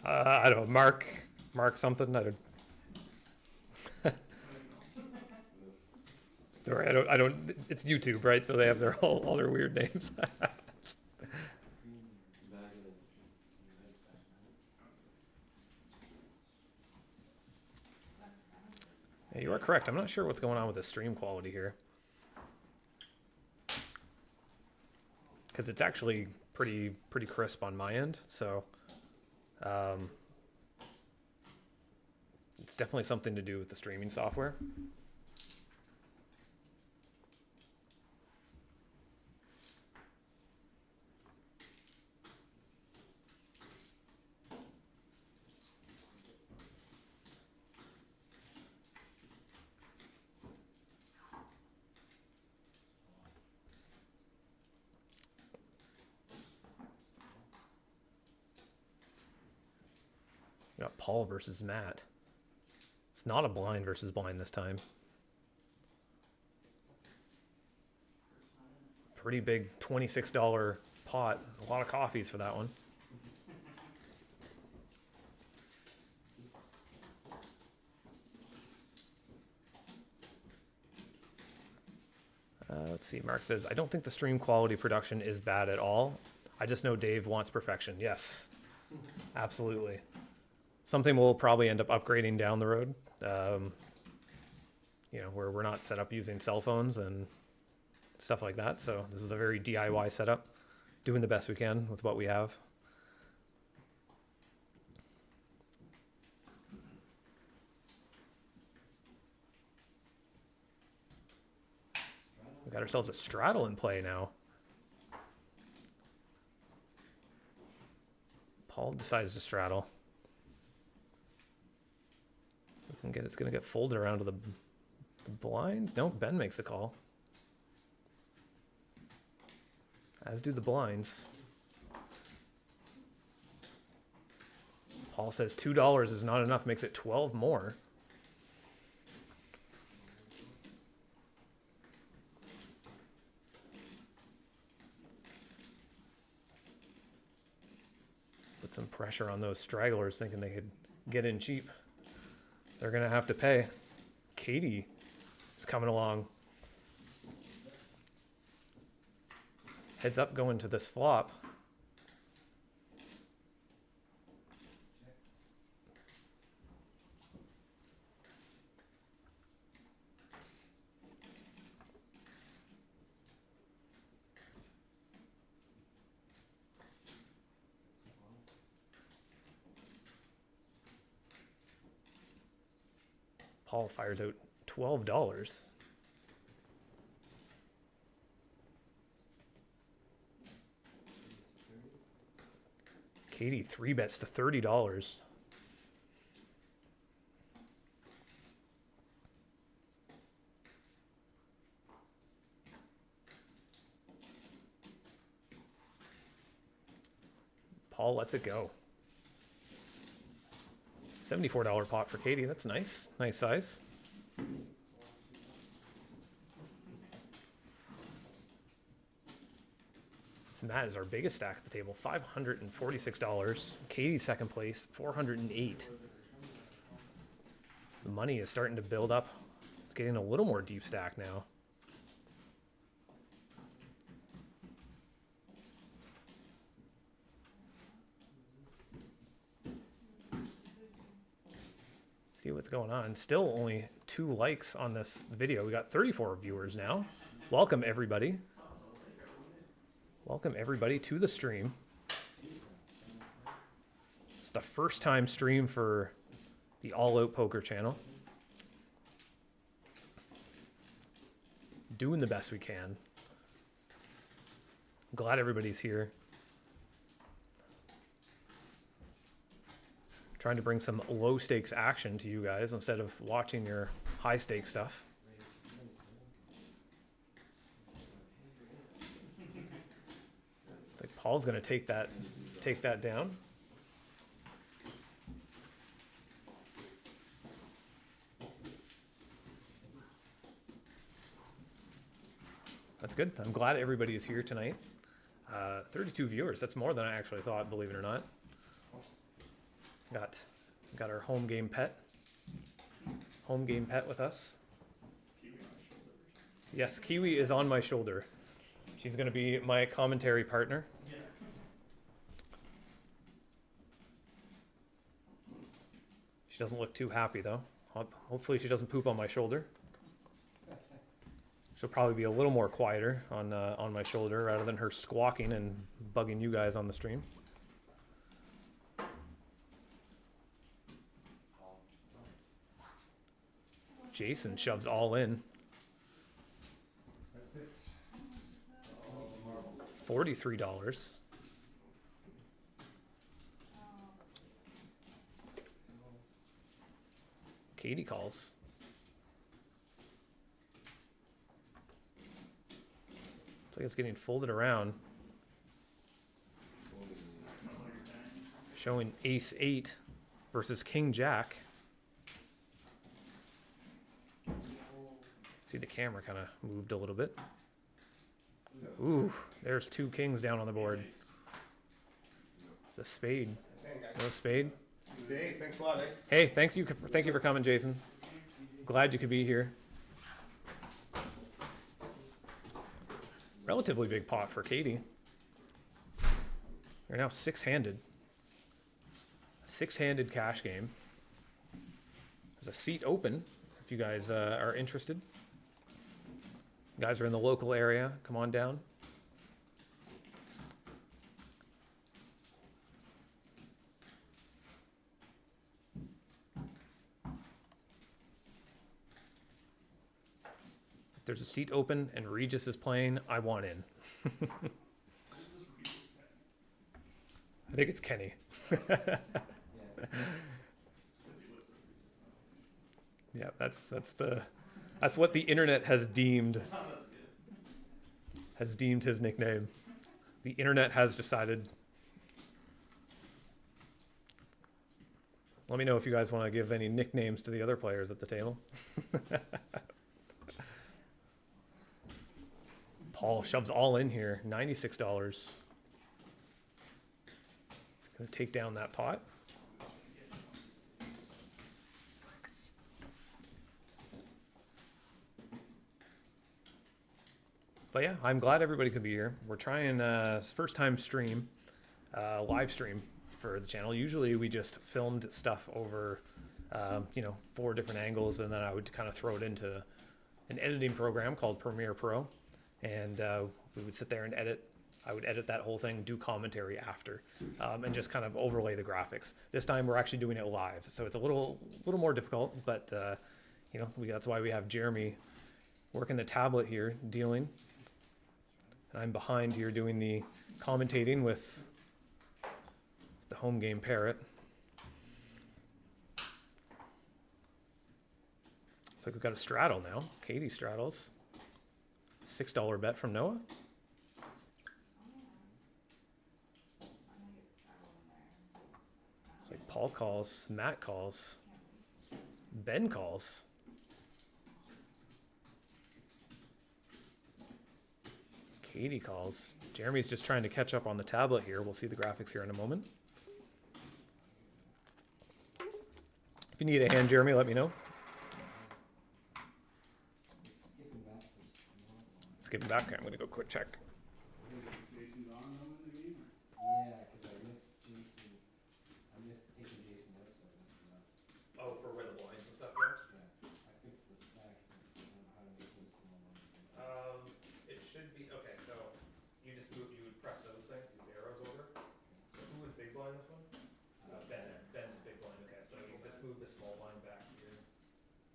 I don't know. Mark something. I don't. Sorry, I don't. It's YouTube, right? So they have their all their weird names. Yeah, you are correct. I'm not sure what's going on with the stream quality here, because it's actually pretty crisp on my end. So it's definitely something to do with the streaming software. We got Paul versus Matt. It's not a blind versus blind this time. Pretty big $26 pot. A lot of coffees for that one. Let's see. Mark says, I don't think the stream quality production is bad at all. I just know Dave wants perfection. Yes, absolutely. Something we'll probably end up upgrading down the road. You know, where we're not set up using cell phones and stuff like that. So this is a very DIY setup, doing the best we can with what we have. We got ourselves a straddle in play now. Paul decides to straddle. It's gonna get folded around to the blinds. No, Ben makes the call. As do the blinds. Paul says $2 is not enough, makes it 12 more. Put some pressure on those stragglers thinking they could get in cheap. They're gonna have to pay. Katie is coming along. Heads up going to this flop. Paul fires out $12. Katie 3-bets to $30. Paul lets it go. $74 pot for Katie. That's nice. Nice size. And that is our biggest stack at the table. $546. Katie second place, $408. The money is starting to build up. It's getting a little more deep stack now. See what's going on. Still only 2 likes on this video. We got 34 viewers now. Welcome everybody. Welcome everybody to the stream. It's the first time stream for the All Out Poker channel. Doing the best we can. Glad everybody's here. Trying to bring some low stakes action to you guys instead of watching your high stakes stuff. I think Paul's gonna take that down. That's good. I'm glad everybody is here tonight. 32 viewers. That's more than I actually thought, believe it or not. Got our home game pet with us. Yes, Kiwi is on my shoulder. She's going to be my commentary partner. She doesn't look too happy though. Hopefully she doesn't poop on my shoulder. She'll probably be a little more quieter on my shoulder rather than her squawking and bugging you guys on the stream. Jason shoves all in. $43. Katie calls. Looks like it's getting folded around. Showing ace 8 versus king jack. camera kind of moved a little bit. Ooh, there's 2 kings down on the board. It's a spade. No spade. Hey, thanks a lot, eh? Hey, thank you for coming, Jason. Glad you could be here. Relatively big pot for Katie. We're now 6-handed. 6-handed cash game. There's a seat open if you guys are interested. You guys are in the local area, come on down. If there's a seat open and Regis is playing, I want in. I think it's Kenny. Yeah, that's what the internet has deemed his nickname. The internet has decided. Let me know if you guys want to give any nicknames to the other players at the table. Paul shoves all in here, $96. He's gonna take down that pot. But yeah, I'm glad everybody could be here. We're trying first time stream, live stream for the channel. Usually we just filmed stuff over, 4 different angles, and then I would kind of throw it into an editing program called Premiere Pro, and we would sit there and edit. I would edit that whole thing, do commentary after, and just kind of overlay the graphics. This time we're actually doing it live, so it's a little more difficult, but that's why we have Jeremy working the tablet here, dealing. And I'm behind here doing the commentating with the home game parrot. Looks like we've got a straddle now. Katie straddles. $6 bet from Noah. It's like Paul calls, Matt calls, Ben calls. Katie calls. Jeremy's just trying to catch up on the tablet here. We'll see the graphics here in a moment. If you need a hand, Jeremy, let me know. Skipping back. Okay, I'm going to go quick check. Jason gone though in the game, or? Yeah, because I missed Jason. I missed taking Jason out, so I missed him out. Oh, for where the blinds and stuff go? Yeah, I fixed the stack. I don't know how to make them small. It should be, okay, so you would press those things, these arrows over. So who was big blind this one? Ben's big blind, okay, so you just move the small blind back here,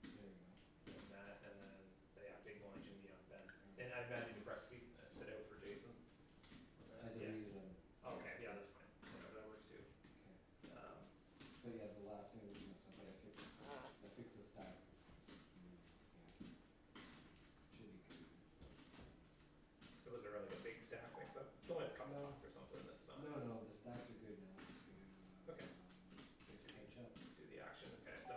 There you go. and that, and then, big blind should be on Ben. And I imagine you press sit out for Jason. I Yeah. deleted them. Okay, yeah, that's fine, that works too. Okay. So yeah, the last thing was messed up, but I fixed the stack. Yeah. Should be good. So was there like a big stack mix up? It's only a couple bucks or something, that's not. No, the stacks are good now. Okay. Just catch up. Do the action, okay, so,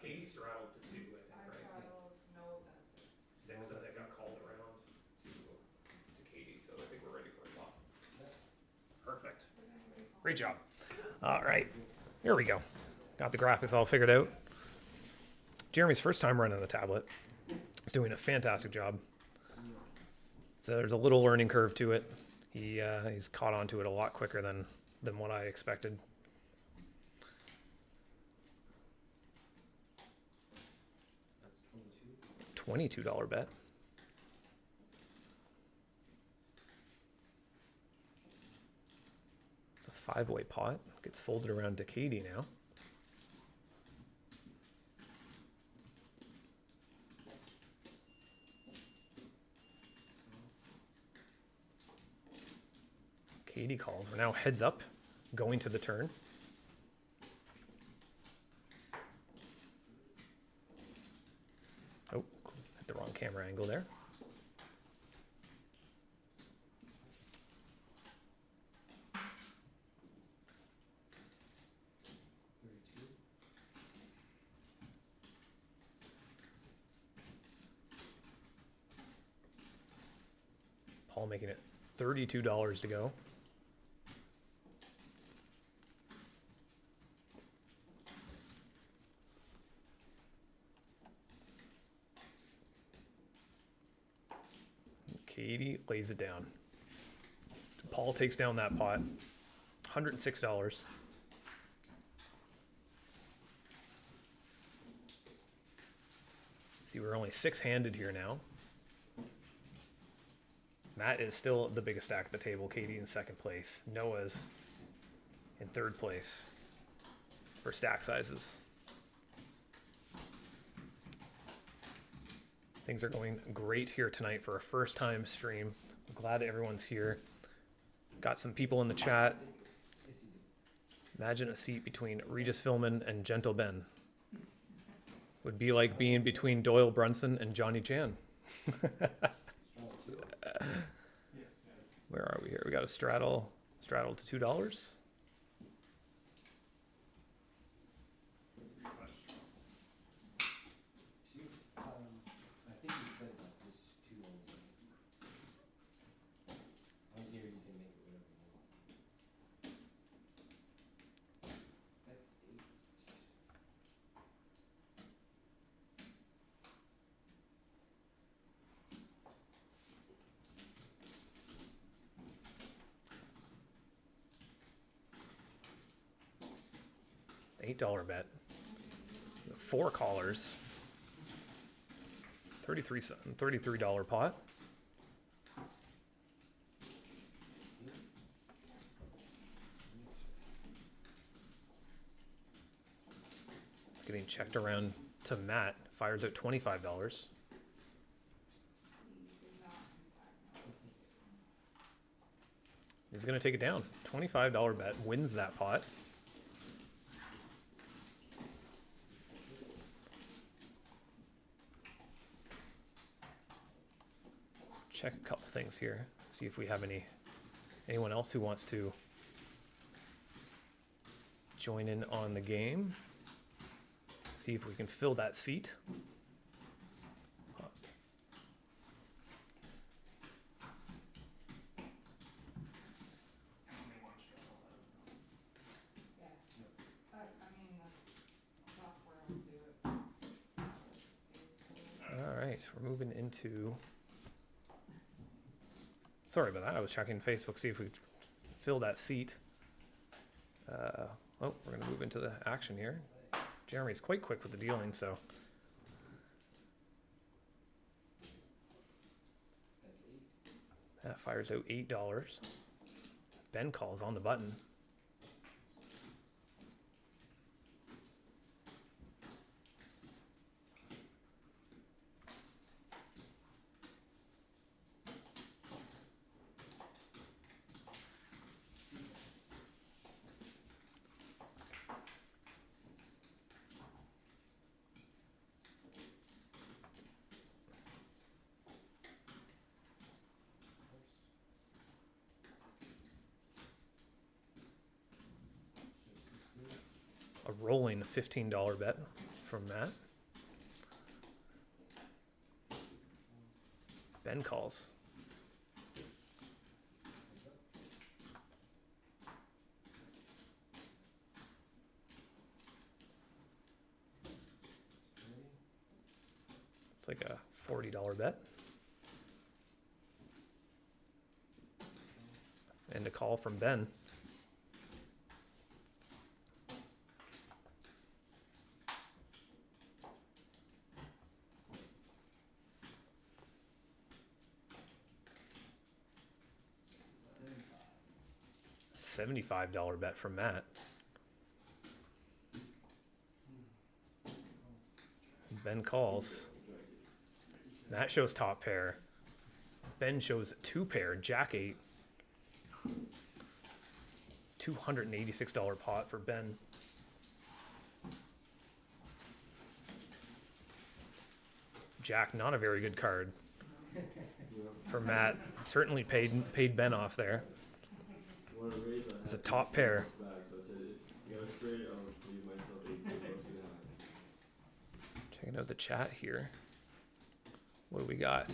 Katie straddled to 2, I think, I right? straddled, no, that's it. 6, and they got called around to Katie, so I think we're ready for a flop. Perfect. Great job. All right, here we go. Got the graphics all figured out. Jeremy's first time running the tablet. He's doing a fantastic job. So there's a little learning curve to it. He's caught on to it a lot quicker than what I expected. That's 22. $22 bet. It's a 5-way pot. Gets folded around to Katie now. Katie calls. We're now heads up, going to the turn. Oh, hit the wrong camera angle there. Paul making it $32 to go. Katie lays it down. Paul takes down that pot. $106. See, we're only 6-handed here now. Matt is still the biggest stack at the table. Katie in second place. Noah's in third place for stack sizes. Things are going great here tonight for a first time stream. I'm glad everyone's here. Got some people in the chat. Imagine a seat between Regis Philman and Gentle Ben. Would be like being between Doyle Brunson and Johnny Chan. Where are we here? We got a straddle to $2. I think you said that there's just two only. On here you can make it whatever you want. That's 8. $8 bet. 4 callers. $33 pot. Getting checked around to Matt. Fires out $25. He did not impact He's going to take it down. $25 bet wins that pot. Check a couple things here. See if we have anyone else who wants to join in on the game. See if we can fill that seat. Yeah. I mean, the software will do it. All right, we're moving into. Sorry about that. I was checking Facebook, see if we fill that seat. Oh, we're going to move into the action here. Jeremy's quite quick with the dealing, so. That fires out $8. Ben calls on the button. A rolling $15 bet from Matt. Ben calls. It's like a $40 bet. And a call from Ben. $75 bet from Matt. Ben calls. Matt shows top pair. Ben shows 2 pair, Jack 8. $286 pot for Ben. Jack, not a very good card for Matt. Certainly paid Ben off there. It's a top pair. So I said, if you got a straight, I'll leave myself $18 an hour. Checking out the chat here. What do we got?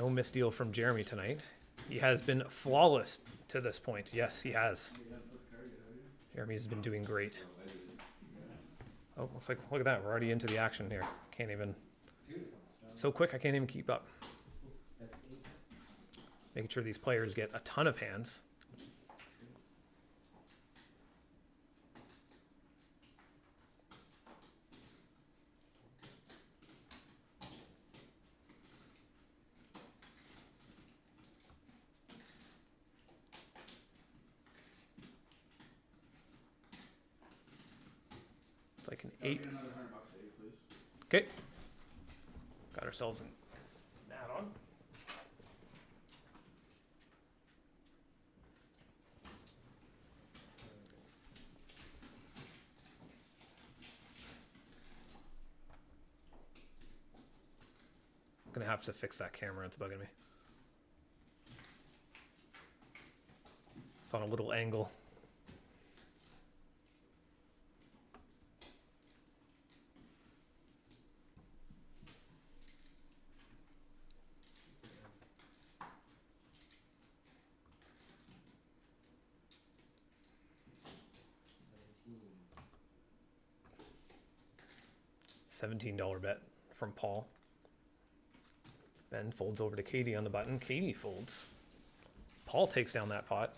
No misdeal from Jeremy tonight. He has been flawless to this point. Yes, he has. You haven't put the card yet, have you? Jeremy's been doing great. No, I didn't. Oh, looks like, look at that. We're already into the action here. Can't even, Two to come strong. so quick, I can't even keep up. That's 8. Making sure these players get a ton of hands. It's like an That'll 8. be another $100 save, please. Okay. Got ourselves an add-on. Gonna have to fix that camera, it's bugging me. It's on a little angle. $17 bet from Paul. Ben folds over to Katie on the button. Katie folds. Paul takes down that pot.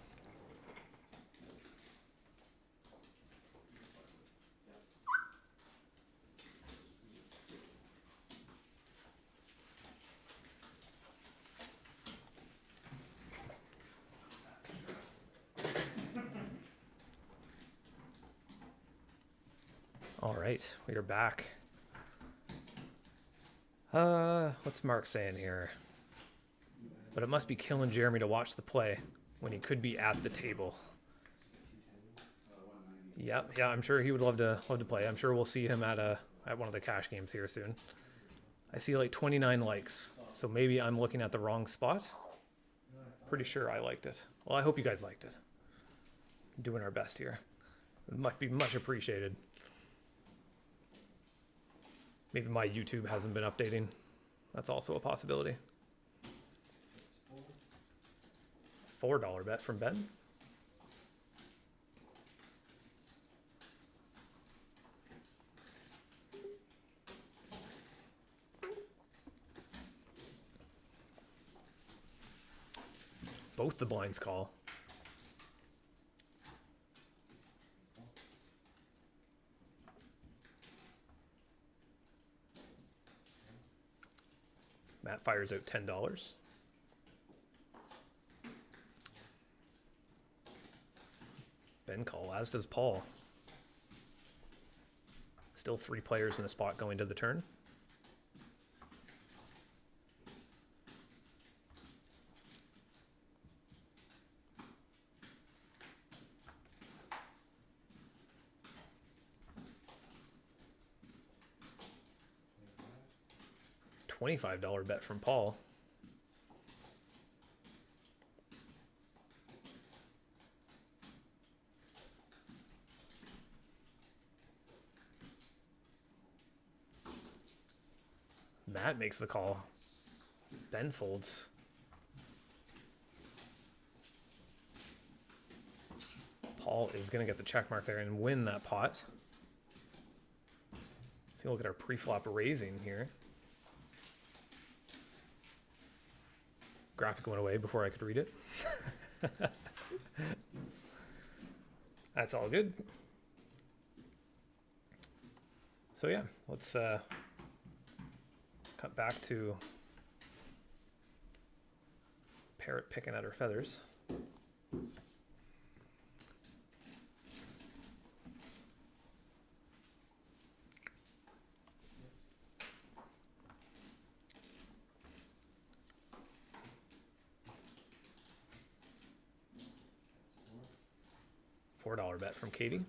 All right, we are back. What's Mark saying here? But it must be killing Jeremy to watch the play when he could be at the table. 190. Yeah, I'm sure he would love to play. I'm sure we'll see him at one of the cash games here soon. I see like 29 likes, so maybe I'm looking at the wrong spot. Pretty sure I liked it. Well, I hope you guys liked it. Doing our best here. It might be much appreciated. Maybe my YouTube hasn't been updating. That's also a possibility. $4 bet from Ben. Both the blinds call. Matt fires out $10. Ben call, as does Paul. Still 3 players in the spot going to the turn. $25 bet from Paul. Matt makes the call. Ben folds. Paul is going to get the check mark there and win that pot. Let's look at our pre-flop raising here. Graphic went away before I could read it. That's all good. So yeah, let's cut back to Parrot picking at her feathers. $4 bet from Katie.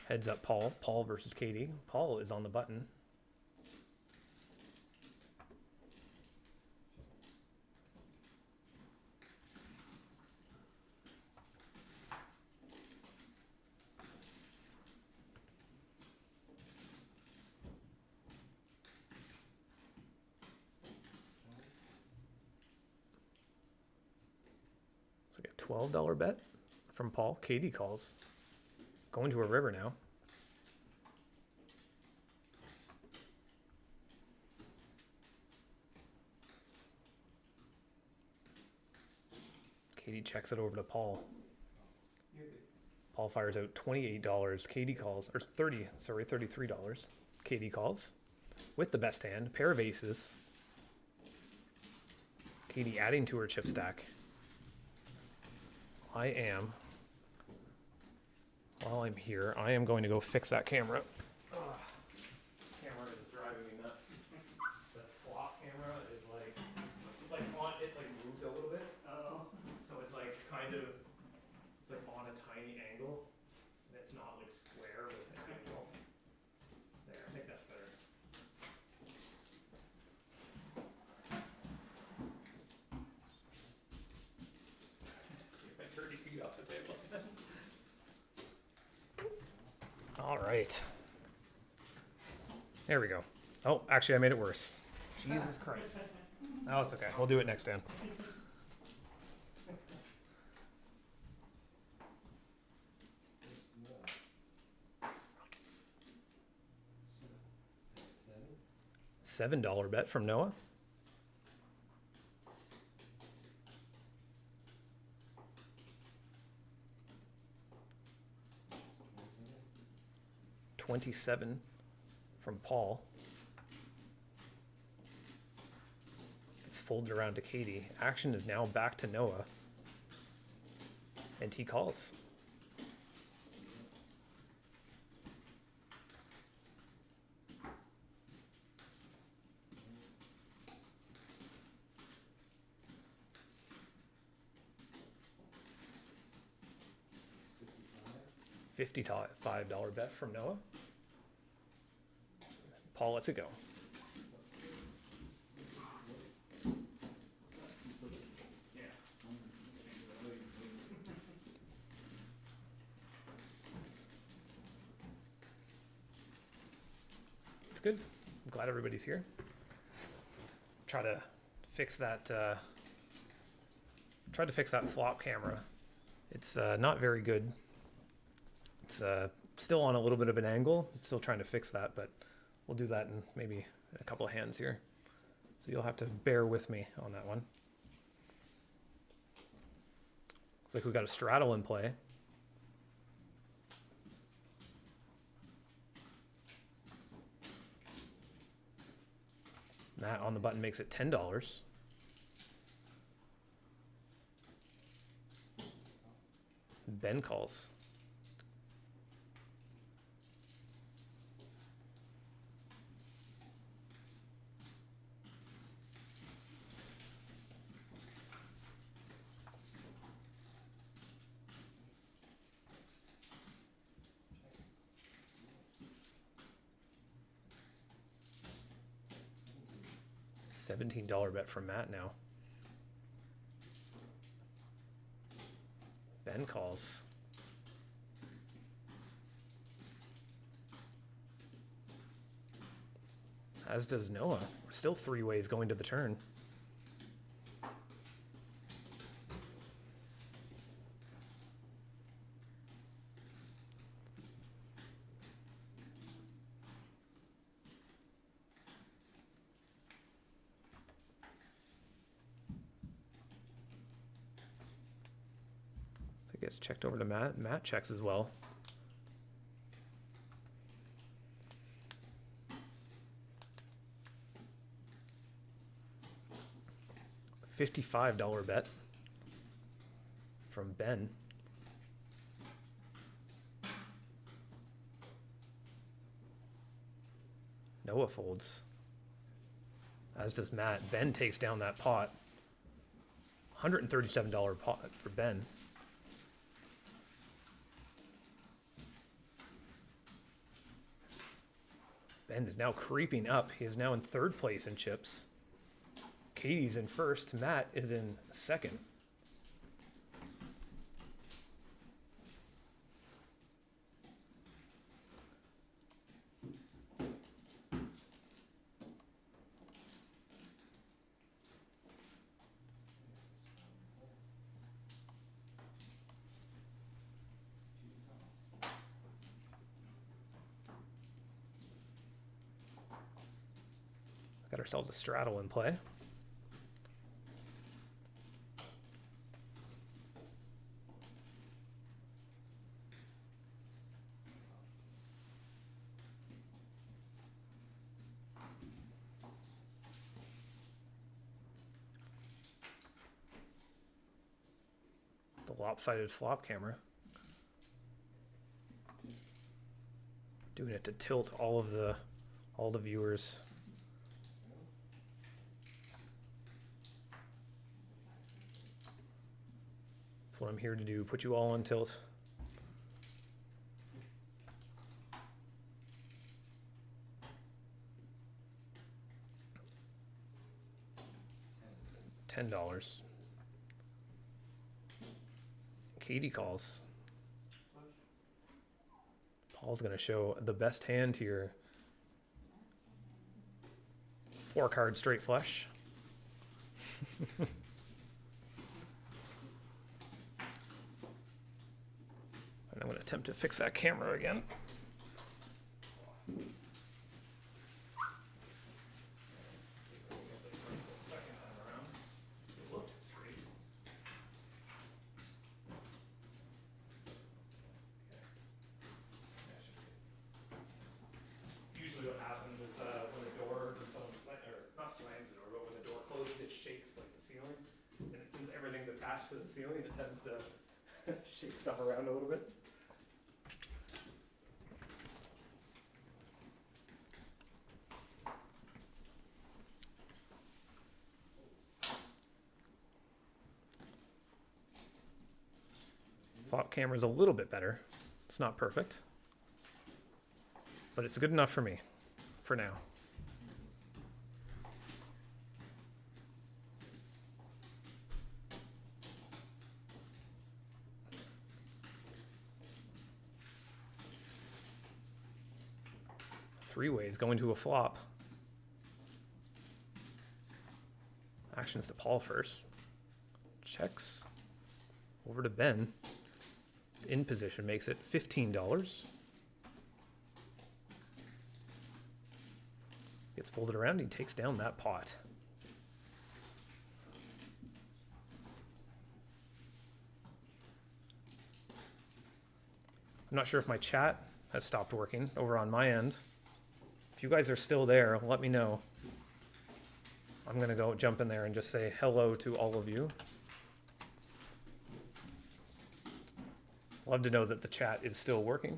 Heads up Paul. Paul versus Katie. Paul is on the button. So we got $12 bet from Paul. Katie calls. Going to a river now. Katie checks it over to Paul. Paul fires out $28. Katie calls, or $33. Katie calls with the best hand, pair of aces. Katie adding to her chip stack. While I'm here, I am going to go fix that camera. Camera is driving me nuts. The flop camera is like, it's like moved a little bit. Oh. So it's like it's like on a tiny angle. And it's not like square with anything else. There, I think that's better. Get my 30 feet off the table. All right. There we go. Oh, actually, I made it worse. Jesus Christ. Oh, it's okay. We'll do it next time. $7 bet from Noah. $27 from Paul. It's folded around to Katie. Action is now back to Noah. And he calls. $55 bet from Noah. Paul lets it go. It's good. I'm glad everybody's here. Try to fix that. Tried to fix that flop camera. It's not very good. It's still on a little bit of an angle. Still trying to fix that, but we'll do that in maybe a couple of hands here. So you'll have to bear with me on that one. Looks like we got a straddle in play. Matt on the button makes it $10. Ben calls. $17 bet from Matt now. Ben calls. As does Noah. We're still three ways going to the turn. It gets checked over to Matt. Matt checks as well. $55 bet from Ben. Noah folds. As does Matt. Ben takes down that pot. $137 pot for Ben. Ben is now creeping up. He is now in third place in chips. Katie's in first. Matt is in second. ourselves a straddle in play. The lopsided flop camera. Doing it to tilt all the viewers. That's what I'm here to do, put you all on tilt. $10. Katie calls. Paul's gonna show the best hand here. 4-card straight flush. And I'm gonna attempt to fix that camera again. Usually what happens is when the door, when someone not slams the door, but when the door closes, it shakes like the ceiling. And since everything's attached to the ceiling, it tends to shake stuff around a little bit. Flop camera's a little bit better. It's not perfect, but it's good enough for me, for now. Three ways going to a flop. Actions to Paul first. Checks over to Ben. In position makes it $15. Gets folded around, he takes down that pot. I'm not sure if my chat has stopped working over on my end. If you guys are still there, let me know. I'm gonna go jump in there and just say hello to all of you. Love to know that the chat is still working.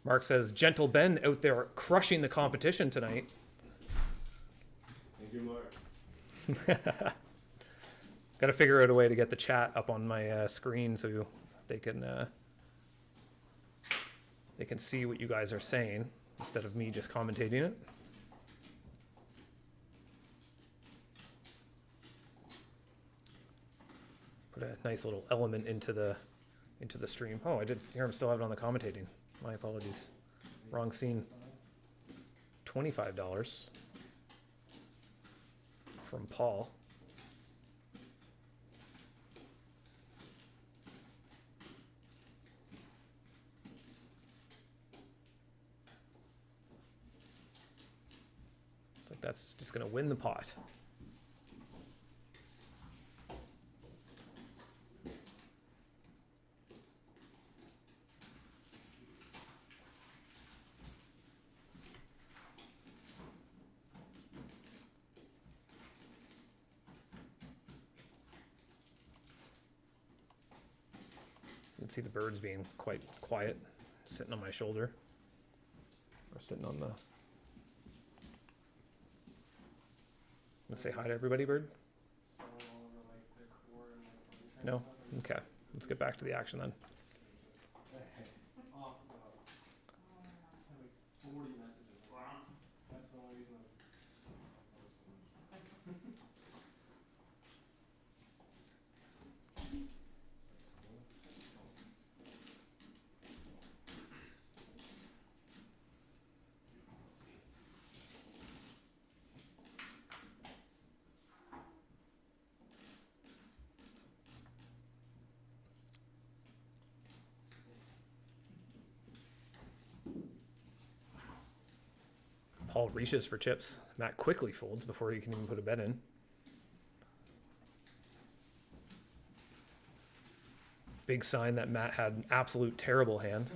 Mark says, Gentle Ben out there crushing the competition tonight. Thank you, Mark. Got to figure out a way to get the chat up on my screen so they can see what you guys are saying instead of me just commentating it. Put a nice little element into the stream. Oh, I did hear him still have it on the commentating. My apologies. Wrong scene. $25 from Paul. It's like that's just going to win the pot. You can see the birds being quite quiet, sitting on my shoulder, or sitting on the... Want to say hi to everybody, bird? No? Okay. Let's get back to the action then. Off about, like 40 messages. Wow. That's the only reason I've Paul reaches for chips. Matt quickly folds before he can even put a bet in. Big sign that Matt had an absolute terrible hand.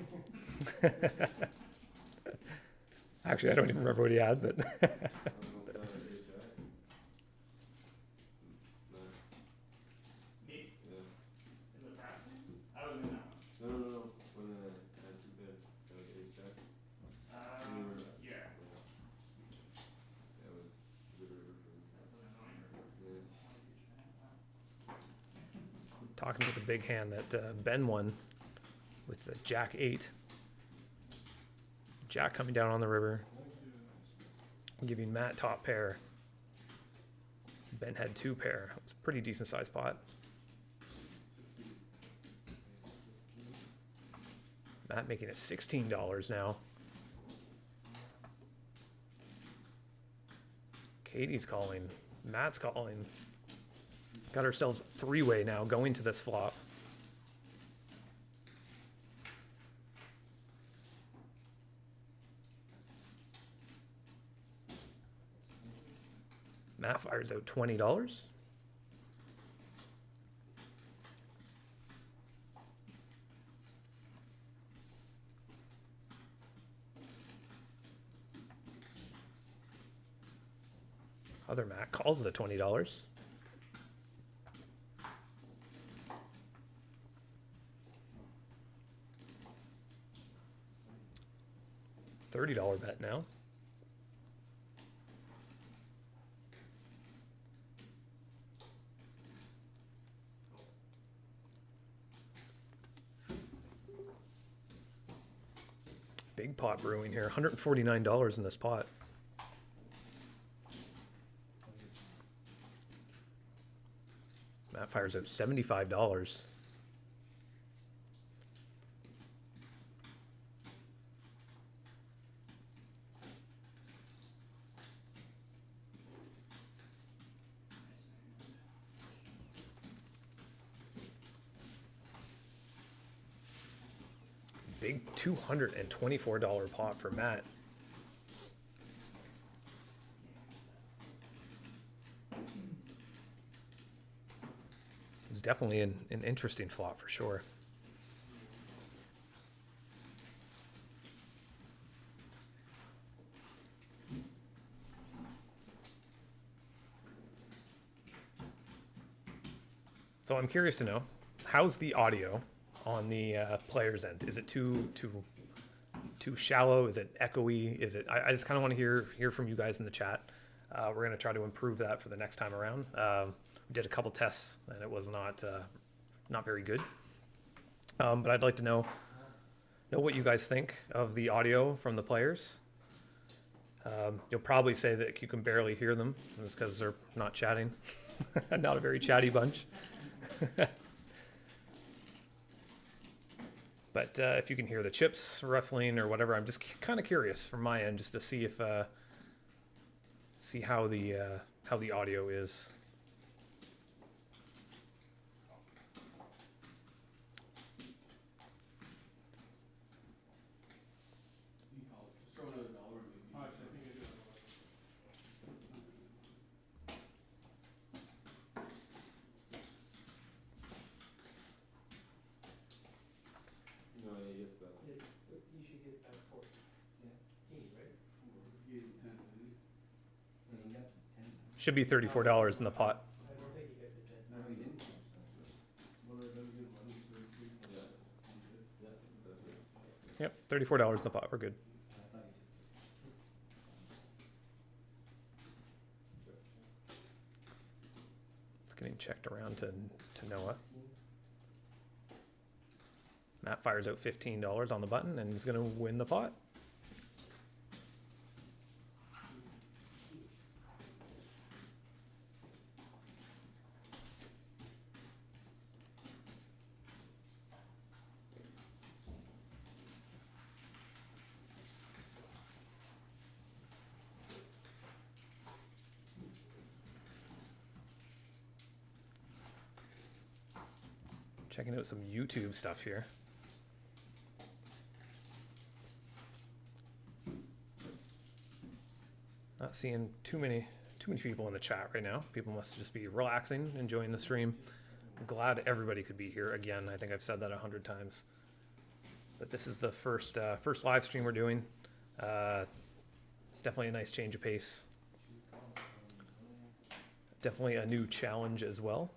Actually, I don't even remember what he had, but I don't know if that was ace jack. No, Me, yeah. in the past, I was in that one. No. When I had two pairs, that was ace jack. Yeah, That was a good river for me. that's an annoying river. Yeah. I wanna be a fan of that. talking about the big hand that Ben won with the Jack 8. Jack coming down on the river, giving Matt top pair. Ben had 2 pair. It's a pretty decent sized pot. Matt making it $16 now. Katie's calling. Matt's calling. Got ourselves a 3-way now going to this flop. Matt fires out $20. Other Matt calls the $20. $30 bet now. Big pot brewing here. $149 in this pot. Matt fires out $75. Big $224 pot for Matt. It's definitely an interesting flop for sure. So I'm curious to know, how's the audio on the player's end? Is it too shallow? Is it echoey? Is it? I just kind of want to hear from you guys in the chat. We're going to try to improve that for the next time around. We did a couple tests and it was not very good. But I'd like to know what you guys think of the audio from the players. You'll probably say that you can barely hear them. It's because they're not chatting. Not a very chatty bunch. But if you can hear the chips ruffling or whatever, I'm just kind of curious from my end just to see if see how the audio is. You call it, just throw another dollar in maybe. Oh, actually, I think I do have a No, yeah, he gets that. You should get that for Katie, right? You gave him 10, didn't you? And he got 10. Should be $34 in the pot. I don't think you get the 10. No, he didn't. Well, I don't get money for it. Yeah, yeah, that's right. Yep, $34 in the pot. We're good. I thought you did. It's getting checked around to Noah. Matt fires out $15 on the button and he's going to win the pot. Checking out some YouTube stuff here. seeing too many people in the chat right now. People must just be relaxing, enjoying the stream. I'm glad everybody could be here again. I think I've said that 100 times. But this is the first live stream we're doing. It's definitely a nice change of pace. Definitely a new challenge as well.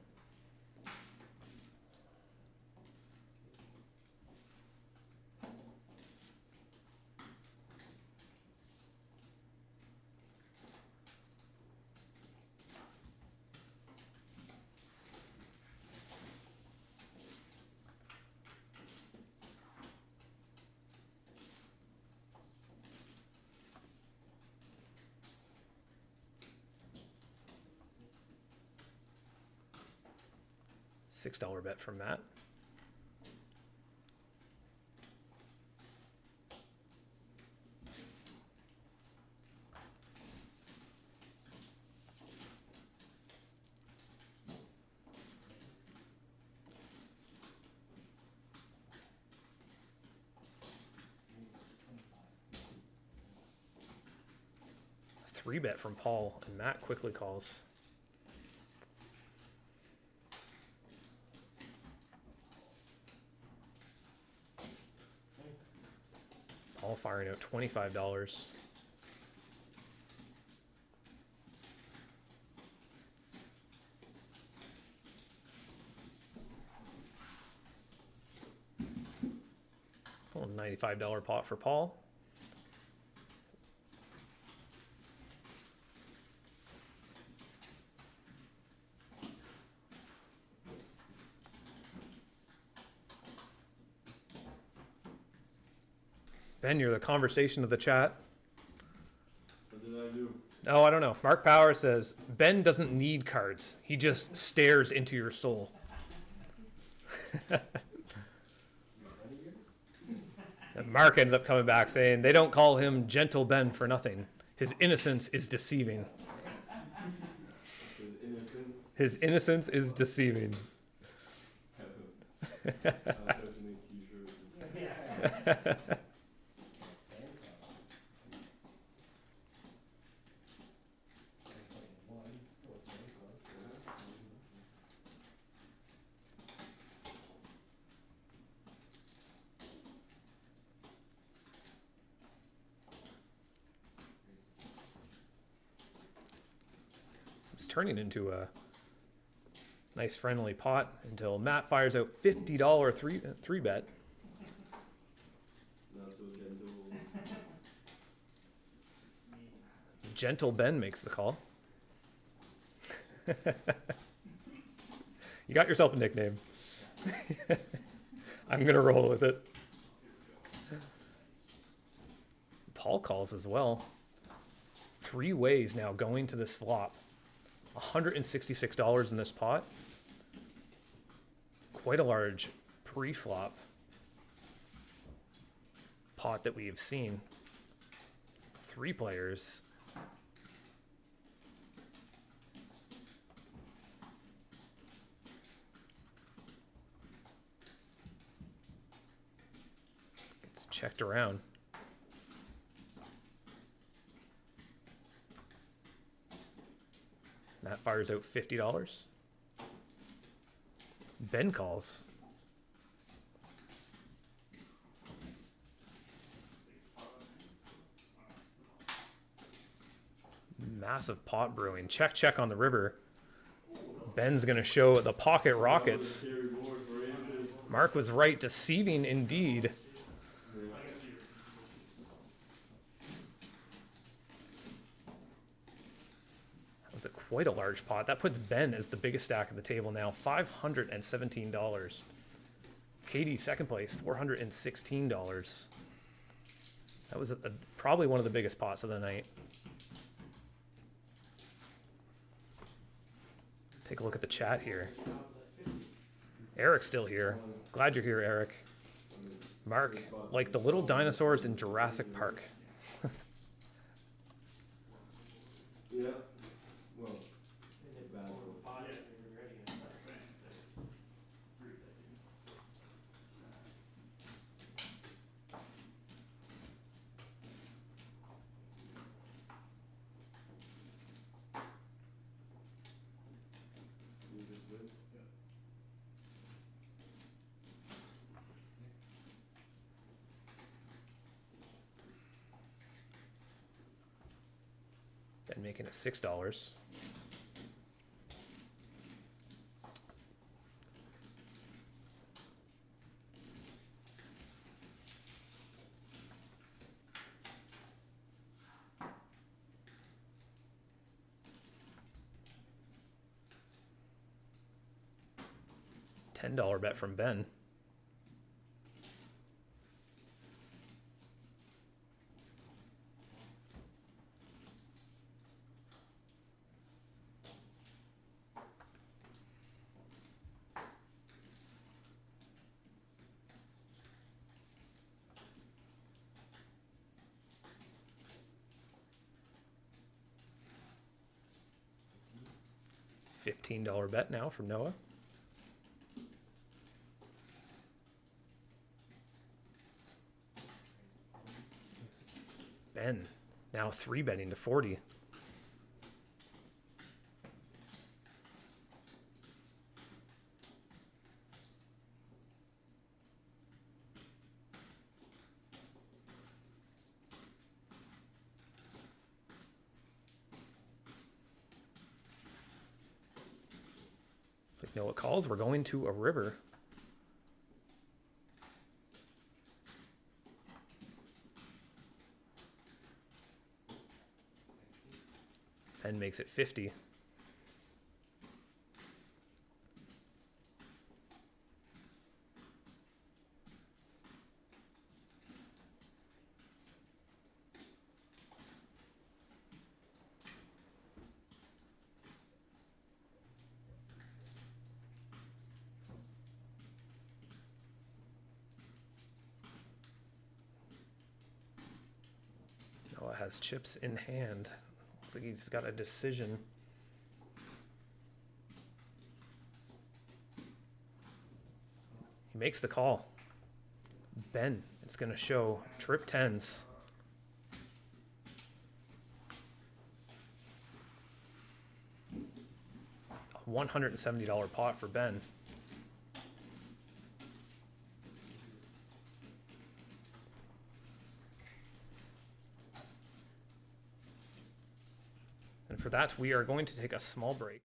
$6 bet from Matt. A 3-bet from Paul, and Matt quickly calls. Paul firing out $25. $95 pot for Paul. Ben, you're the conversation of the chat. What did I do? Oh, I don't know. Mark Power says, Ben doesn't need cards. He just stares into your soul. And Mark ends up coming back saying, they don't call him Gentle Ben for nothing. His innocence is deceiving. His innocence. His innocence is deceiving. I'll have to make t-shirts. Turning into a nice friendly pot until Matt fires out $50 three bet. Not so gentle. Gentle Ben makes the call. You got yourself a nickname. I'm gonna roll with it. Paul calls as well. 3 ways now going to this flop. $166 in this pot. Quite a large pre-flop pot that we've seen. 3 players. It's checked around. Matt fires out $50. Ben calls. Massive pot brewing. Check, check on the river. Ben's going to show the pocket rockets. Mark was right. Deceiving indeed. Quite a large pot. That puts Ben as the biggest stack of the table now. $517. Katie, second place, $416. That was probably one of the biggest pots of the night. Take a look at the chat here. Eric's still here. Glad you're here, Eric. Mark, like the little dinosaurs in Jurassic Park. Yeah. Well, making it $6. $10 bet from Ben. $15 bet now from Noah. Ben now 3-betting to 40. It's like Noah calls. We're going to a river. Ben makes it 50. Noah has chips in hand. Looks like he's got a decision. He makes the call. Ben, it's going to show trip tens. A $170 pot for Ben. And for that, we are going to take a small break.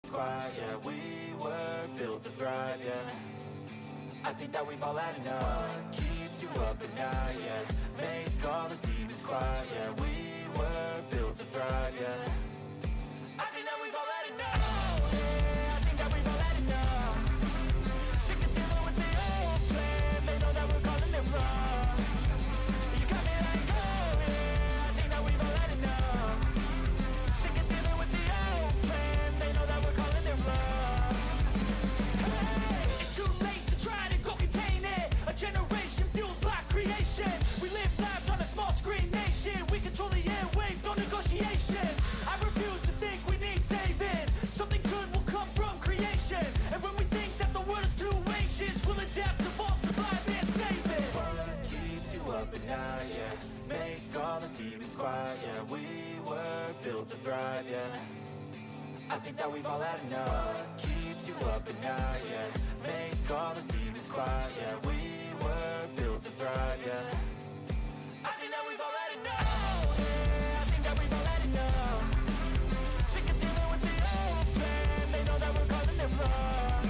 Quiet, yeah, we were built to thrive, yeah. I think that we've all had enough. Keeps you up at night, yeah. Make all the demons quiet, yeah. We were built to thrive, yeah. I think that we've all had enough. Yeah, I think that we've all had enough. Sick of dealing with the old plan. They know that we're calling it wrong. You got me like, oh yeah, I think that we've all had enough. Sick of dealing with the old plan. They know that we're calling it wrong. Hey, it's too late to try to go contain it. A generation fueled by creation. We live lives on a small screen nation. We control the airwaves, no negotiation. I refuse to think we need saving. Something good will come from creation. And when we think that the world is too anxious, we'll adapt, evolve, survive, and save it. What keeps you up at night, yeah. Make all the demons quiet, yeah. We were built to thrive, yeah. I think that we've all had enough. Keeps you up at night, yeah. Make all the demons quiet, yeah. We were built to thrive, yeah. I think that we've all had enough. Yeah, I think that we've all had enough. Sick of dealing with the old plan. They know that we're calling it wrong.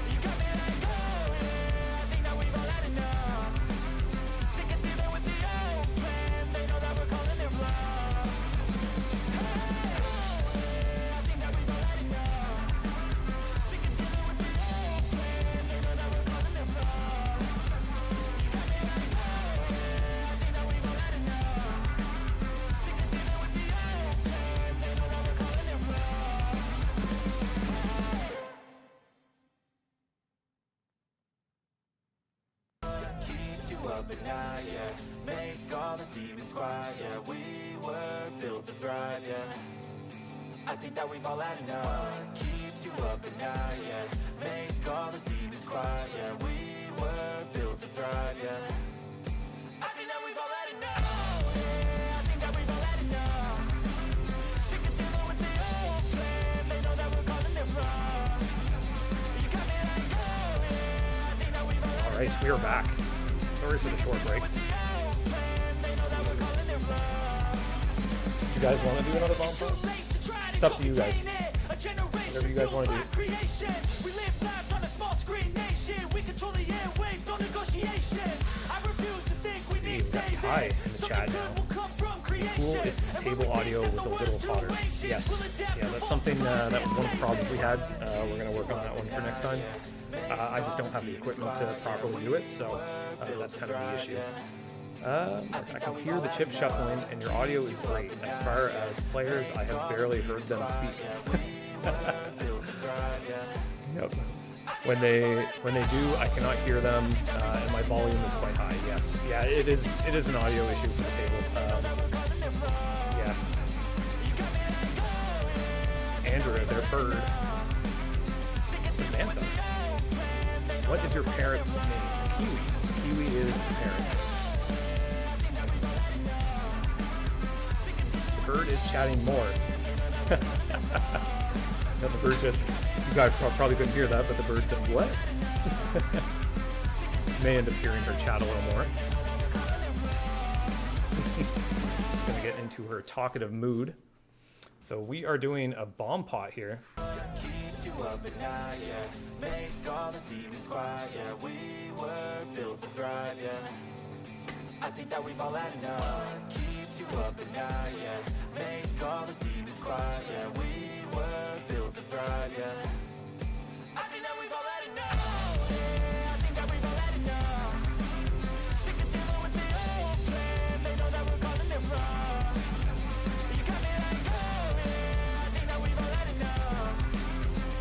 You got me like, oh yeah, I think that we've all had enough. Sick of dealing with the old plan. They know that we're calling it wrong. Hey, oh yeah, I think that we've all had enough. Sick of dealing with the old plan. They know that we're calling it wrong. You got me like, oh yeah, I think that we've all had enough. Sick of dealing with the old plan. They know that we're calling it wrong. Keeps you up at night, yeah. Make all the demons quiet, yeah. We were built to thrive, yeah. I think that we've all had enough. Keeps you up at night, yeah. Make all the demons quiet, yeah. We were built to thrive, yeah. I think that we've all had enough. Yeah, I think that we've all had enough. Sick of dealing with the old plan. They know that we're calling it wrong. Nice, we are back. Sorry for the short break. You guys want to do another bomb pop? It's up to you guys. Whatever you guys want to do. See, we got Ty in the chat now. It'd be cool if table audio was a little hotter. Yes. Yeah, that's something that was one of the problems we had. We're going to work on that one for next time. I just don't have the equipment to properly do it, so that's kind of the issue. I can hear the chips shuffling, and your audio is great. As far as players, I have barely heard them speak. Yep. When they do, I cannot hear them, and my volume is quite high. Yes. Yeah, it is an audio issue for the table. Yeah. Andrea, their bird. Samantha. What is your parent's name? Kiwi. Kiwi is the parent. The bird is chatting more. No, the bird just, you guys probably couldn't hear that, but the bird said, what? May end up hearing her chat a little more. Gonna get into her talkative mood. So we are doing a bomb pot here. Keeps you up at night, yeah. Make all the demons quiet, yeah. We were built to thrive, yeah. I think that we've all had enough. Keeps you up at night, yeah. Make all the demons quiet, yeah. We were built to thrive, yeah. I think that we've all had enough. Yeah, I think that we've all had enough. Sick of dealing with the old plan. They know that we're calling it wrong. You got me like, oh yeah. I think that we've all had enough.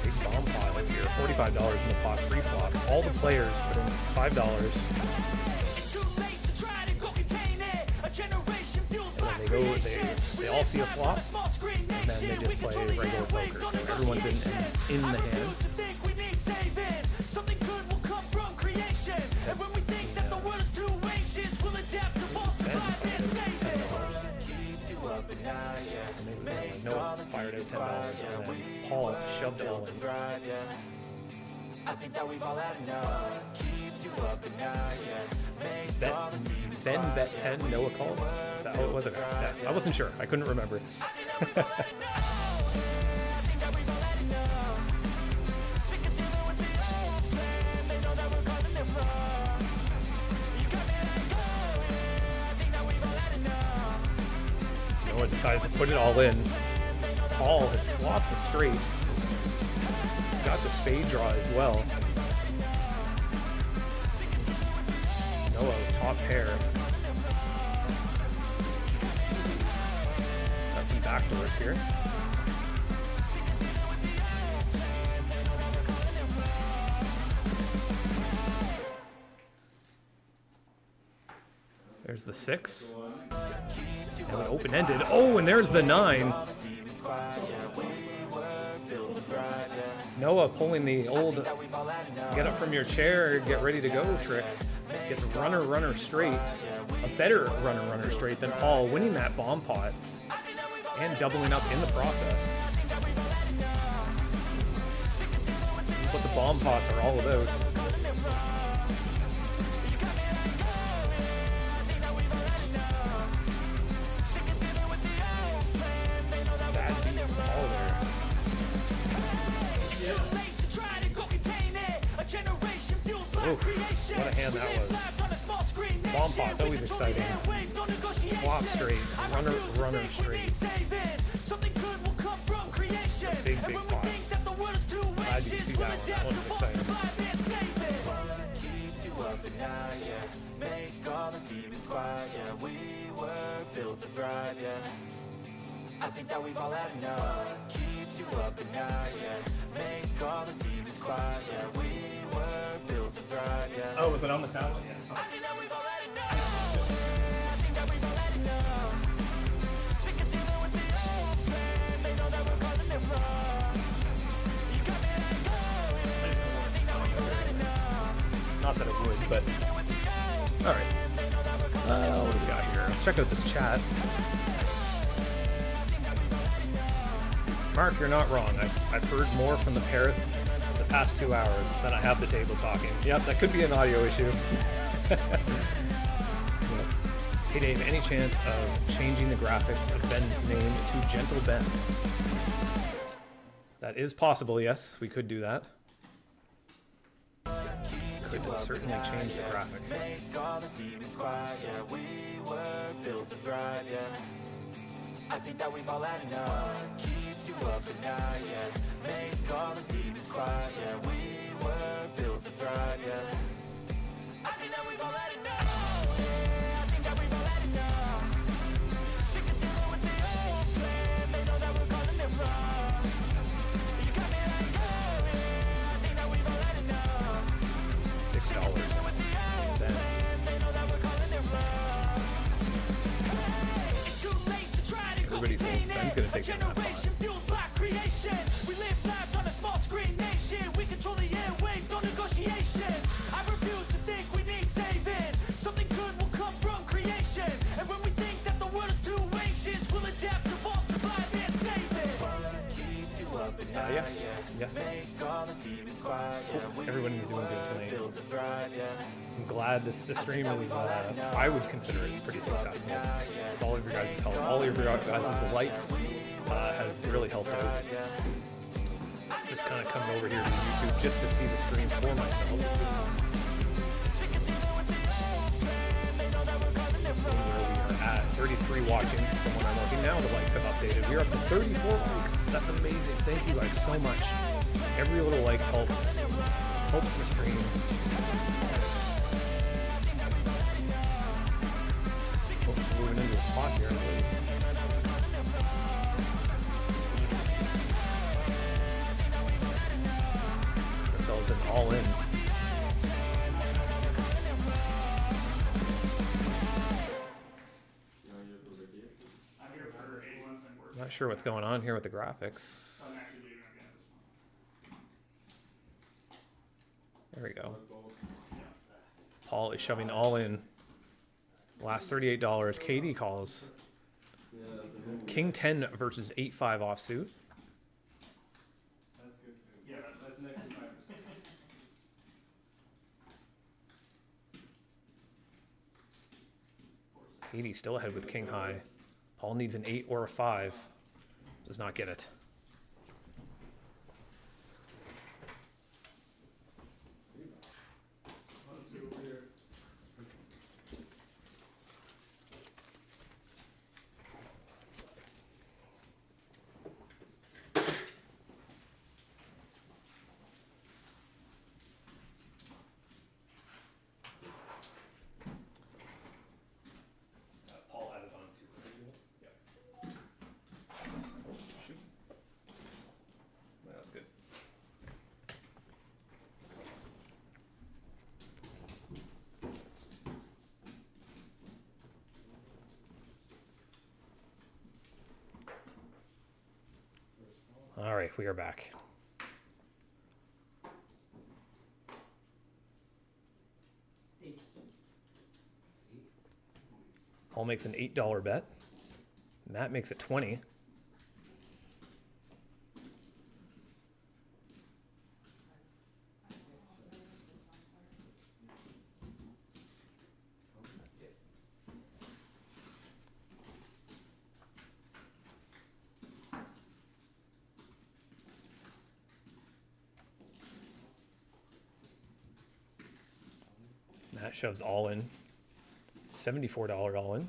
Big bomb pot up here. $45 in the pot pre-flop. All the players put in $5. It's too late to try to go contain it. A generation fueled by And then they all see a flop, and then they just play regular poker. So everyone's in the hand. Something good will come from creation. And when we think that the world is too anxious, we'll adapt to false survive and save it. Keeps you up at night, yeah. Noah fired out $10, and then Paul shoved it all in. I think that we've all had enough. Keeps you up at night, yeah. Ben bet 10, Noah called. Oh, it was a bet. Yeah, I wasn't sure. I couldn't remember. Noah decides to put it all in. Paul had flopped the straight. Got the spade draw as well. Noah, top pair. Got some backdoors here. There's the 6. And an open-ended. Oh, and there's the 9. Noah pulling the old get up from your chair, get ready to go trick. Gets runner straight. A better runner straight than Paul, winning that bomb pot and doubling up in the process. This is what the bomb pots are all about. Bad beat from Paul there. Oof, what a hand that was. Bomb pot's always exciting. Flop straight, runner straight. Big pot. Glad you can see that one. That one's exciting. Keeps you up at night, yeah. Make all the demons quiet, yeah. We were built to thrive, yeah. I think that we've all had enough. Keeps you up at night, yeah. Make all the demons quiet, yeah. We were built to thrive, yeah. Oh, was it on the tablet? Yeah. I think that we've all had enough. I think that we've all had enough. Sick of dealing with the old plan. They know that we're calling it wrong. You got me like, oh yeah. I think that we've all had enough. Not that it would, but alright. What do we got here? Let's check out this chat. Mark, you're not wrong. I've heard more from the past 2 hours, then I have the table talking. Yep, that could be an audio issue. Yep. Hey Dave, any chance of changing the graphics of Ben's name to Gentle Ben? That is possible, yes. We could do that. Could certainly change the graphic. Make all the demons quiet, yeah. We were built to thrive, yeah. I think that we've all had enough. Keeps you up at night, yeah. Make all the demons quiet, yeah. We were built to thrive, yeah. I think that we've all had enough. Yeah, I think that we've all had enough. Sick of dealing with the old plan. They know that we're calling it wrong. You got me like, oh yeah. I think that we've all had enough. $6. Ben. They know that we're calling it wrong. Hey, it's too late to try to Everybody thinks Ben's gonna take it in that generation fueled by creation. We live lives on a small screen nation. We control the airwaves, no negotiation. I refuse to think we need saving. Something good will come from creation. And when we think that the world is too anxious, we'll adapt, evolve, survive, and save it. What keeps you up at night, yeah. yeah. Yes. Make all the demons quiet, yeah. We Everyone is doing good tonight. built to thrive, yeah. I'm glad this stream is, I would consider it pretty successful. With all of your guys' help, all of your guys' likes has really helped out. Just kind of coming over here to YouTube just to see the stream for myself. Seeing where we are at 33 watching from when I'm looking now. The likes have updated. We're up to 34 likes. That's amazing. Thank you guys so much. Every little like helps the stream. Oh, moving into a spot here, I believe. Ourselves an all in. I'm here for 81 cent worth. Not sure what's going on here with the graphics. I'm actually leaving again this month. There we go. Paul is shoving all in. Last $38. KD calls. King 10 versus 8-5 offsuit. That's good too. Yeah, that's next to 5%. KD still ahead with King high. Paul needs an 8 or a 5. Does not get it. Paul added on to Yep. Oh, shoot. That was good. All right, we are back. Paul makes an $8 bet. Matt makes it 20. Matt shoves all in. $74 all in.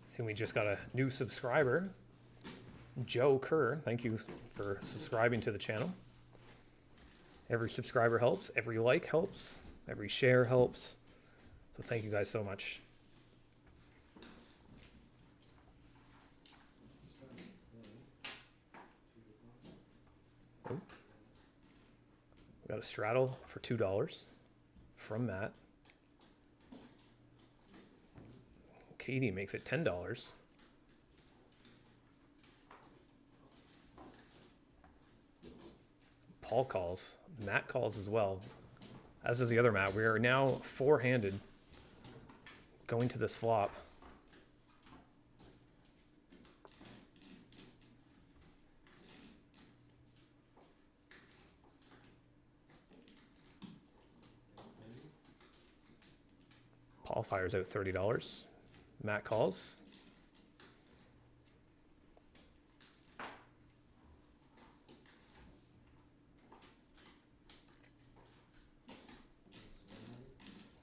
See, we just got a new subscriber. Joe Kerr, thank you for subscribing to the channel. Every subscriber helps, every like helps, every share helps. So thank you guys so much. Oh. We got a straddle for $2 from Matt. Katie makes it $10. Paul calls. Matt calls as well. As does the other Matt. We are now four-handed going to this flop. Paul fires out $30. Matt calls.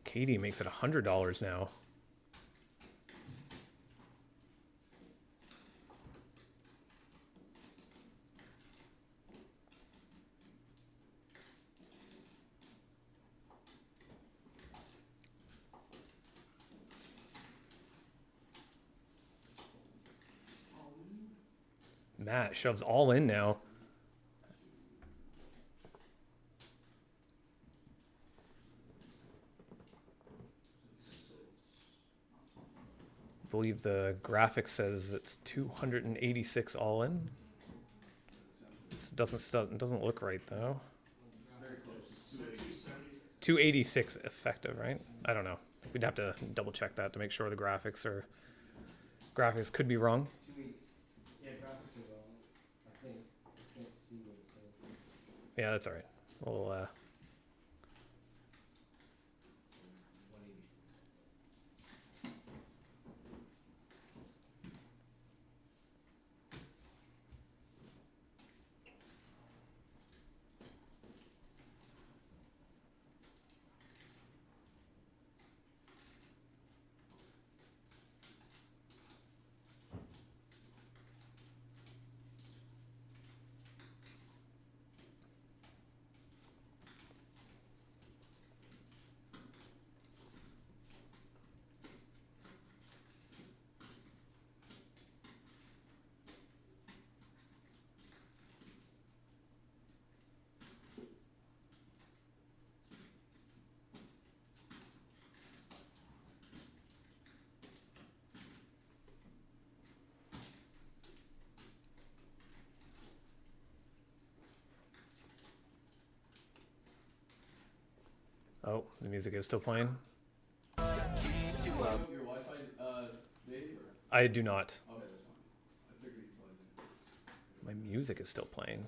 Katie makes it $100 now. Matt shoves all in now. I believe the graphic says it's 286 all in. This doesn't look right though. Very close. 286. 286 effective, right? I don't know. We'd have to double check that to make sure the graphics could be wrong. 286. Yeah, graphics are wrong. I think. I can't see what it says. Yeah, that's all right. We'll 186. Oh, the music is still playing. Keeps you up. Your Wi-Fi, Dave, or? I do not. Okay, that's fine. I figured you probably did. My music is still playing.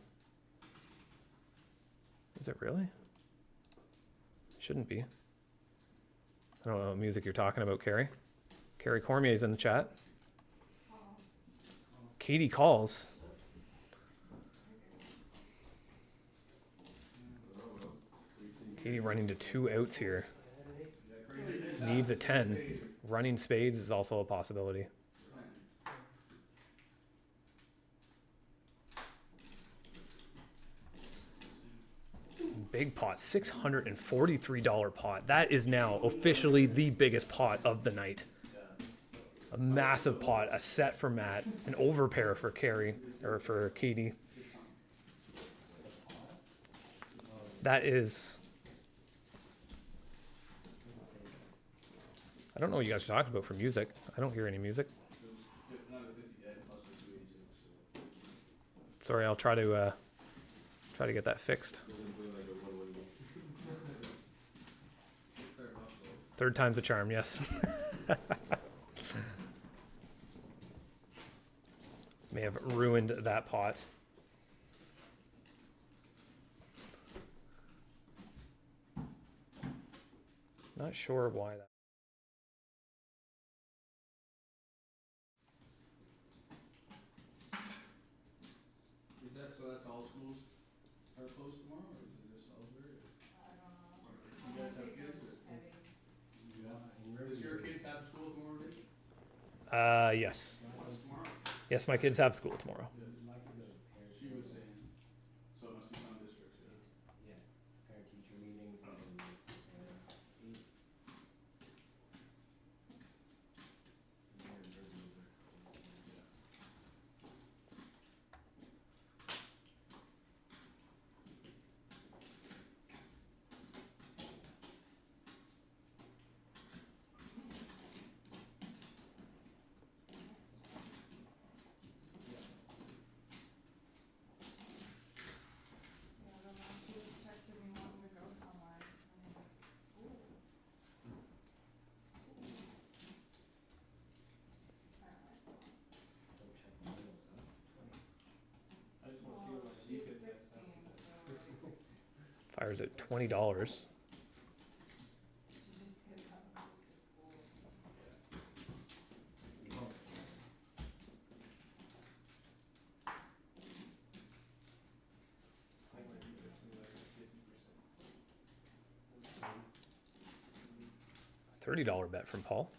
Is it really? Shouldn't be. I don't know what music you're talking about, Carrie. Carrie Cormier's in the chat. Katie calls. Katie running to 2 outs here. Needs a 10. Running spades is also a possibility. Big pot, $643 pot. That is now officially the biggest pot of the night. A massive pot, a set for Matt, an overpair for Carrie, or for Katie. That is... I don't know what you guys are talking about for music. I don't hear any music. Another 50 dead plus the 286. So. Sorry, I'll try to get that fixed. Fair enough, so. Third time's the charm, yes. May have ruined that pot. Not sure why that. Is that, so that's all schools are closed tomorrow, or is it just Salisbury? I don't know. You guys have kids? Heavy. Does your kids have school tomorrow, Dave? Yes. What's tomorrow? Yes, my kids have school tomorrow. She was saying, so it must be some districts, yeah. Yeah, parent-teacher meetings and 8. Amplifier is at $20. You just get a couple of those to school. $30 bet from Paul.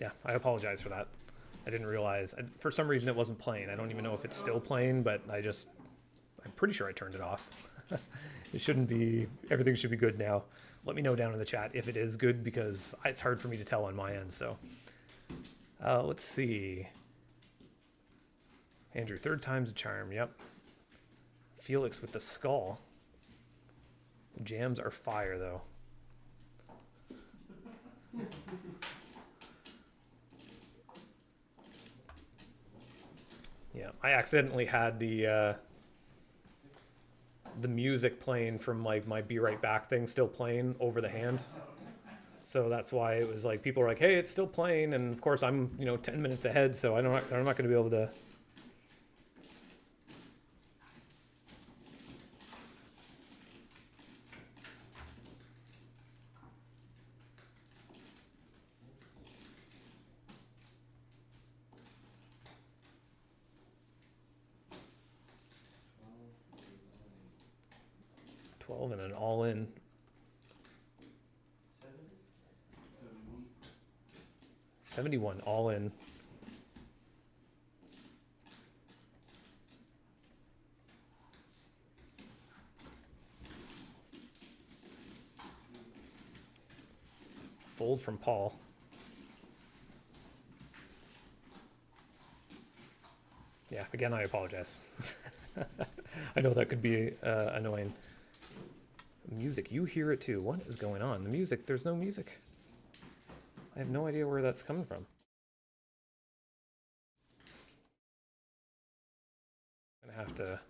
Yeah, I apologize for that. I didn't realize. For some reason, it wasn't playing. I don't even know if it's still playing, but I'm pretty sure I turned it off. It shouldn't be, everything should be good now. Let me know down in the chat if it is good, because it's hard for me to tell on my end, so. Let's see. Andrew, third time's a charm, yep. Felix with the skull. Jams are fire, though. Yeah, I accidentally had the music playing from like my Be Right Back thing still playing over the hand. So that's why it was like, people were like, hey, it's still playing. And of course I'm, 10 minutes ahead. So I'm not going to be able to. And an all-in. 71 all-in. Fold from Paul. Yeah, again, I apologize. I know that could be annoying. Music, you hear it too. What is going on? The music, there's no music. I have no idea where that's coming from. I'm gonna have to.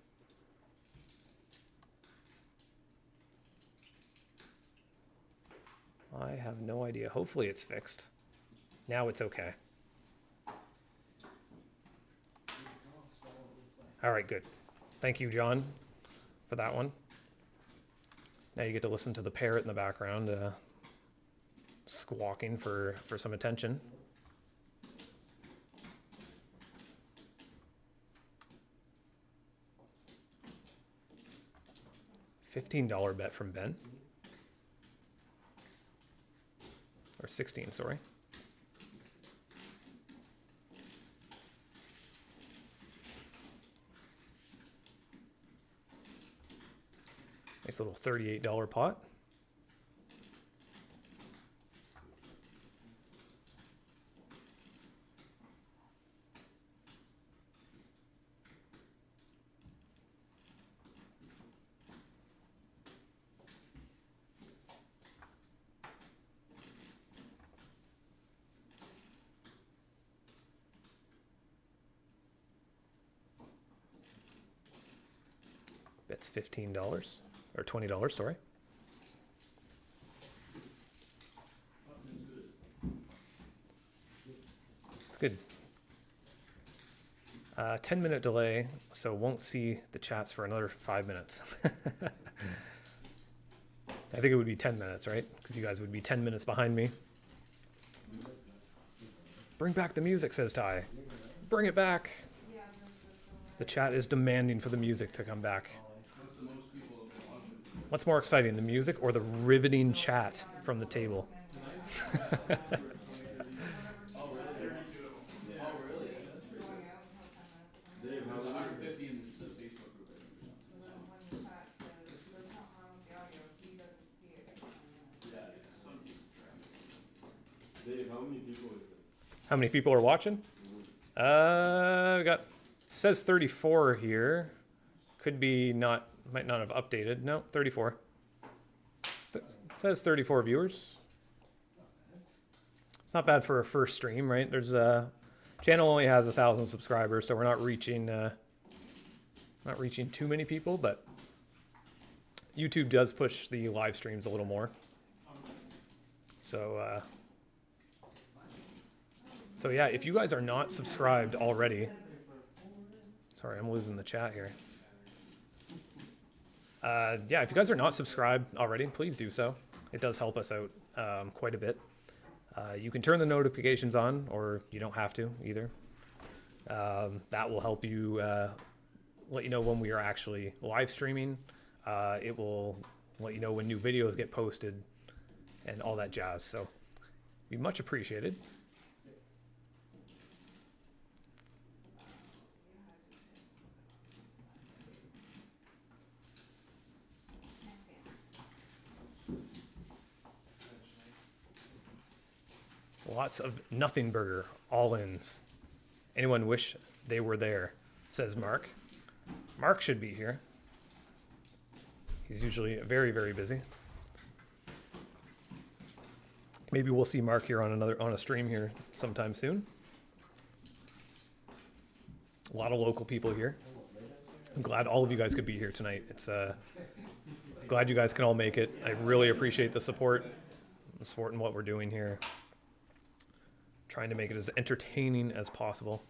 I have no idea. Hopefully it's fixed. Now it's okay. All right, good. Thank you, John, for that one. Now you get to listen to the parrot in the background squawking for some attention. $15 bet from Ben. Or 16, sorry. Nice little $38 pot. That's $15 or $20, sorry. It's good. 10-minute delay, so won't see the chats for another 5 minutes. I think it would be 10 minutes, right? Because you guys would be 10 minutes behind me. Bring back the music, says Ty. Bring it back. Yeah, The chat is demanding for the music to come back. What's the most people have been watching? What's more exciting, the music or the riveting chat from the table? Oh, really? Oh, really? That's pretty going good. out until 10 minutes. Dave, There's how many? 150 in the Facebook group, I think, or So something. then when the chat says there's something wrong with the audio, he doesn't see it for 10 minutes. Yeah, it's some traffic. Dave, how many people is it? How many people are watching? We got, says 34 here. Could be not, might not have updated. No, 34. Says 34 viewers. It's not bad for a first stream, right? There's channel only has 1,000 subscribers, so we're not reaching too many people, but YouTube does push the live streams a little more. So so yeah, if you guys are not subscribed already, sorry, I'm losing the chat here. Yeah, if you guys are not subscribed already, please do so. It does help us out quite a bit. You can turn the notifications on, or you don't have to either. That will help you let you know when we are actually live streaming. It will let you know when new videos get posted and all that jazz. So, be much appreciated. Lots of nothing burger, all ins. Anyone wish they were there, says Mark. Mark should be here. He's usually very, very busy. Maybe we'll see Mark here on a stream here sometime soon. A lot of local people here. I'm glad all of you guys could be here tonight. It's glad you guys can all make it. I really appreciate the support in what we're doing here. Trying to make it as entertaining as possible.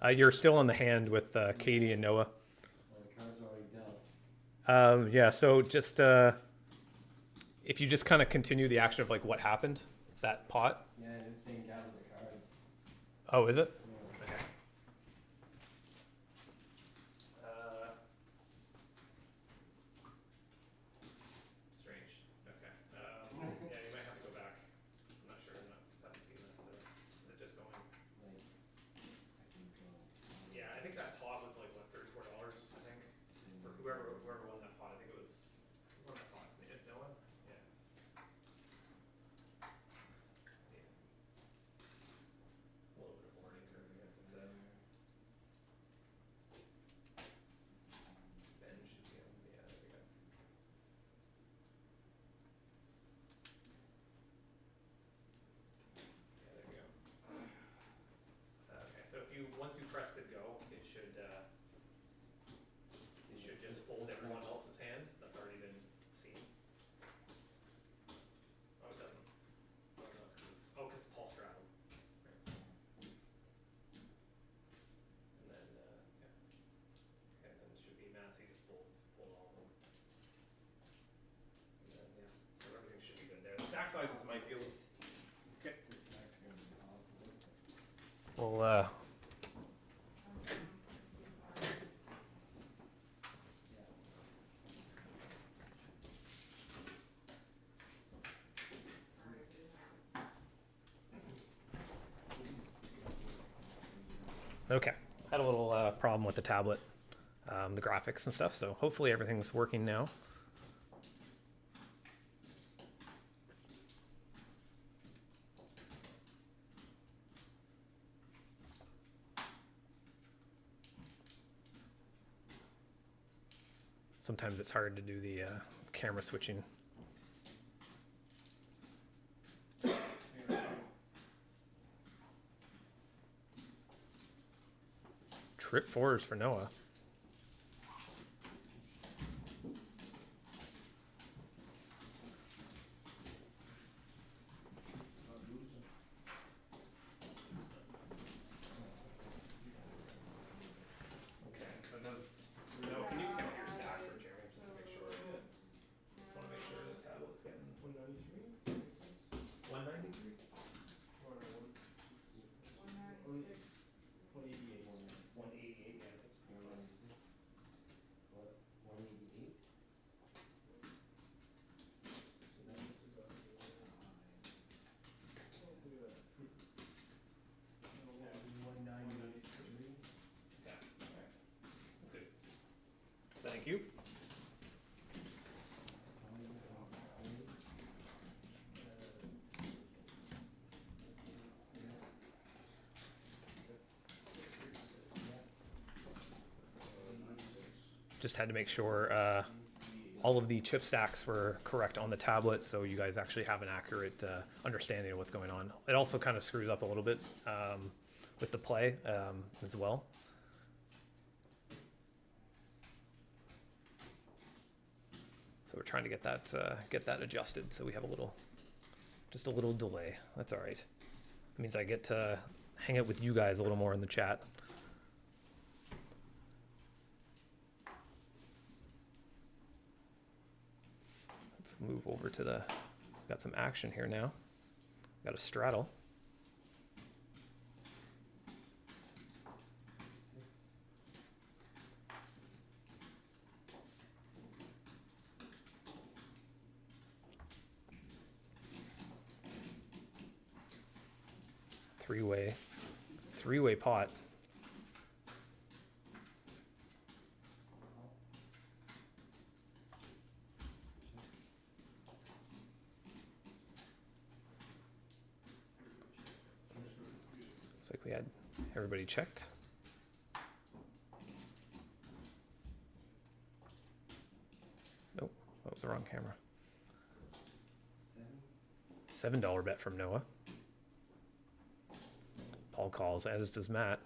You're still on the hand with Katie and Noah. Well, the cards are already dealt. Yeah, so just if you just kind of continue the action of like what happened, that pot. Yeah, I didn't say gather the cards. Oh, is it? Yeah. Okay. Strange. Okay. Yeah, you might have to go back. I'm not sure. Haven't seen that. Is it just going? Like, I think, Yeah, I think that pot was like what, $34. I think for whoever won that pot. I think it was who won that pot. Noah. Yeah. Yeah. A little bit of warning curve, I guess. It's Ben should be on. Yeah, there we go. Yeah, there we go. Okay, so if you once you press the go, it should just fold everyone else's hand that's already been seen. Oh, it doesn't. Oh, no, it's because Paul straddled. Right. And then yeah. Okay, then it should be math. So you just fold all of them. And then yeah, so everything should be good there. The stack sizes might be a little. Okay. this next one is awful. Well, okay. Had a little problem with the tablet, the graphics and stuff, so hopefully everything's working now. Sometimes it's hard to do the camera switching. Trip fours for Noah. Okay, so does no? Can you count your stack for Jeremy just to make sure? Just want to make sure the tablet's getting 193? 193. Or no, 196. 188. 188. Yeah, that's pretty close. What, 188? So then this is our. Oh, look at that. Yeah, 193. Yeah. All right. That's good. Thank you. just had to make sure all of the chip stacks were correct on the tablet, so you guys actually have an accurate understanding of what's going on. It also kind of screws up a little bit with the play as well. So we're trying to get that adjusted, so we have just a little delay. That's all right. It means I get to hang out with you guys a little more in the chat. Let's move over to got some action here now. Got a straddle. Three-way pot. Looks like we had everybody checked. Nope, that was the wrong camera. $7 bet from Noah. Paul calls, as does Matt.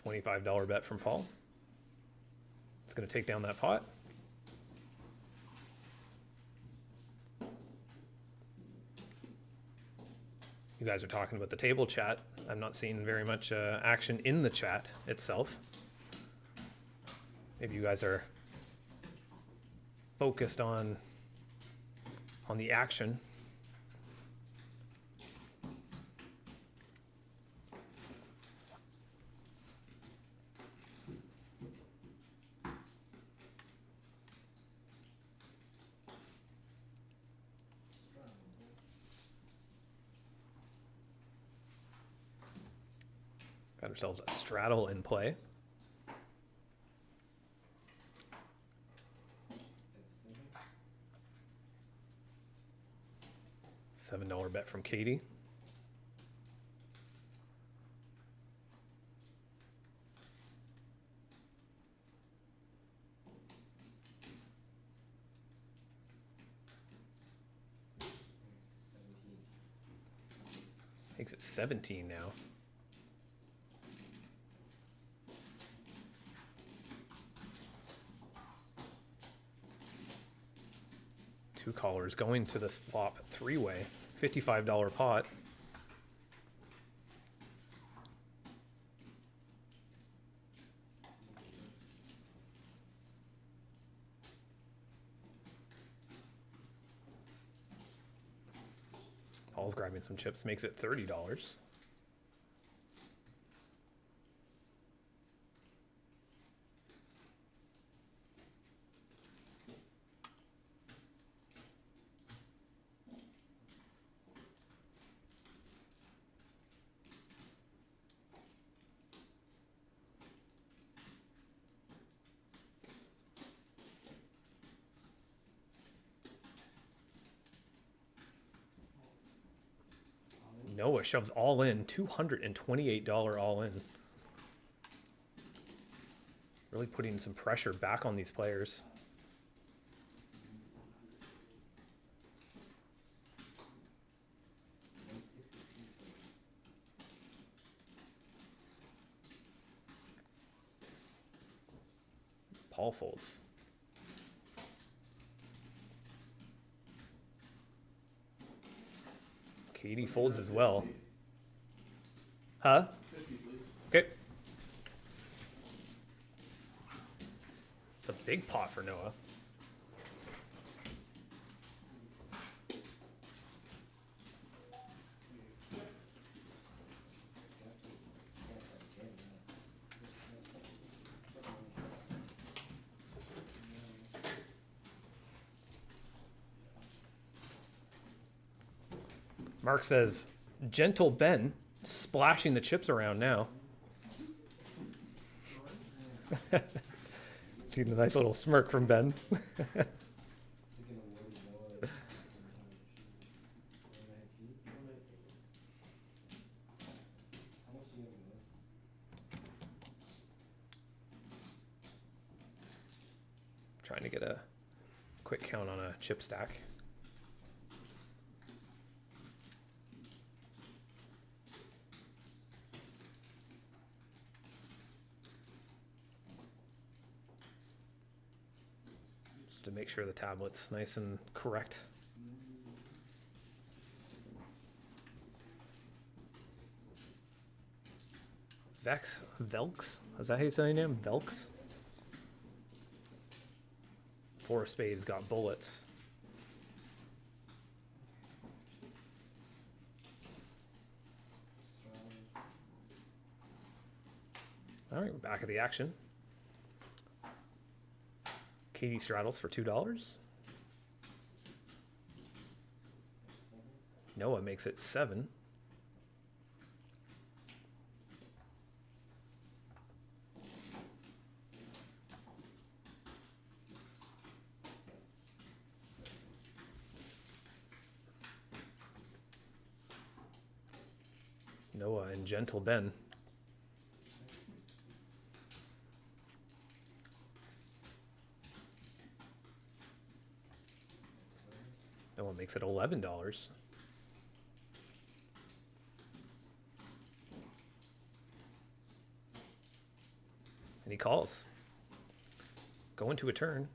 $25 bet from Paul. It's going to take down that pot. You guys are talking about the table chat. I'm not seeing very much action in the chat itself. Maybe you guys are focused on the action. Got ourselves a straddle in play. $7 bet from Katie. Makes it 17 now. Two callers going to this flop three-way, $55 pot. Paul's grabbing some chips, makes it $30. Noah shoves all in, $228 all in. Really putting some pressure back on these players. Paul folds. Katie folds as well. Huh? 50, please. Okay. It's a big pot for Noah. Mark says, gentle Ben, splashing the chips around now. See the nice little smirk from Ben. Trying to get a quick count on a chip stack. Just to make sure the tablet's nice and correct. Velks? Is that how you say your name? Velks? Four of spades got bullets. All right, we're back at the action. Katie straddles for $2. Noah makes it 7. Noah and Gentle Ben. Noah makes it $11. And he calls. Go into a turn.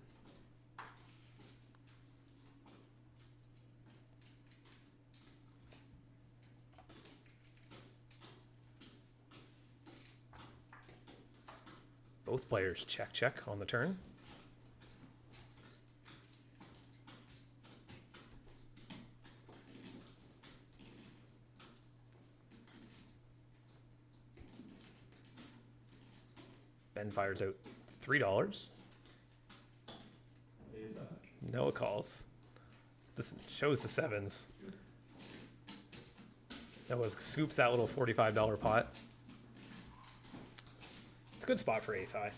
Both players check on the turn. Ben fires out $3. Noah calls. This shows the sevens. Noah scoops that little $45 pot. It's a good spot for ace high.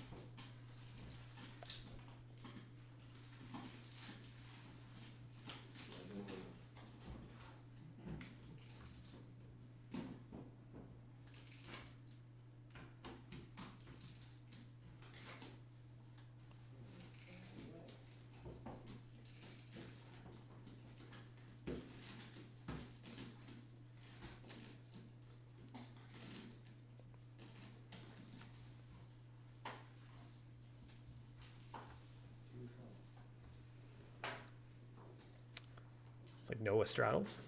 It's like Noah straddles.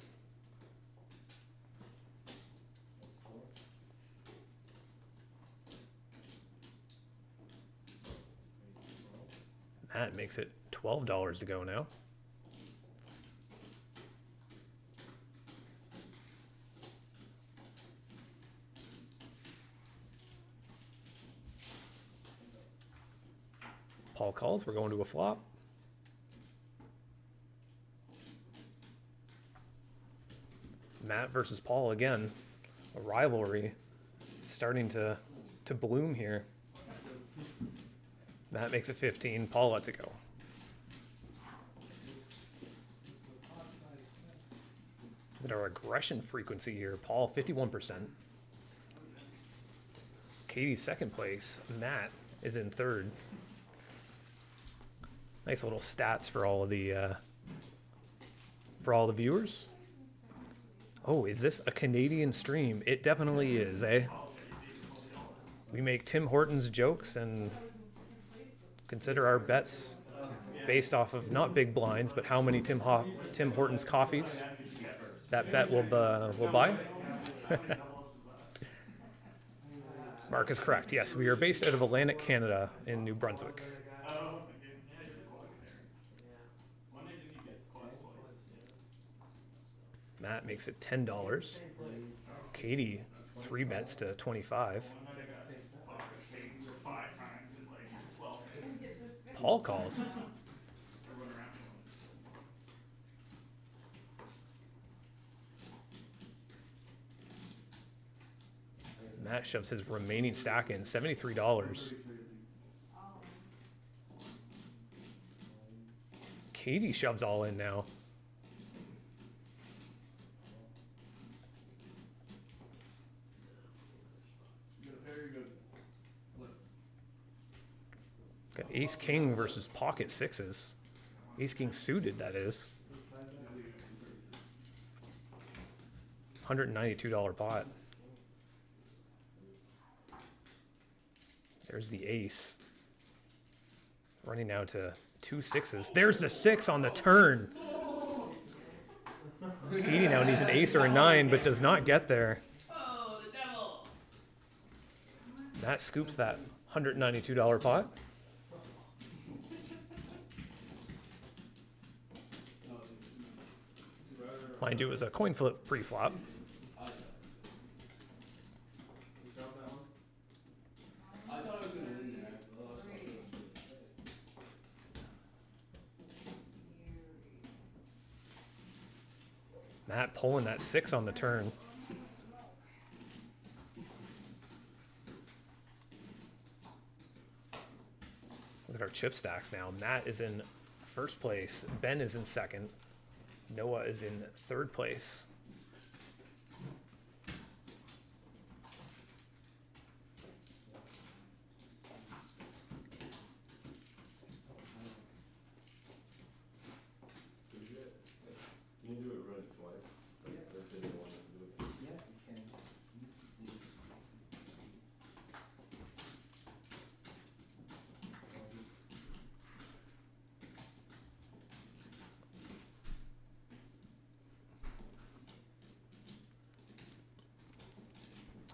Matt makes it $12 to go now. Paul calls. We're going to a flop. Matt versus Paul again. A rivalry starting to bloom here. Matt makes it 15. Paul lets it go. Look at our aggression frequency here. Paul, 51%. Katie's second place. Matt is in third. Nice little stats for all of the viewers. Oh, is this a Canadian stream? It definitely is, eh? We make Tim Hortons jokes and consider our bets based off of not big blinds, but how many Tim Hortons coffees that bet will buy. Mark is correct. Yes, we are based out of Atlantic Canada in New Brunswick. Matt makes it $10. Katie 3 bets to 25. Paul calls. Matt shoves his remaining stack in, $73. Katie shoves all in now. Got Ace King versus pocket sixes. Ace King suited, that is. $192 pot. There's the ace. Running now to 2 sixes. There's the 6 on the turn. Katie now needs an ace or a 9, but does not get there. Oh, the devil! That scoops that $192 pot. Mind you, it was a coin flip pre-flop. You drop that one? I thought I was gonna lean there. Matt pulling that 6 on the turn. Look at our chip stacks now. Matt is in first place. Ben is in second. Noah is in third place. Can you do it run twice? Let's say you wanted to do it. Yeah, you can. Easy sleep.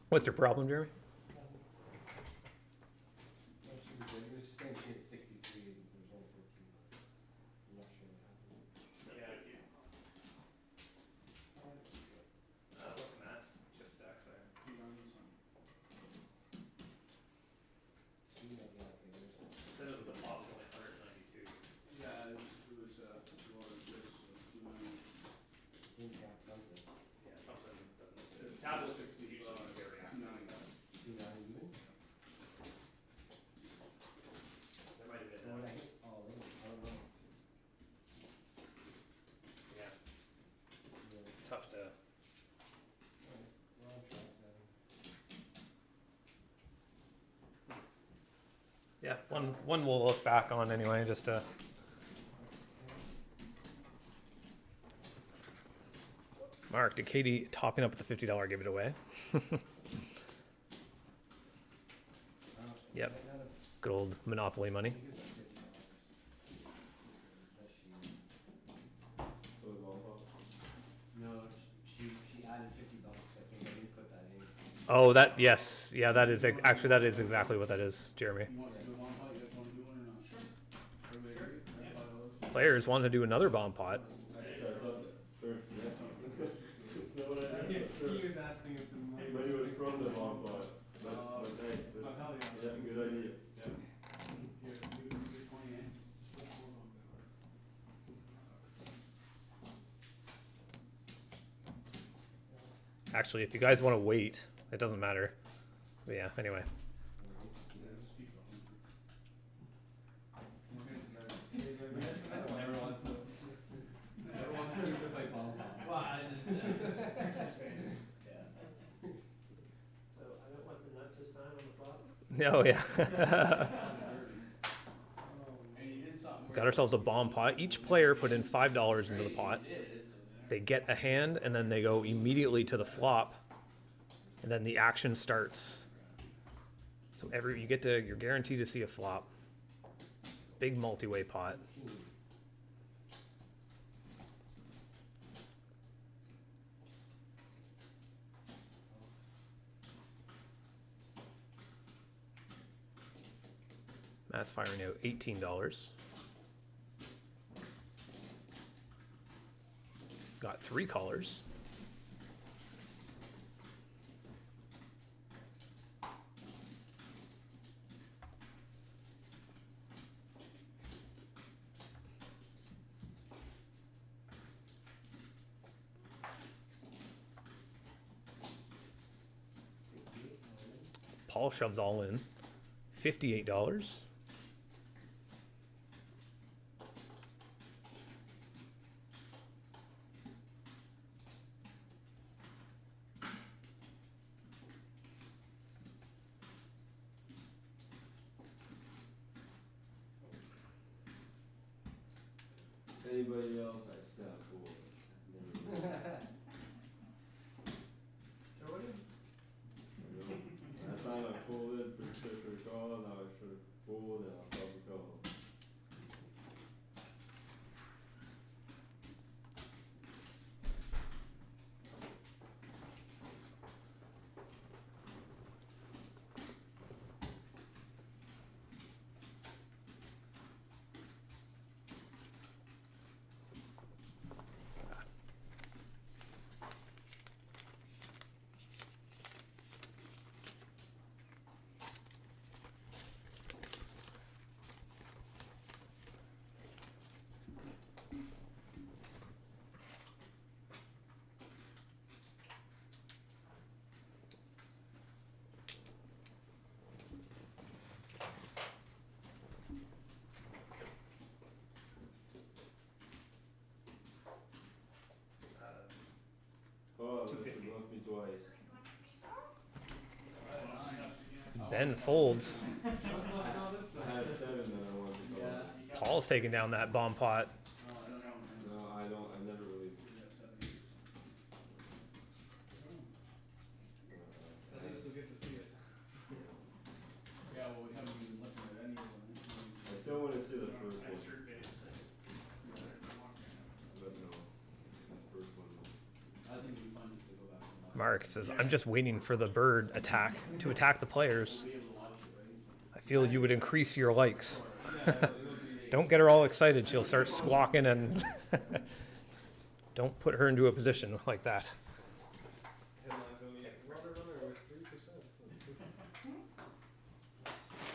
What's your problem, Jeremy? It was just saying she had 63 and there's only 14 left. I'm not sure what happened. What's Matt's chip stacks there? Two, yeah, okay, there's Said it was the bottom only 192. Yeah, it was, well, this, in cap something. Yeah, something. The tablet usually don't get reaction. 290 even? There might have been What that. I hit all in, I don't know. Yeah, Yeah. it's tough to. Alright, we're on track then. Yeah, one we'll look back on anyway, just to. Mark, did Katie topping up with the $50 give it away? Yep. Good old Monopoly money. So it's long pop. No, she added $50. I think I didn't put that in. Oh, that yes, yeah, that is actually that is exactly what that is, Jeremy. You want to do one pot, you guys wanna do one or not? Sure. Everybody agree? $5? Players want to do another bomb pot. Sorry, I thought that. Sure. Yeah. It's not what I did. Sure. He was asking if the money But it was from the long pot. But hey, Oh, hell yeah. yeah, good idea. Here, you 20, eh? Actually, if you guys want to wait, it doesn't matter. But yeah, anyway. Never wants to. Never wants to use it like bomb pop. Well, I just Yeah. so I don't want the nuts this time on the flop. No, yeah. And you did something. Got ourselves a bomb pot. Each player put in $5 into the pot. They get a hand, and then they go immediately to the flop, and then the action starts. So you're guaranteed to see a flop. Big multi-way pot. Matt's firing out $18. Got 3 callers. Paul shoves all in. $58. anybody else, I snap fold. Never really. Throw it in. You know, last time I folded for a call, now I should fold and I'll probably call. Oh, that should 250. bluff me twice. Ben folds. I had 7 that I wanted to call. Yeah. Paul's taking down that bomb pot. No, I don't know. No, I don't. I never really. At least we'll get to see it. Yeah, well, we haven't even looked at any of them. I still want to see the first one. But no, the first one. I think we find it to go back to the last. Mark says, I'm just waiting for the bird attack to attack the players. We'll be able to watch it, right? I feel you would increase your likes. Yeah, it'll be- Don't get her all excited. She'll start squawking and don't put her into a position like that. Headlines only runner with 3%. So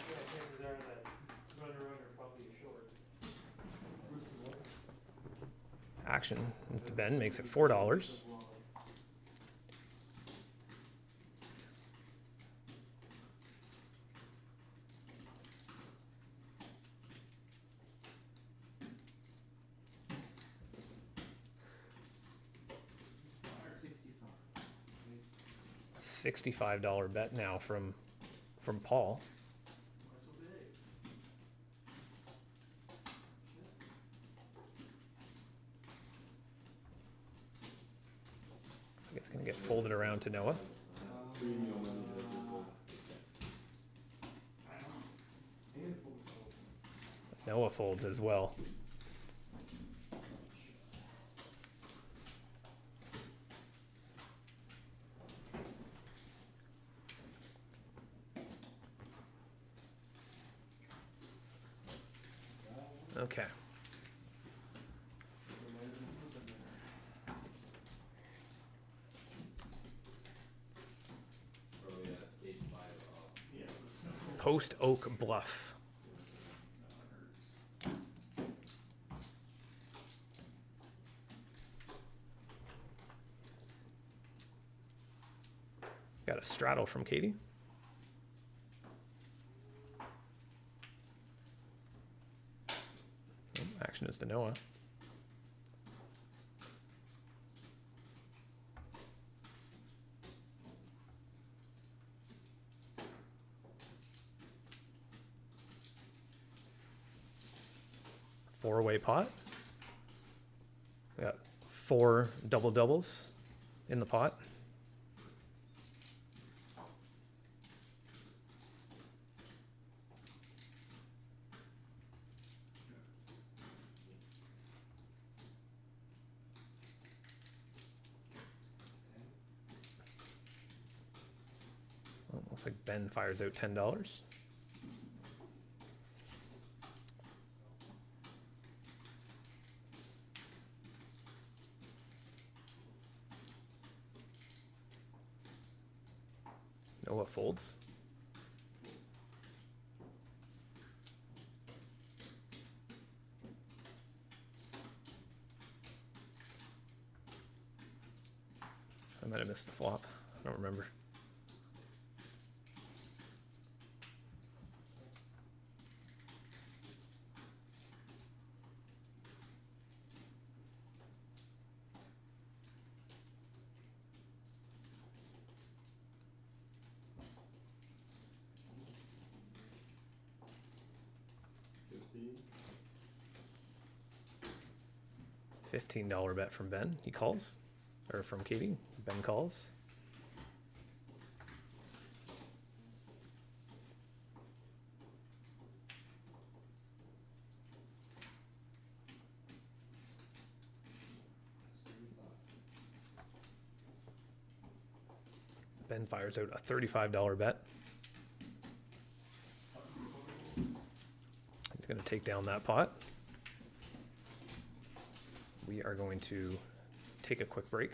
yeah, chances are that runner probably is short. Action. Mr. Ben makes it $4. $65 bet now from Paul. I think it's gonna get folded around to Noah. Premium on these as well. Noah folds as well. Okay. Probably at 85 off. Post Oak Bluff. Got a straddle from Katie. Action is to Noah. Four-way pot. We got 4 double doubles in the pot. Well, looks like Ben fires out $10. Noah folds. I might have missed the flop. I don't remember. $15 bet from Ben. He calls. Or from Katie. Ben calls. Ben fires out a $35 bet. He's going to take down that pot. We are going to take a quick break.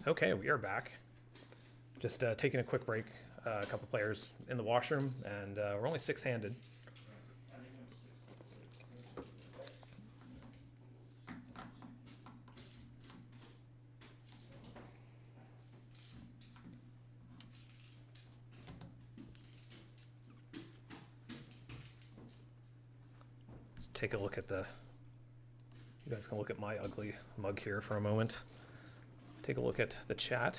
Okay, we are back. Just taking a quick break. A couple players in the washroom, and we're only six-handed. Let's take a look at the... You guys can look at my ugly mug here for a moment. Take a look at the chat.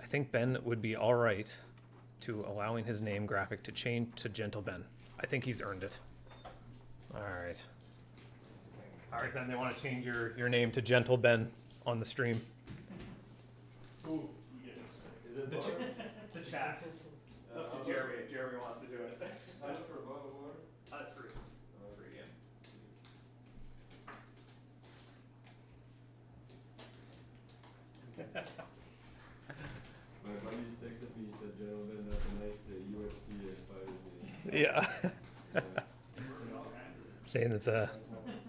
I think Ben would be all right to allowing his name graphic to change to Gentle Ben. I think he's earned it. All right. All right, Ben, they want to change your name to Gentle Ben on the stream. Ooh, Is it water? The chat. It's up to Jeremy if Jeremy wants to do it. How much for a bottle of water? That's free. Free, yeah. My buddy texted me, he said, gentlemen, that's a nice UFC fighting name. Yeah. Yeah. Saying it's a...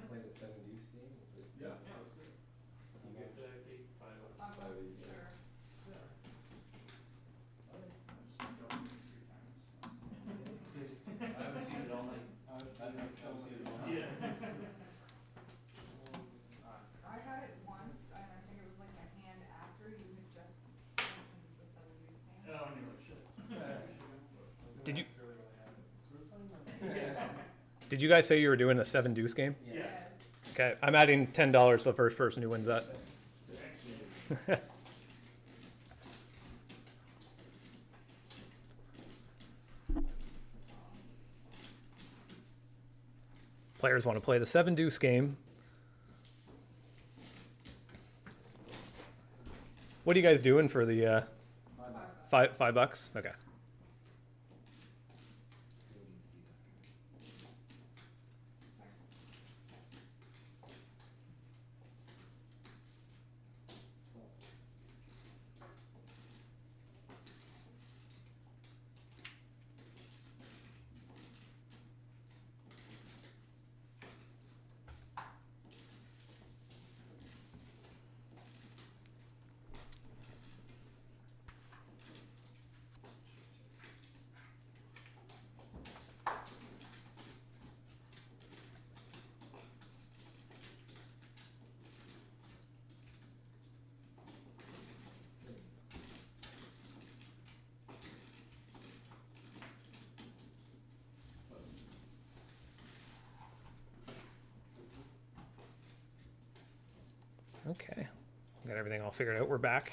Play the 7 Deuce game? Is it? yeah, let's do it. How much? I'll go, Five each. sure. I haven't seen it all night. I haven't seen it all night. I had it once, and I think it was like a hand after you had just mentioned the 7 Deuce game. Oh, anyway, shit. Did you... Did you guys say you were doing a 7 deuce game? Yeah. Okay, I'm adding $10 to the first person who wins that. Players want to play the 7 deuce game. What are you guys doing for the $5? Okay. Okay, got everything all figured out. We're back.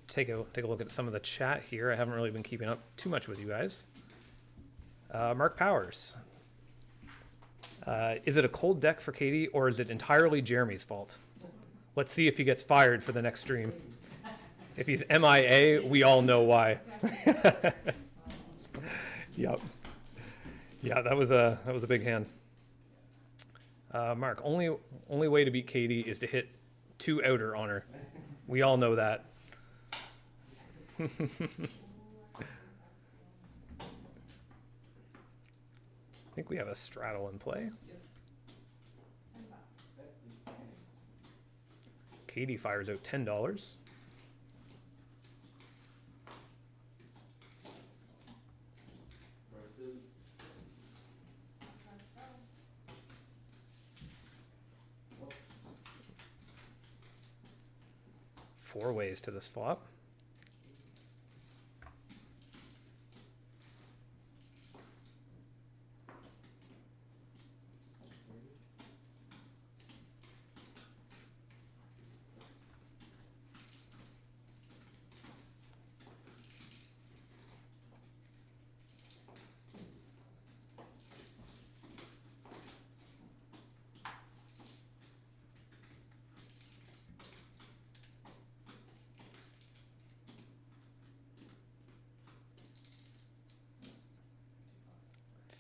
Take a look at some of the chat here. I haven't really been keeping up too much with you guys. Mark Powers. Is it a cold deck for Katie, or is it entirely Jeremy's fault? Let's see if he gets fired for the next stream. If he's MIA, we all know why. Yep. Yeah, that was a big hand. Mark, only way to beat Katie is to hit 2 outer on her. We all know that. I think we have a straddle in play. Katie fires out $10. Four ways to this flop.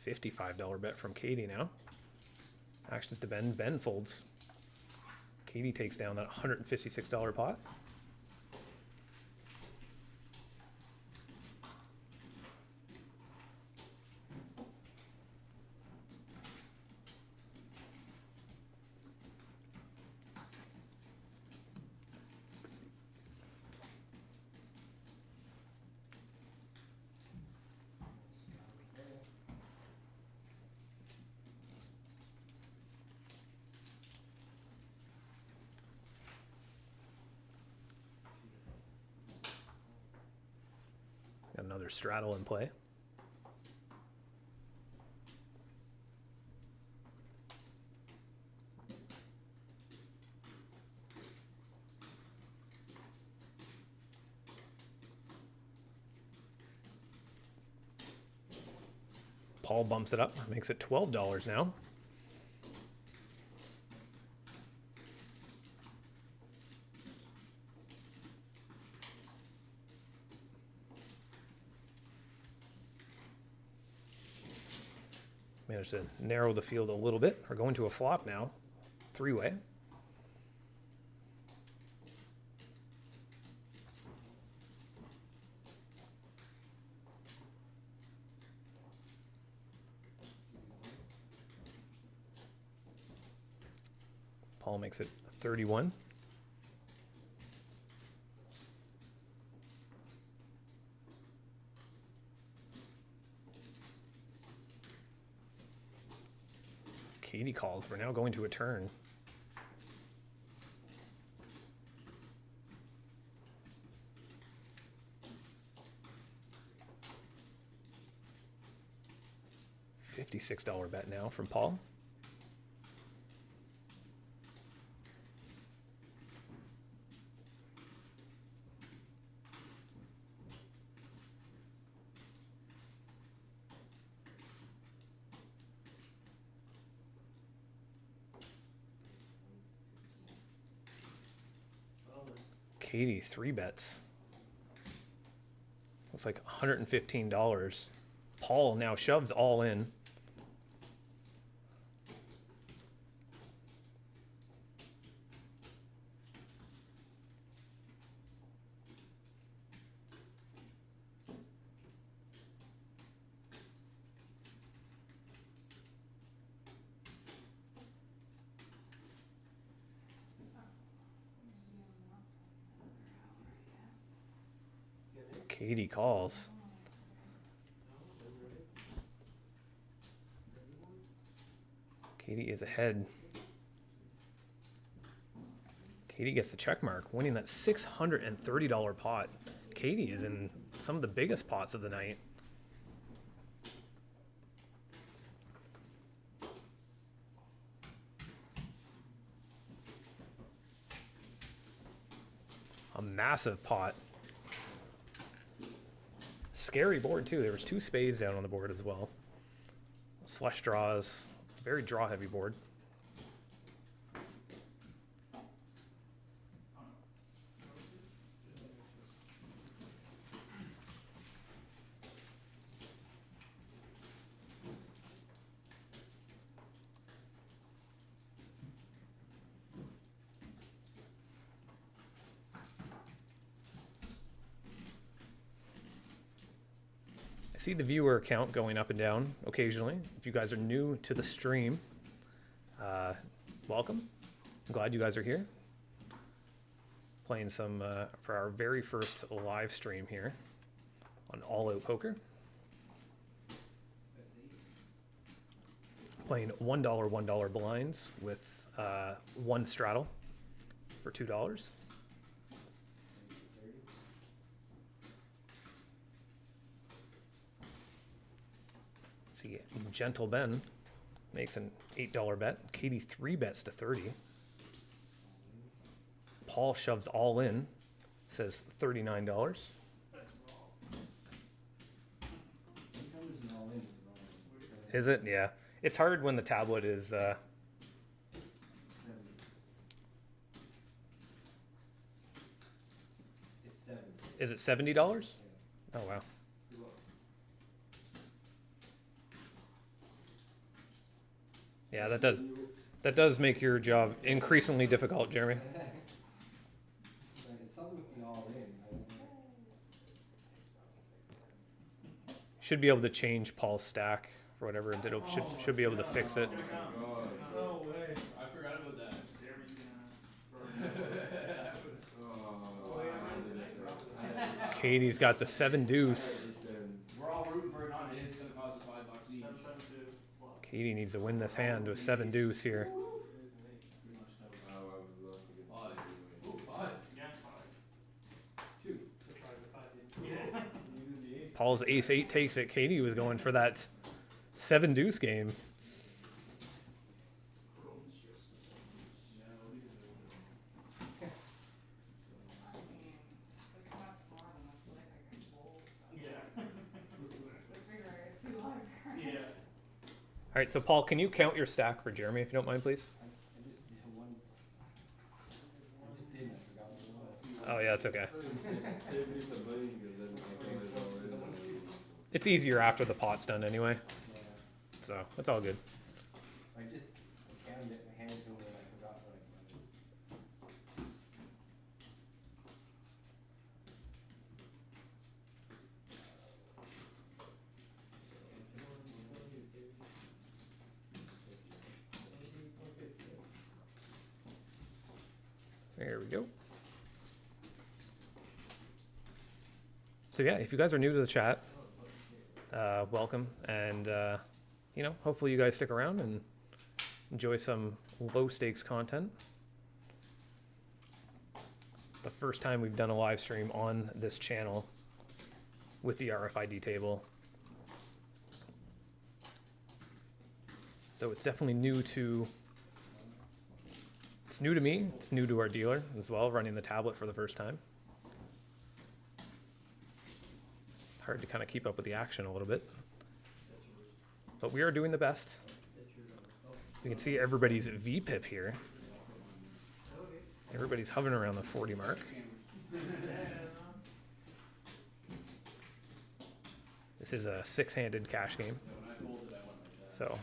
$55 bet from Katie now. Actions to Ben. Ben folds. Katie takes down that $156 pot. Got another straddle in play. Paul bumps it up, makes it $12 now. Managed to narrow the field a little bit. We're going to a flop now. 3-way. Paul makes it 31. Katie calls. We're now going to a turn. $56 bet now from Paul. Katie 3 bets. Looks like $115. Paul now shoves all in. Katie calls. Katie is ahead. Katie gets the check mark, winning that $630 pot. Katie is in some of the biggest pots of the night. massive pot. Scary board too. There was 2 spades down on the board as well. Flush draws. Very draw heavy board. See the viewer count going up and down occasionally. If you guys are new to the stream, welcome. I'm glad you guys are here. Playing some for our very first live stream here on All Out Poker. Playing $1 blinds with 1 straddle for $2. See, Gentle Ben makes an $8 bet. Katie 3 bets to 30. Paul shoves all in, says $39. That's wrong. Sometimes an all-in is wrong. Is it? Yeah. It's hard when the tablet is. 70. It's 70. Is it $70? Yeah. Oh wow. Yeah, that does make your job increasingly difficult, Jeremy. Like, it's something with the all-in. I don't know. Should be able to change Paul's stack for whatever it did. Should be able to fix it. God. No way. I forgot about that. Jeremy's gonna burn. Oh, Yeah. Katie's got the 7 deuce. We're all rooting for it not to hit. It's gonna cost us $5 each. 7-7-2. What? Katie needs to win this hand with 7 deuce here. Pretty much know. Five. Ooh, 5. Yeah, 5. 2. Surprised if I didn't. Yeah. Paul's ace 8 takes it. Katie was going for that 7 deuce game. I mean, there's much more than I feel like I can fold. Yeah. The figure is too large. Yeah. All right, so Paul, can you count your stack for Jeremy if you don't mind, please? I just did one. I just did. I forgot what it was. Oh yeah, it's okay. Save me some money because then I can always all in. It's easier after the pot's done anyway, Yeah. so it's all good. I just counted it and handed it to him and I forgot what I counted. There we go. So yeah, if you guys are new to the chat, welcome, and you know, hopefully you guys stick around and enjoy some low stakes content. The first time we've done a live stream on this channel with the RFID table. So it's definitely new to, it's new to me, it's new to our dealer as well, running the tablet for the first time. Hard to kind of keep up with the action a little bit. But we are doing the best. You can see everybody's VPIP here. Everybody's hovering around the 40 mark. This is a 6-handed cash game. Yeah, when I folded, I went like that. So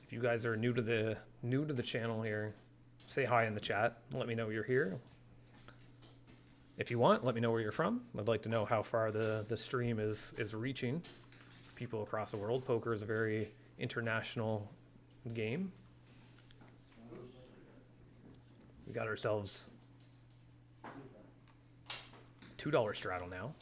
if you guys are new to the channel here, say hi in the chat. Let me know you're here. If you want, let me know where you're from. I'd like to know how far the stream is reaching people across the world. Poker is a very international game. We got ourselves $2 straddle now.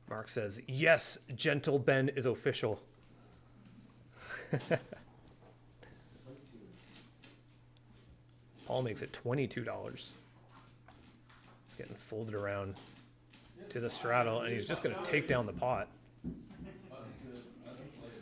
Mark says, yes, Gentle Ben is official. Paul makes it $22. It's getting folded around. to the straddle, and he's just going to take down the pot. But as a player,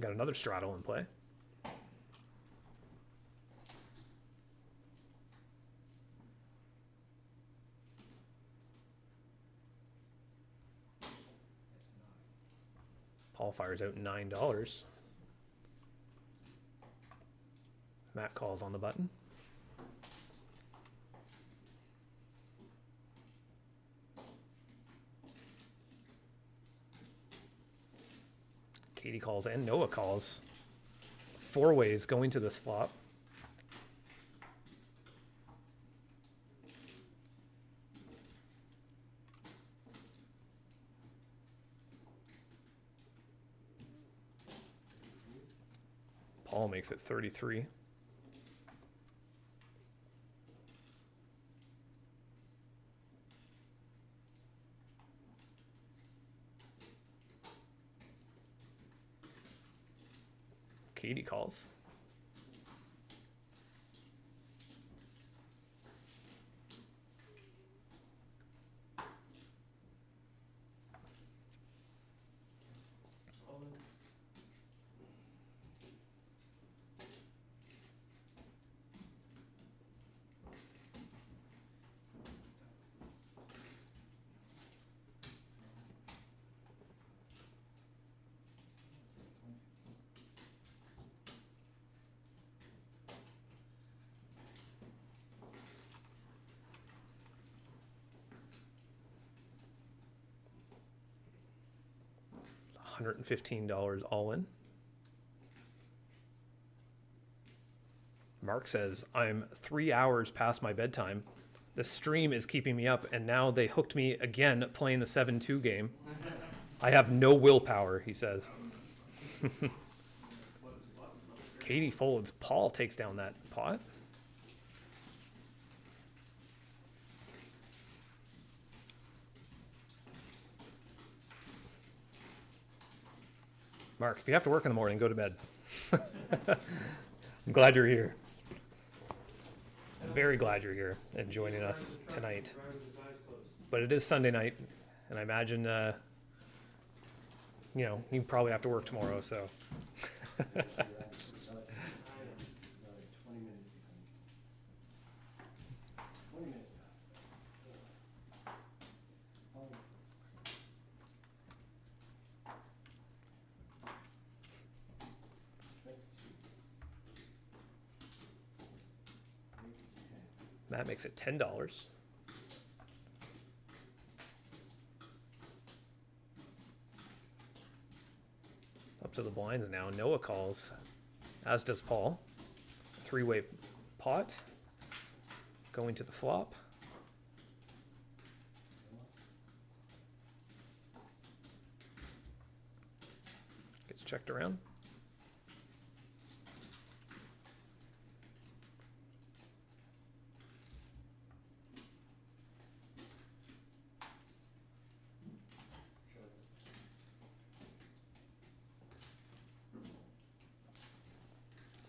Got another straddle in play. Paul fires out $9. Matt calls on the button. Katie calls and Noah calls. 4 ways going to this flop. Paul makes it 33. Katie calls. $115 all in. Mark says, I'm 3 hours past my bedtime. The stream is keeping me up, and now they hooked me again playing the 7-2 game. I have no willpower, he says. Katie folds. Paul takes down that pot. Mark, if you have to work in the morning, go to bed. I'm glad you're here. I'm very glad you're here and joining us tonight. But it is Sunday night, and I imagine, you know, you probably have to work tomorrow, so. Another 20 minutes behind. 20 minutes past. Oh. That makes it $10. Up to the blinds now. Noah calls, as does Paul. 3-way pot. Going to the flop. Gets checked around.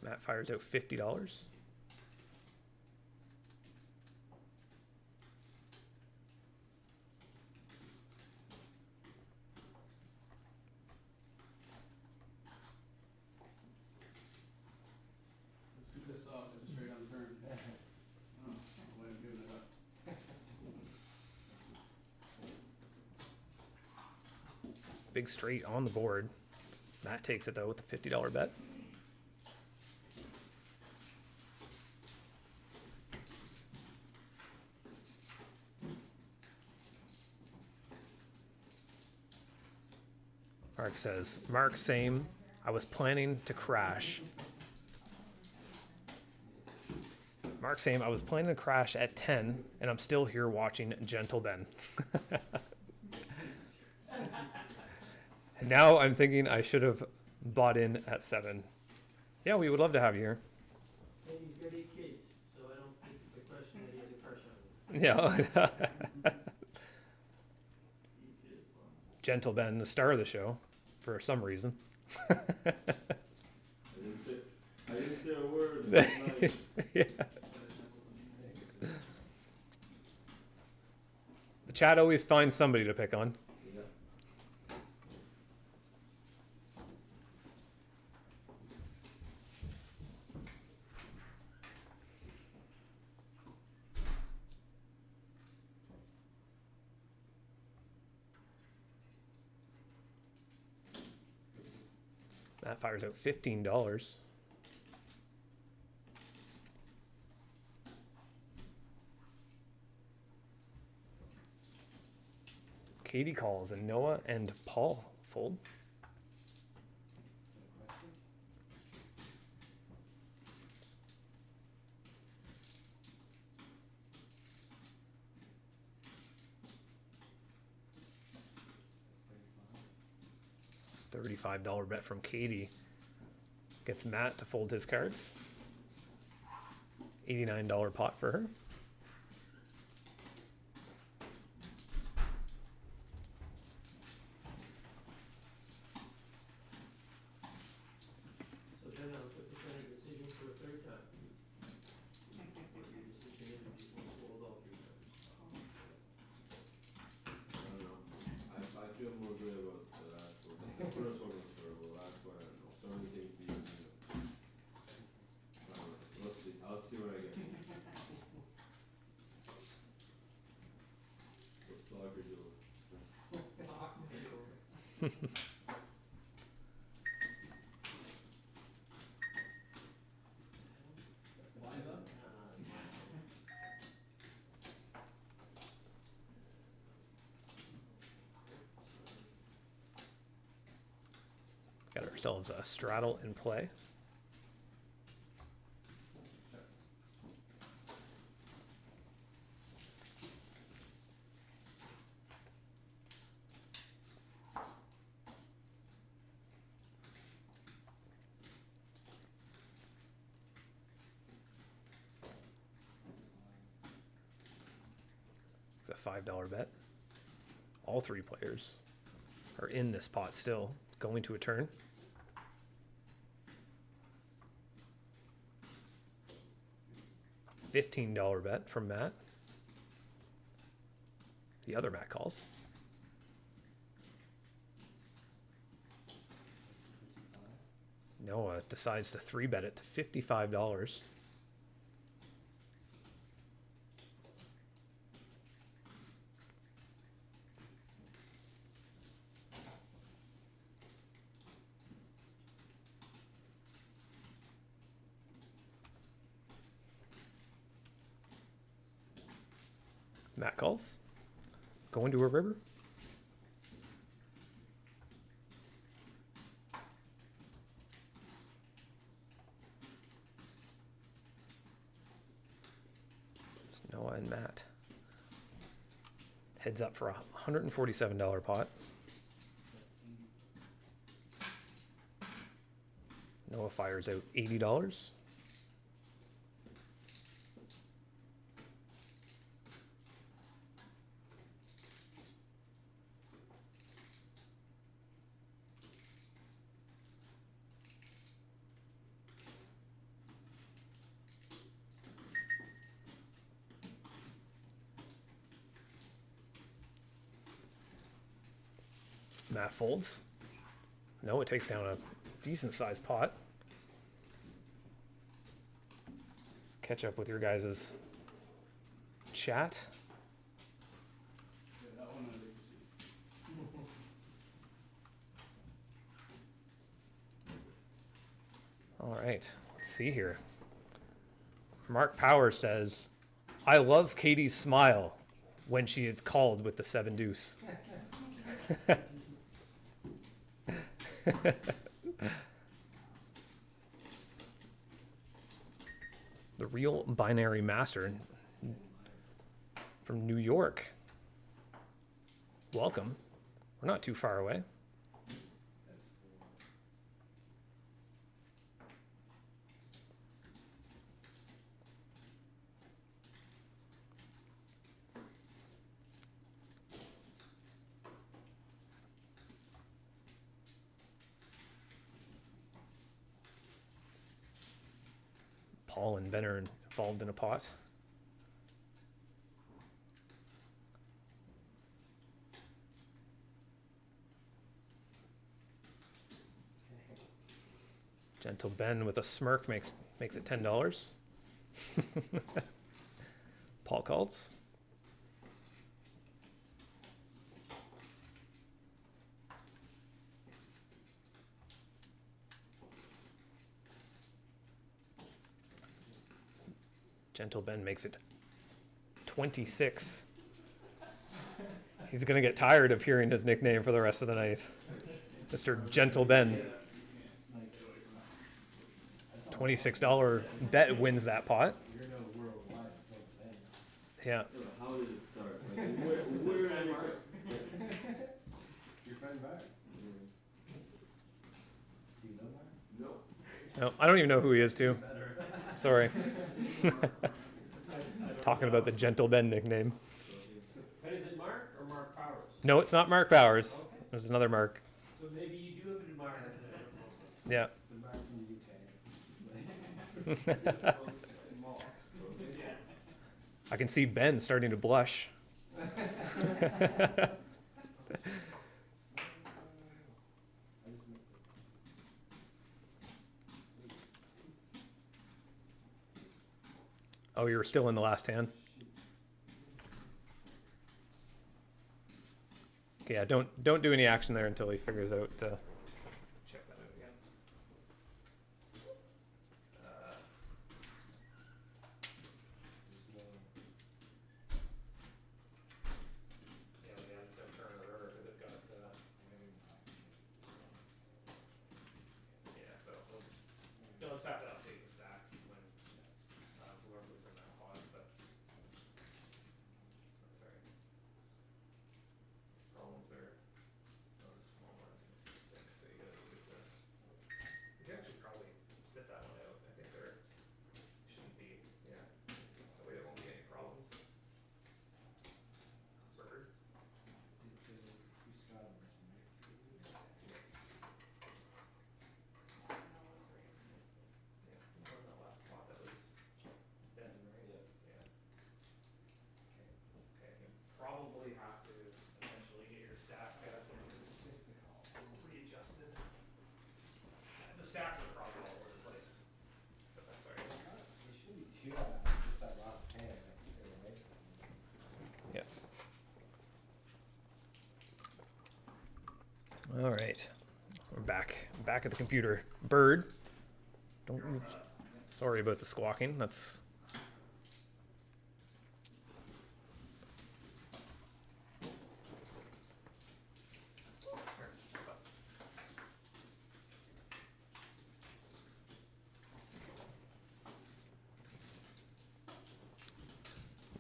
Matt fires out $50. it's too pissed off, it's a straight on turn. Oh, the way I'm giving it up. Big straight on the board. Matt takes it though with the $50 bet. Mark says, Mark, same. I was planning to crash. Mark saying, I was planning to crash at 10, and I'm still here watching Gentle Ben. And now I'm thinking I should have bought in at 7. Yeah, we would love to have you here. And he's got 8 kids, so I don't think it's a question that he has a crush on them. Yeah. Gentle Ben, the star of the show, for some reason. I didn't say a word. Nice. Yeah. The chat always finds somebody to pick on. Yeah. That fires out $15. Katie calls and Noah and Paul fold. Question? That's $35 bet from Katie. Gets Matt to fold his cards. $89 pot for her. So then I'll put the kind of decision for a third time. What your decision is, if you want to hold all 3 times. I don't know. I feel more good about the last one. The first one was terrible. Last one, I don't know. So many things being, I don't know. We'll see. I'll see what I get. What's Blocker doing? Lines up? Got ourselves a straddle in play. It's a $5 bet. All 3 players are in this pot still, going to a turn. $15 bet from Matt. The other Matt calls. Noah decides to 3-bet it to $55. Matt calls. Going to a river. It's Noah and Matt. Heads up for a $147 pot. Noah fires out $80. Matt folds. No, it takes down a decent sized pot. Let's catch up with your guys' chat. Yeah, that one I did see. All right, let's see here. Mark Power says, I love Katie's smile when she is called with the 7 deuce. The Real Binary Master from New York. Welcome. We're not too far away. That's four. Paul and Ben are involved in a pot. Gentle Ben with a smirk makes it $10. Paul calls. Gentle Ben makes it 26. He's gonna get tired of hearing his nickname for the rest of the night. Mr. Gentle Ben. $26 bet wins that pot. You're no worldwide, so then. Yeah. How did it start? Like, where did it start? Your friend Mark. Do you know Mark? No. No, I don't even know who he is too. Sorry. Talking about the Gentle Ben nickname. But is it Mark or Mark Powers? No, it's not Mark Powers. There's another Mark. So maybe you do have an admirer. Yeah. The Mark from the UK. I can see Ben starting to blush. I just missed it. Oh, you're still in the last hand? Okay, yeah, don't do any action there until he figures out. Check that out again. Yeah, we have to turn the river because it got. Yeah, so you'll just have to update the stacks when whoever was in that pod, but. Sorry. Problems are not as small as in C6, so you gotta look at the. You can actually probably sit that one out. I think there shouldn't be, yeah. That way there won't be any problems. Bird. Yeah, on that last pot that was Ben, right? Yeah. Okay, you probably have to eventually get your stack readjusted. The stacks are probably all over the place, but that's all right. There should be two of them, just that last hand, like, they're away from me. Yeah. All right, we're back at the computer. Bird, don't move. Sorry about the squawking. That's.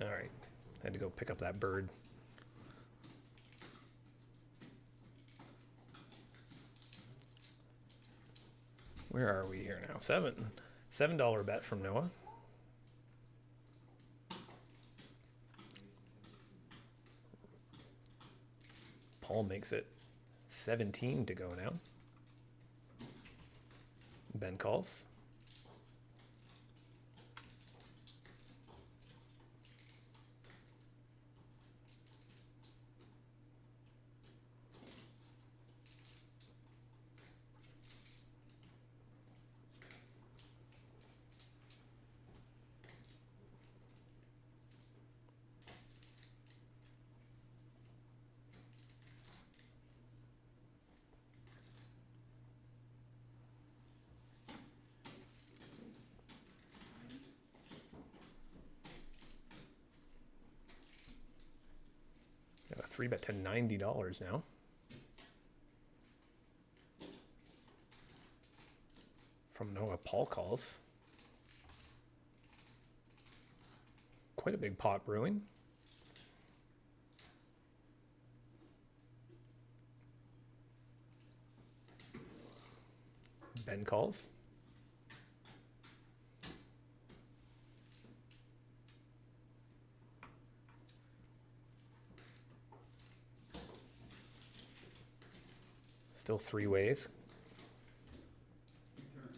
All right, had to go pick up that bird. Where are we here now? $7 bet from Noah. Paul makes it 17 to go now. Ben calls. Got a 3-bet to $90 now. From Noah, Paul calls. quite a big pot brewing. Ben calls. Still 3 ways. Turn.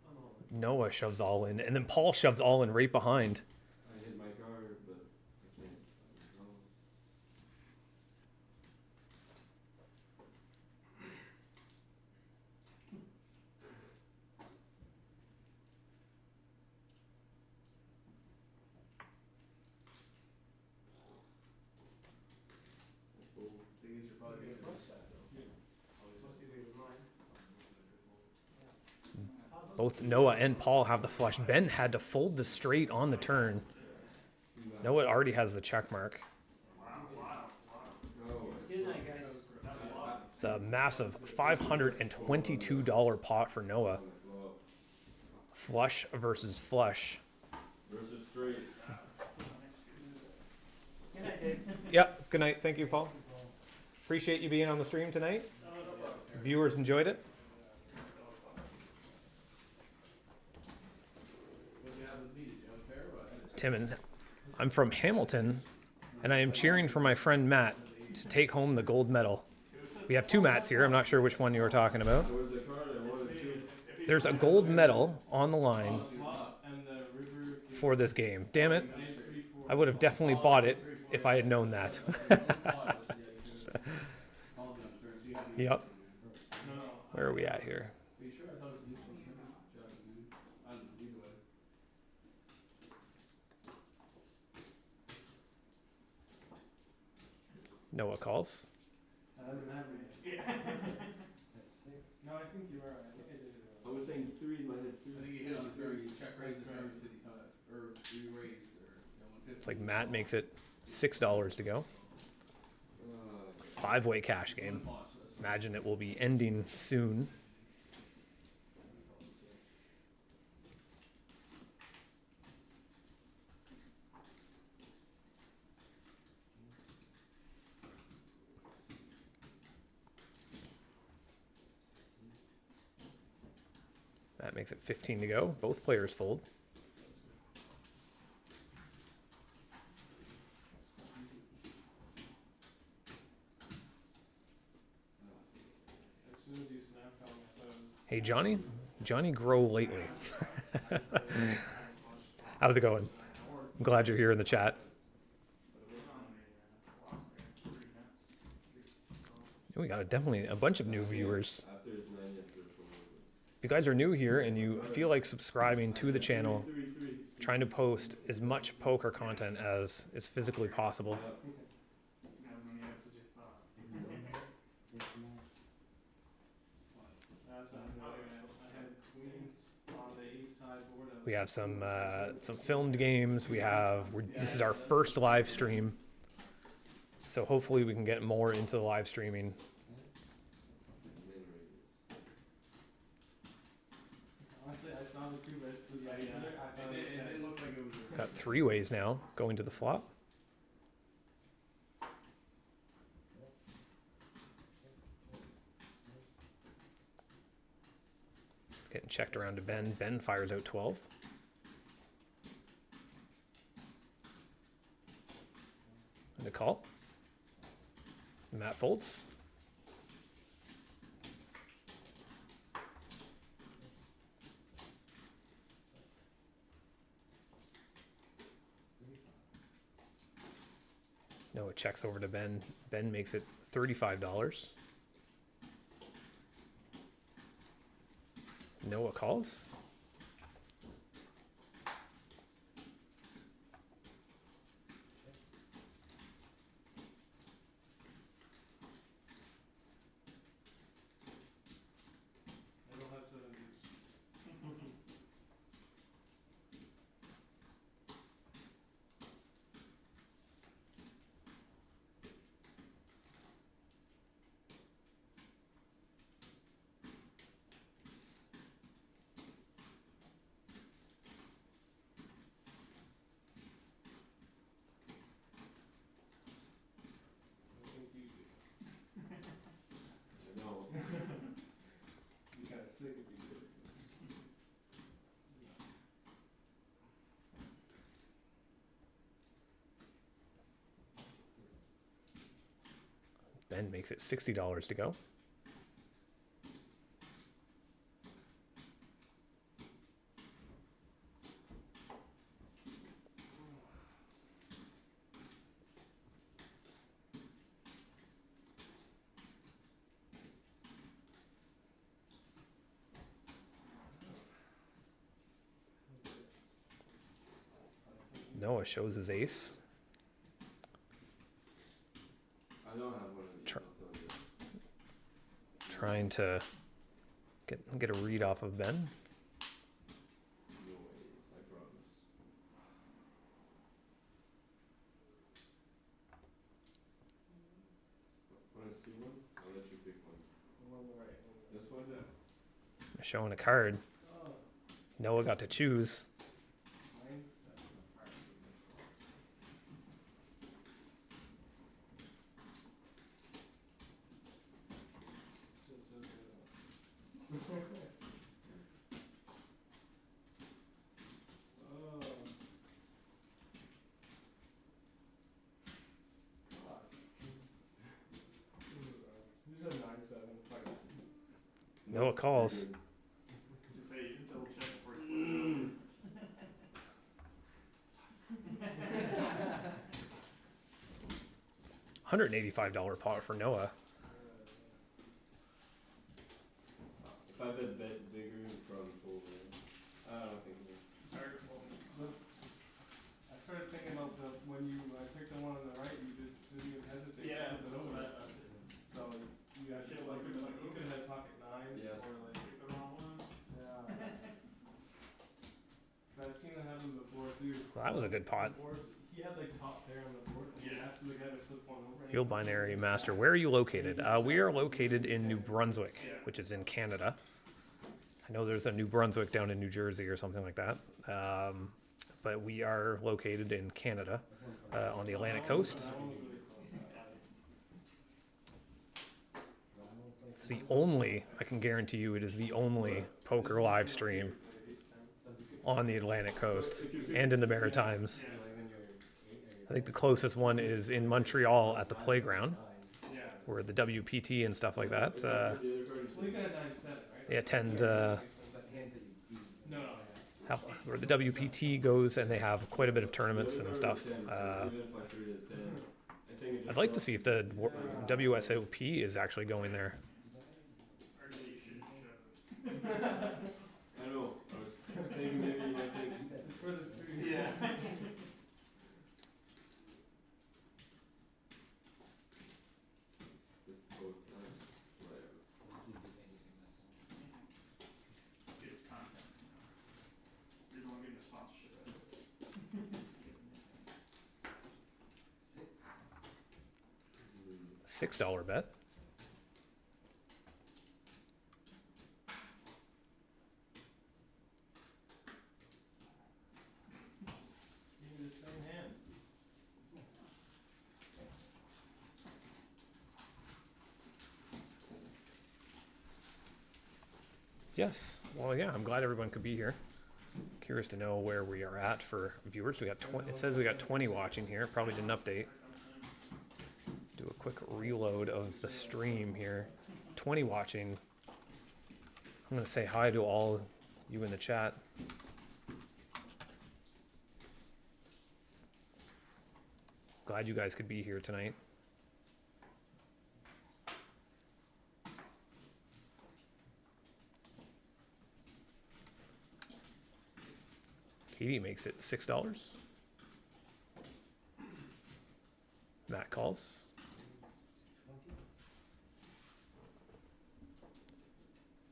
I'm all in. Noah shoves all in, and then Paul shoves all in right behind. I hit my card, but I can't. No. Oh, Thing is, you're probably Okay, gonna. plus that though. Plus you leave mine. Both Noah and Paul have the flush. Ben had to fold the straight on the turn. Noah already has the check mark. no. Good night, guys. That was a lot. It's a massive $522 pot for Noah. Flush versus flush. Versus straight. Good night, Dave. Yep. Good night. Thank you, Paul. Appreciate you being on the stream tonight. Viewers enjoyed it. What do you have with me? Did you have a pair or what? Timon, I'm from Hamilton, and I am cheering for my friend Matt to take home the gold medal. We have 2 Matts here. I'm not sure which one you were talking about. There was the card I wanted to. There's a gold medal on the line And the river. for this game. Damn it. I would have definitely bought it if I had known that. Yep. No, no. Where are we at here? Are you sure? I thought it was neutral. Jack and dude. I don't know, either way. Noah calls. That doesn't happen yet. That's 6. No, I think you are. I think I did it. I was saying 3 in my head. I think you hit on the turn, you check raise the turn 50 times, or you raised, or, yeah, 150. It's like Matt makes it $6 to go. 5-way cash game. Imagine it will be ending soon. That makes it 15 to go. Both players fold. As soon as you snapped on my phone. Hey, Johnny. Johnny Grow lately. How's it going? I'm glad you're here in the chat. We got definitely a bunch of new viewers. After it's 9 years, there's one more. If you guys are new here and you feel like subscribing to the channel, trying to post as much poker content as is physically possible. We have some filmed games. This is our first live stream, so hopefully we can get more into the live streaming. Honestly, I saw the 2 bets. Yeah, it didn't look like it was. Got 3 ways now going to the flop. Getting checked around to Ben. Ben fires out 12. And a call. Matt folds. Noah checks over to Ben. Ben makes it $35. Noah calls. It'll have some Ben makes it $60 to go. Noah shows his ace. I don't have one of these, Try- I'll tell you. Trying to get a read off of Ben. No ways, I promise. When I see one, I'll let you pick one. The one on the right. This one? Yeah. Showing a card. Oh, Noah got to choose. 9-7 apart. Oh. Fuck. Who's a 9-7? Fuck it. Noah calls. You're Just say, you can double check before you. $185 pot for Noah. If I bet bigger, you'd probably fold it. I don't think so. Sorry, well, I started thinking about when you picked the one on the right, you just didn't even hesitate. Yeah, to flip it over. So you actually you could have had pocket nines Yes. or like Pick the wrong one. yeah. 'Cause I've seen it happen before too. Well, that was a good pot. Before, he had like top pair on the board, and he Yeah. asked the guy to flip one over. and Field Binary Master. Where are you located? We are located in New Brunswick, which is in Canada. I know there's a New Brunswick down in New Jersey or something like that. But we are located in Canada on the Atlantic coast. That one was really close. It's the only, I can guarantee you, it is the only poker live stream on the Atlantic coast and in the Maritimes. I think the closest one is in Montreal at the playground, Yeah. where the WPT and stuff like that The other card is Well, you got a 9-7, right? they attend, No, no. where the WPT goes, and they have quite a bit of tournaments the and other stuff. card is 10, so even if I threw it at 10, I think it just I'd like to drops. see if the WSOP is actually going there. Or maybe you should shove I know, I was thinking maybe, I think, It's for the stream. it. Yeah. just both times, whatever. It's content. You're the one getting the sponsorship out of it. $6 bet. Give me the same hand. Yes. Well, yeah, I'm glad everyone could be here. Curious to know where we are at for viewers. We got 20, it says we got 20 watching here. Probably didn't update. Do a quick reload of the stream here. 20 watching. I'm going to say hi to all you in the chat. Glad you guys could be here tonight. Katie makes it $6. Matt calls.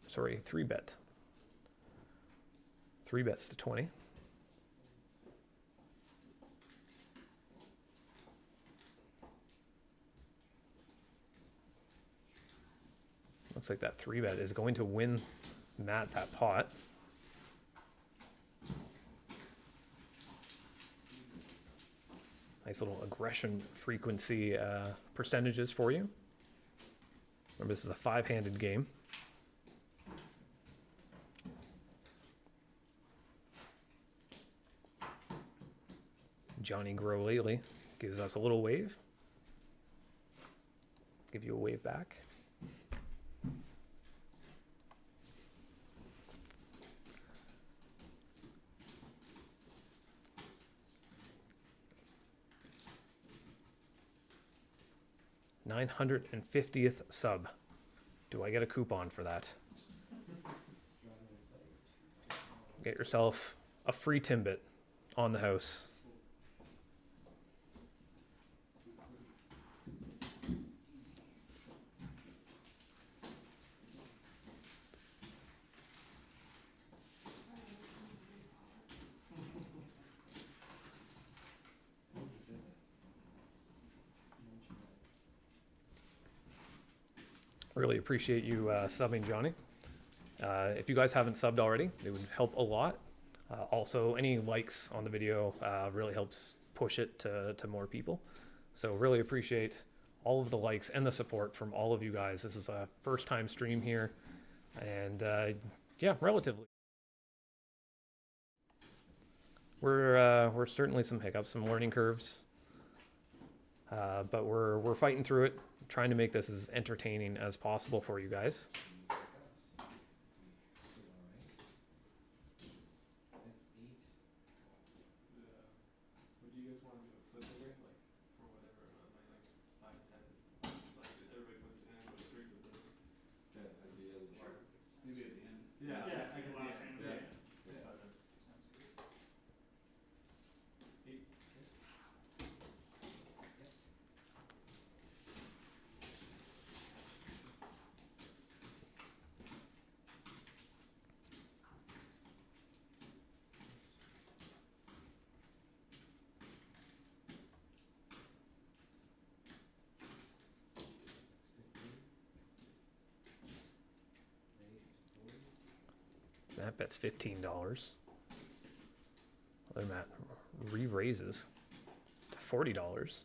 Sorry, 3-bet. 3 bets to 20. Looks like that 3-bet is going to win Matt that pot. Nice little aggression frequency percentages for you. Remember, this is a 5-handed game. Johnny Grow lately gives us a little wave. give you a wave back. $950th sub. Do I get a coupon for that? Get yourself a free Timbit on the house. Really appreciate you subbing, Johnny. If you guys haven't subbed already, it would help a lot. Also, any likes on the video really helps push it to more people. So really appreciate all of the likes and the support from all of you guys. This is a first time stream here, and yeah, relatively. We're certainly some hiccups, some learning curves, but we're fighting through it, trying to make this as entertaining as possible for you guys. Would you guys want to do a flip over, like, for whatever amount, like 5, 10? Like, if everybody puts it in, go straight to the... Yeah, at the end. Sure. Maybe at the end. Yeah, I can last hand. Yeah. Yeah. Sounds good. 8. That bet's $15. Other Matt re-raises to $40.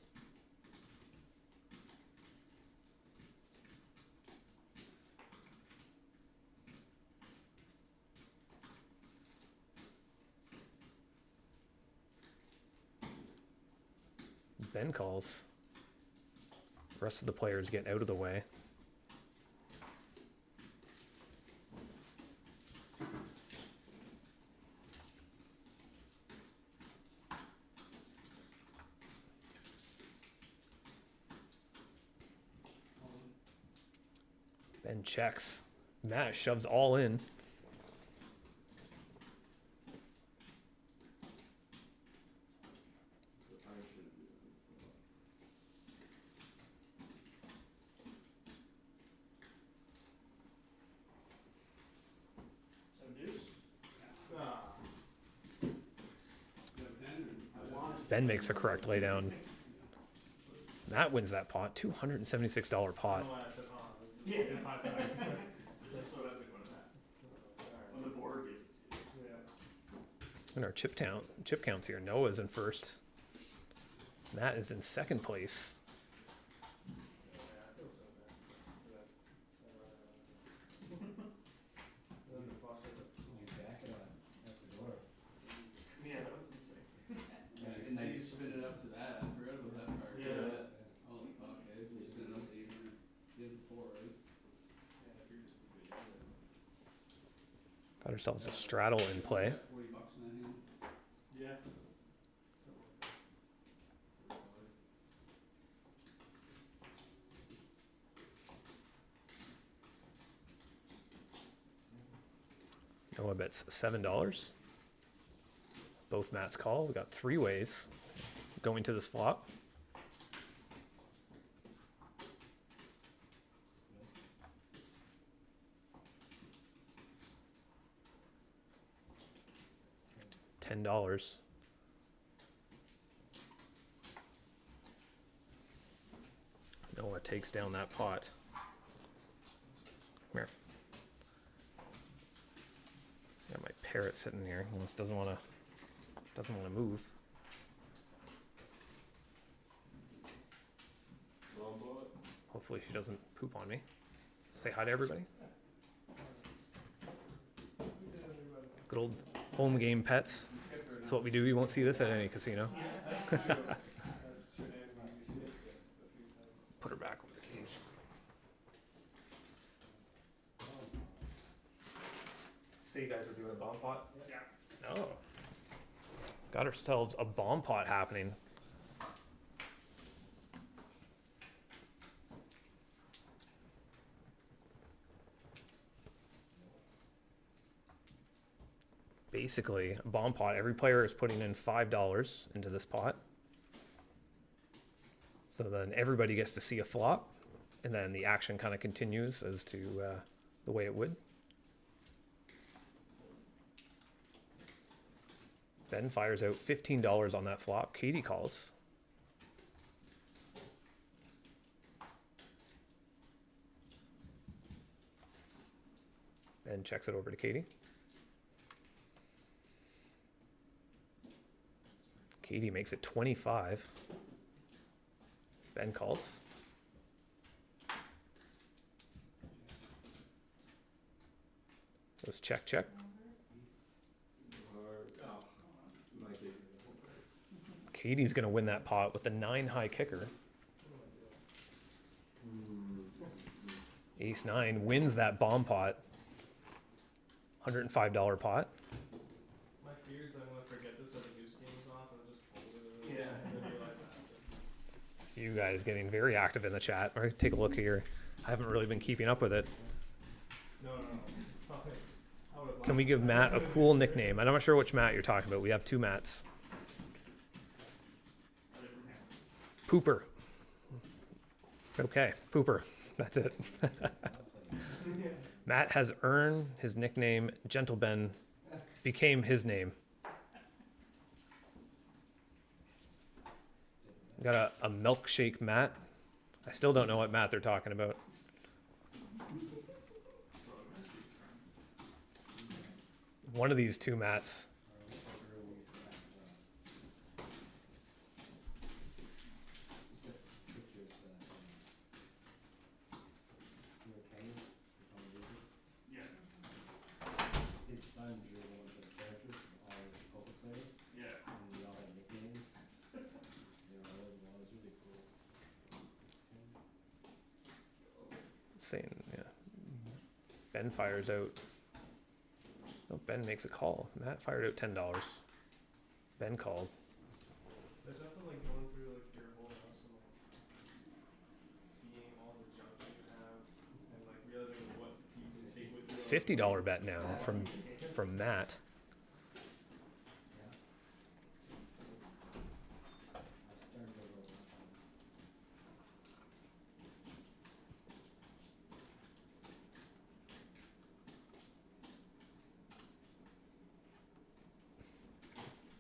Ben calls. The rest of the players get out of the way. Ben checks. Matt shoves all in. So deuce? Ah. You have a 10 or? Ben makes a correct laydown. Matt wins that pot. $276 pot. Yeah, 5 times. That's what I think about that. On the board gives it to you. Yeah. And our chip counts here. Noah's in first. Matt is in second place. Yeah, I feel so bad for that. Then the boss said that. You back it up at the door. Yeah, that was insane. And then you spin it up to that. I forgot about that part. Yeah. Holy fuck, eh? You spin it up to even before, right? Yeah, I figured it would be. Got ourselves a straddle in play. $40 in that hand. Yeah. Something like that. Noah bets $7. Both Matt's call. We got 3 ways going to this flop. $10. Noah takes down that pot. Come here. Got my parrot sitting here. He just doesn't want to move. Hopefully she doesn't poop on me. Say hi to everybody. Good old home game pets. That's what we do. You won't see this at any casino. Put her back over the cage. say you guys are doing a bomb pot? Yeah. Oh. Got ourselves a bomb pot happening. Basically, a bomb pot, every player is putting in $5 into this pot. So then everybody gets to see a flop, and then the action kind of continues as to the way it would. Ben fires out $15 on that flop. Katie calls. Ben checks it over to Katie. Katie makes it 25. Ben calls. Goes check, check. Katie's going to win that pot with the 9 high kicker. Ace 9 wins that bomb pot. $105 pot. My fear is I'm gonna forget this at the news game is off and I'll just hold it. Yeah. And then realize after. See you guys getting very active in the chat. All right, take a look here. I haven't really been keeping up with it. No. I would've Can we lost give that. Matt a cool nickname? I'm not sure which Matt you're talking about. We have 2 Matts. Pooper. Okay, Pooper. That's it. Matt has earned his nickname. Gentle Ben became his name. Got a milkshake Matt. I still don't know what Matt they're talking about. One of these 2 Matts. Yeah. His son drew one of the characters from all the poker players, Yeah. and we all had nicknames. They were all it was really cool. Saying, yeah. Ben fires out. Oh, Ben makes a call. Matt fired out $10. Ben called. There's nothing like going through like your whole arsenal, seeing all the junk that you have, and like realizing what you can take with you. $50 bet now from Matt. Yeah. I started to roll one time.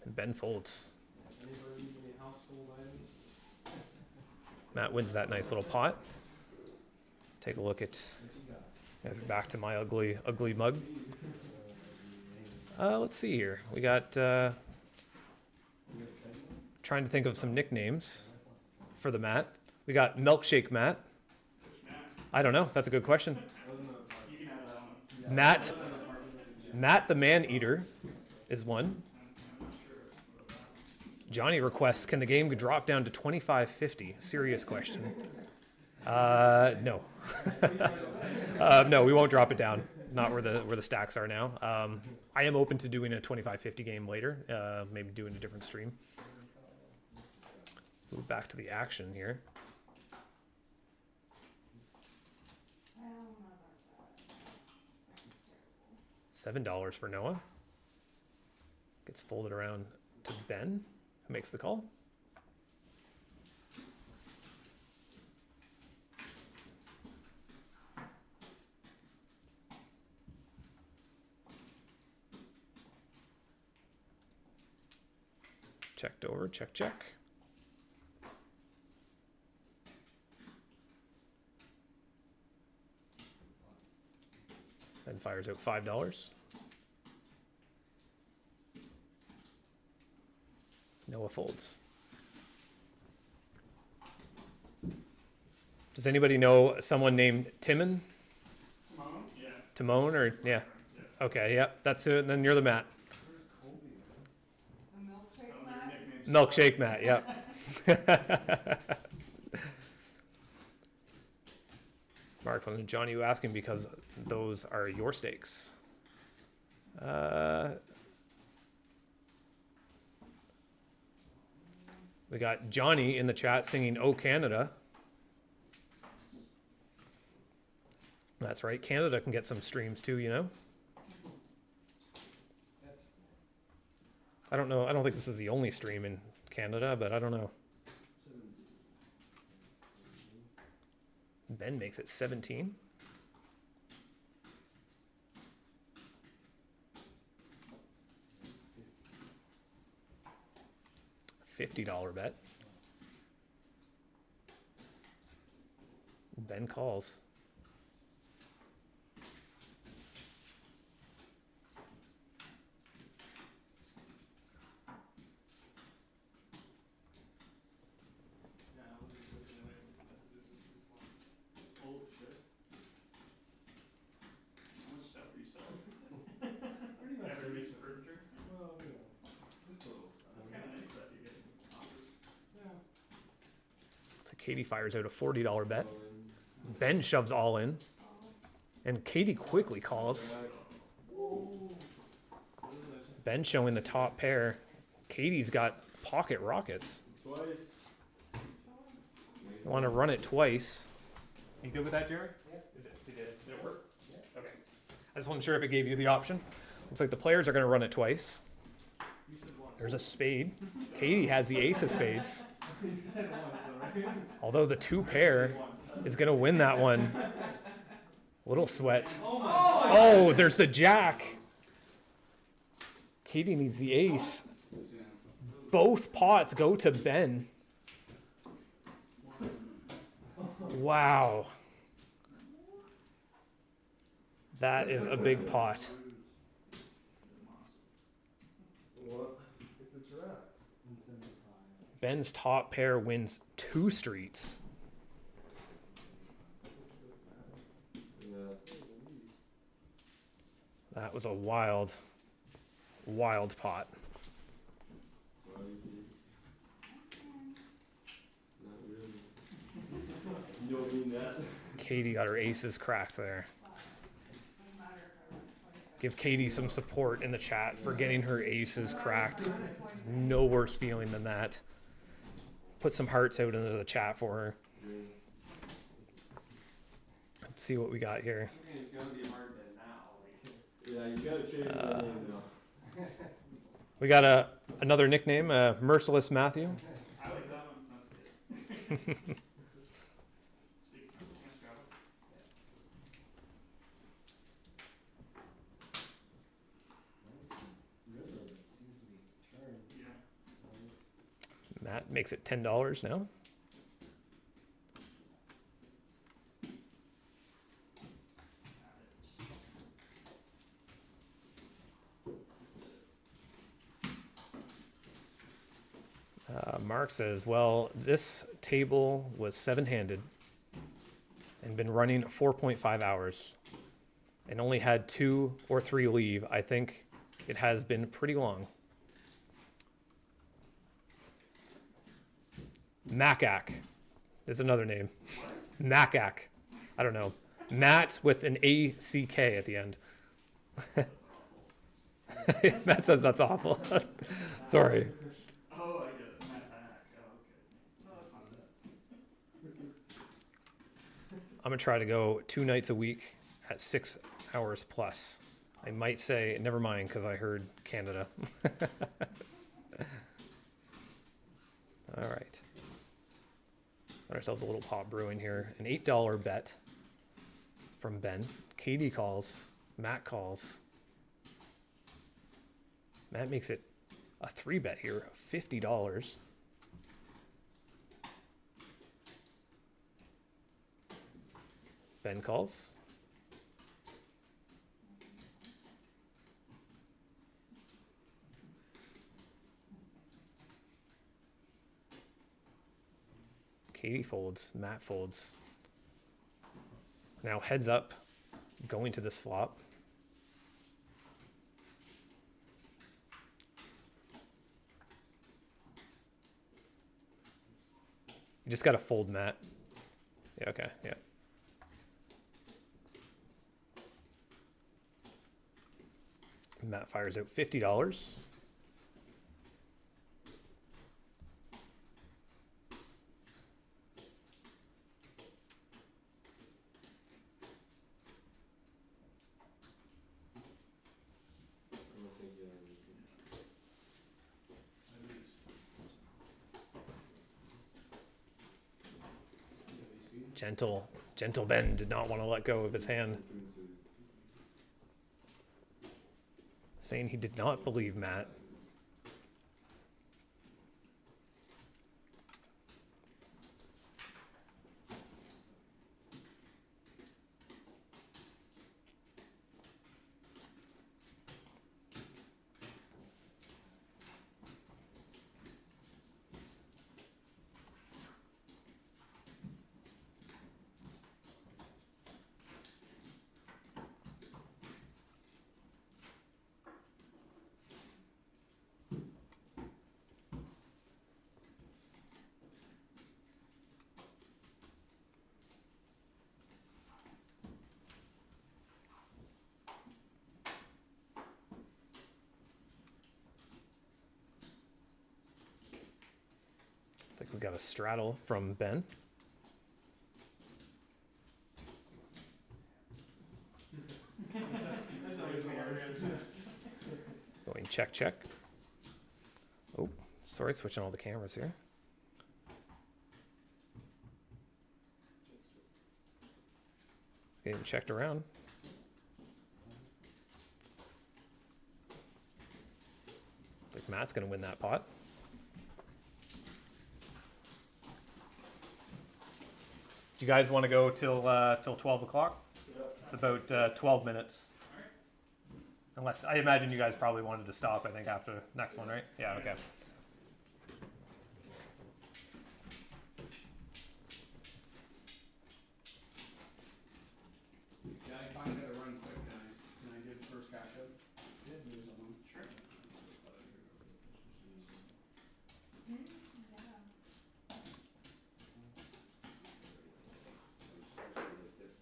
And Ben folds. Anybody use any household items? Matt wins that nice little pot. Take a look at. What you got? Guys, back to my ugly mug. You Let's see here. We got. got a treadmill? Trying to think of some nicknames for the Matt. We got Milkshake Matt. I don't know. That's a good question. Matt. Matt the Man Eater is one. Johnny requests, can the game drop down to 25.50? Serious question. No. No, we won't drop it down. Not where the stacks are now. I am open to doing a 25.50 game later. Maybe doing a different stream. Move back to the action here. Well, none of our $7 for Noah. Gets folded around to Ben, who makes the call. Checked over, check, check. Then fires out $5. Noah folds. Does anybody know someone named Timon? Timon? Yeah. Timon or yeah? Okay, yeah, that's it. Then you're the Matt. The milkshake Other Matt? Milkshake Matt, yeah. Mark, John, you asking because those are your stakes. We got Johnny in the chat singing "Oh Canada." That's right. Canada can get some streams too, you know? That's I don't know. I don't think this is the only stream in Canada, but I don't know. 17. Ben makes it 17. $50 bet. Ben calls. Yeah, I was just looking at it. This one. Oh shit. How much stuff are you selling? Pretty much. Ever make furniture? Well, you know, just a little stuff. That's kind of nice that you're getting offers. Yeah. So Katie fires out a $40 bet. All in. Ben shoves all in. And Katie quickly calls. Ben showing the top pair. Katie's got pocket rockets. Twice. You want to run it twice. You good with that, Jerry? Yeah. Did it work? Yeah. Okay. I just wasn't sure if it gave you the option. Looks like the players are going to run it twice. You said one. There's a spade. Katie has the ace of spades. You said once, though, right? Although the two pair is going to win that one. Little sweat. Oh, there's the jack. Katie needs the ace. Both pots go to Ben. Wow. That is a big pot. What? It's a trap. And 75. Ben's top pair wins 2 streets. Yeah. That was a wild, wild pot. Sorry, Pete. Not really. You don't mean that. Katie got her aces cracked there. Doesn't matter if I run it twice. Give Katie some support in the chat for getting her aces cracked. No worse feeling than that. Put some hearts out into the chat for her. Let's see what we got here. Okay, it's gonna be a hard bet now. Like, Yeah, you gotta change the name now. We got another nickname, Merciless Matthew. I like that one. That's good. Speaking of, nice job. Nice river seems to be turned. Yeah. Matt makes it $10 now. Mark says, well, this table was 7-handed and been running 4.5 hours and only had 2 or 3 leave. I think it has been pretty long. Macac is another name. Macac. I don't know. Matt with an A-C-K at the end. Matt says that's awful. Sorry. Oh, I get it. Matt Hack. Oh, okay. No, that's not bad. I'm going to try to go 2 nights a week at 6 hours plus. I might say, never mind, because I heard Canada. All right. Got ourselves a little pot brewing here. An $8 bet from Ben. Katie calls. Matt calls. Matt makes it a 3 bet here, $50. Ben calls. Katie folds, Matt folds. Now heads up, going to this flop. You just gotta fold Matt. Yeah, okay, yeah. Matt fires out $50. I don't think you have anything. I lose. You have ace queen? Gentle Ben did not want to let go of his hand, Queen suited. saying he did not believe Matt. Looks like we got a straddle from Ben. That's always hilarious. Going check, check. Oh, sorry, switching all the cameras here. Getting checked around. Looks like Matt's gonna win that pot. Do you guys want to go till 12 o'clock? It's about 12 minutes. Unless, I imagine you guys probably wanted to stop, I think, after next one, right? Yeah, okay. Yeah, I find that I run quick, can I give the first cash out? Yeah, do someone. Sure.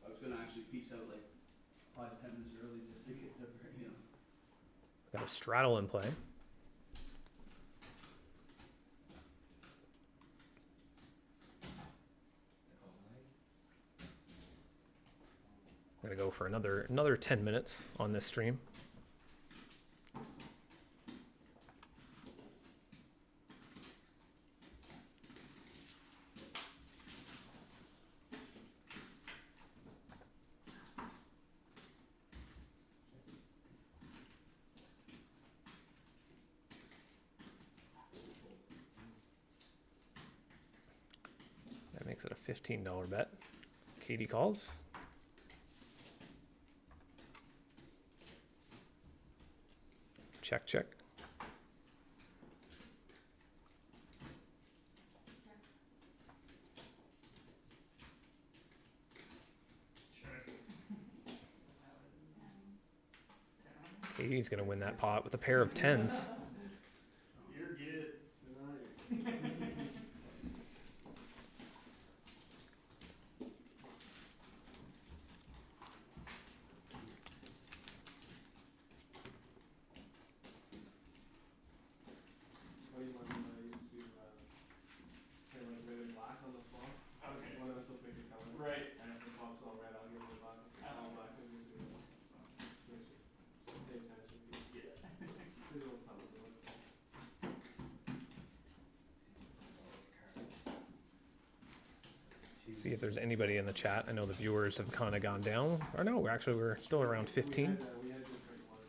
I was gonna actually peace out like 5-10 minutes early just to get the, you know. Got a straddle in play. I'm gonna go for another 10 minutes on this stream. That makes it a $15 bet. Katie calls. Check, check. Katie's gonna win that pot with a pair of tens. You're good. Tonight. Funny one, I used to play like red and black on the flop. Okay. When I was still picking color. Right. And if the flop's all red, I'll give it a black. If it's all black, I'll give it a black. Pay attention. Yeah. There's a little something to it. See if there's anybody in the chat. I know the viewers have kind of gone down. Or no, we're still around 15. We had different ones.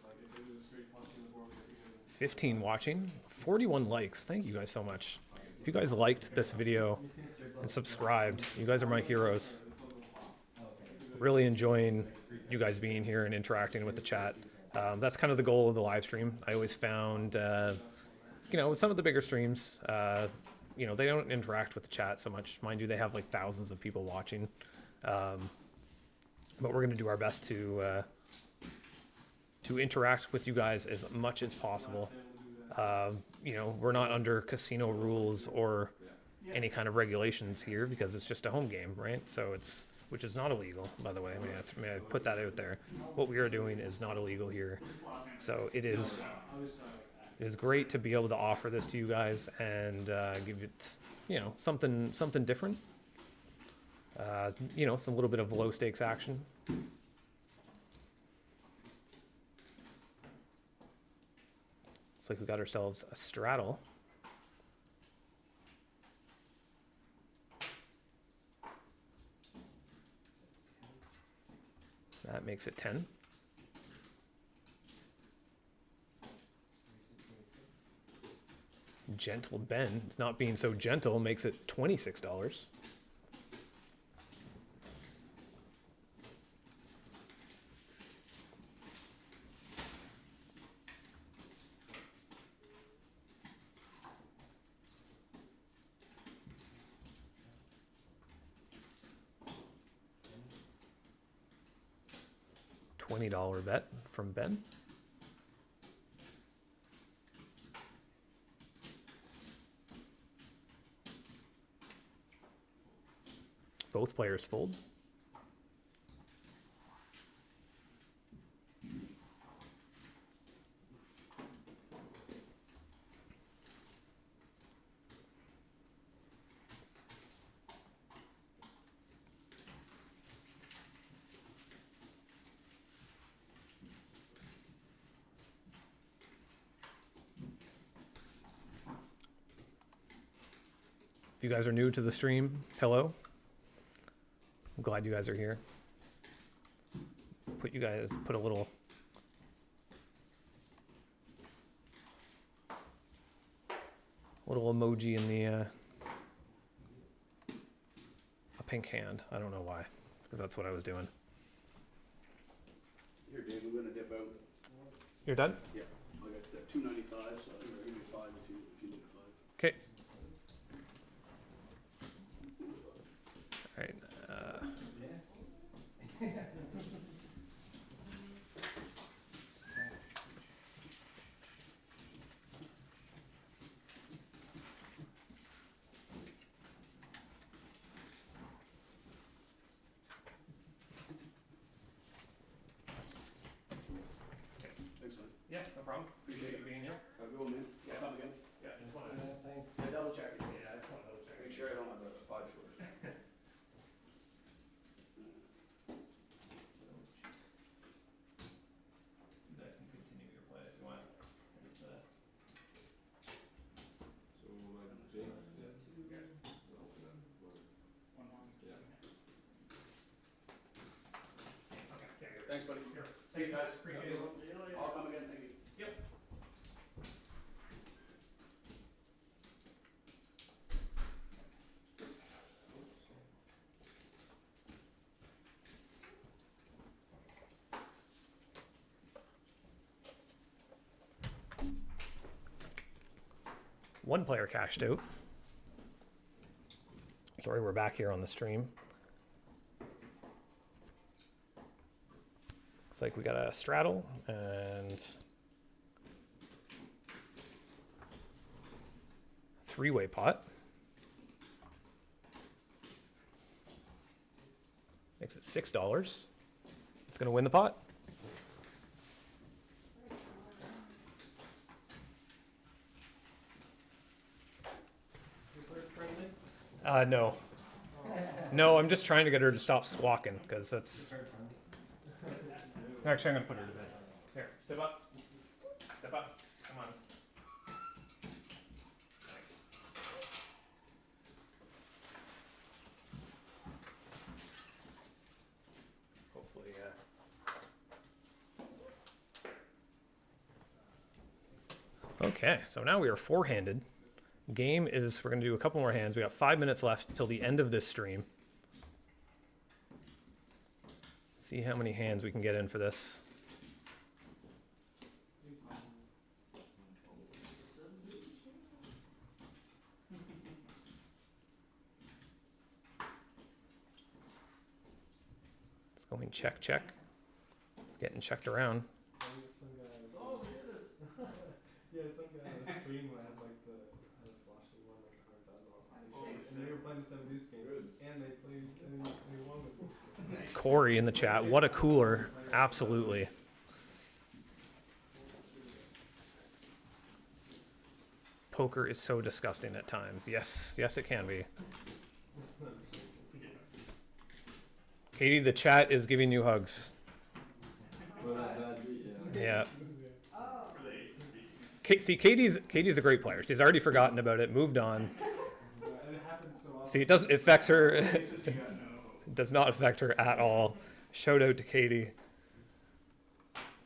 Like if it was a straight flush in the board, we had 15 watching, 41 likes. Thank you guys so much. If you guys liked this video and subscribed, you guys are my heroes. Really enjoying you guys being here and interacting with the chat. That's kind of the goal of the live stream. I always found, you know, with some of the bigger streams, you know, they don't interact with the chat so much. Mind you, they have like thousands of people watching. But we're going to do our best to interact with you guys as much as possible. You know, we're not under casino rules or any kind of regulations here because it's just a home game, right? So it's which is not illegal, by the way. May I put that out there? What we are doing is not illegal here. So it is great to be able to offer this to you guys and give it, you know, something different. You know, some little bit of low stakes action. Looks like we got ourselves a straddle. That makes it 10. Gentle Ben, not being so gentle, makes it $26. $20 bet from Ben. Both players fold. If you guys are new to the stream, hello. I'm glad you guys are here. Put a little emoji in the a pink hand. I don't know why, because that's what I was doing. Here, Dave, we're gonna dip out. You're done? Yeah, I got $2.95, so I think I'll give you 5 if you need 5. Okay. All right. Thanks, man. Yeah, no problem. Appreciate you being here. Have a good one, man. Yeah, come again. Yeah, just wanted to, Thanks. Yeah, double check it. yeah, I just wanted to double check. Make sure I don't have a 5 short. You guys can continue your play if you want. Just, So like yeah. okay, yeah, you're Thanks, buddy. Sure. See you guys. Appreciate it. I'll come again, thank you. Yep. One player cashed out. Sorry, we're back here on the stream. Looks like we got a straddle and three-way pot. Makes it $6. It's gonna win the pot. No. No, I'm just trying to get her to stop squawking, because that's... Actually, I'm going to put her to bed. Here, step up. Step up. Come on. Hopefully, Okay, so now we are four-handed. Game is, we're going to do a couple more hands. We got 5 minutes left till the end of this stream. See how many hands we can get in for this. It's going check, check. It's getting checked around. Some guy. Oh, look at this. Yeah, some guy on the stream had like the flashing one like $100,000 And they were playing the 7 deuce game. And they played, and they won with Corey in the chat. What a cooler. Absolutely. Poker is so disgusting at times. Yes, yes, it can be. Katie, the chat is giving you hugs. For that bad beat, yeah. Yeah. Oh. See, Katie's a great player. She's already forgotten about it, moved on. And it happens so often. See, it doesn't affect her. It does not affect her at all. Shout out to Katie.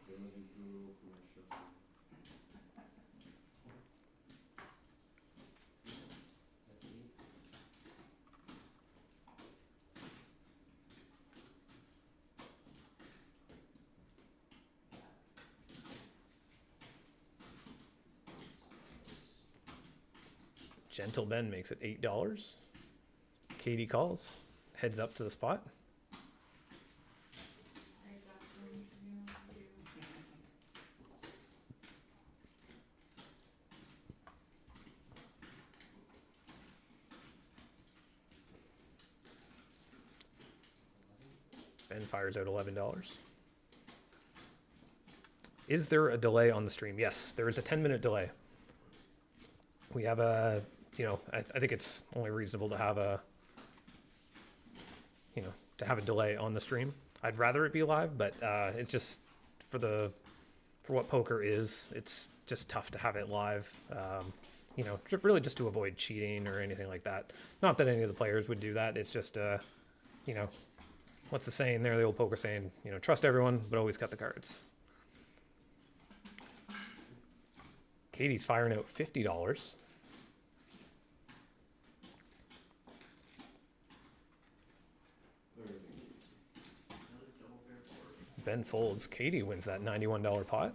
There must be brutal for my shuffle. Gentle Ben makes it $8. Katie calls, heads up to the spot. I got some new to do. Ben fires out $11. Is there a delay on the stream? Yes, there is a 10-minute delay. We have a, I think it's only reasonable to have a, to have a delay on the stream. I'd rather it be live, but it just, for what poker is, it's just tough to have it live. Really just to avoid cheating or anything like that. Not that any of the players would do that. It's just, what's the saying there? The old poker saying, trust everyone, but always cut the cards. Katie's firing out $50. Ben folds. Katie wins that $91 pot.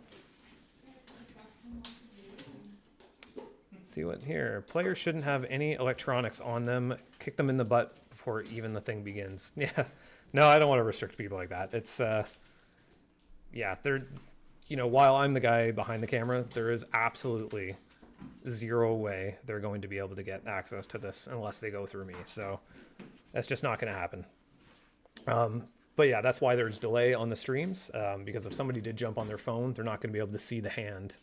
See what here. Players shouldn't have any electronics on them. Kick them in the butt before even the thing begins. Yeah. No, I don't want to restrict people like that. It's yeah, they're while I'm the guy behind the camera, there is absolutely zero way they're going to be able to get access to this unless they go through me. So that's just not going to happen. But yeah, that's why there's delay on the streams, because if somebody did jump on their phone, they're not going to be able to see the hand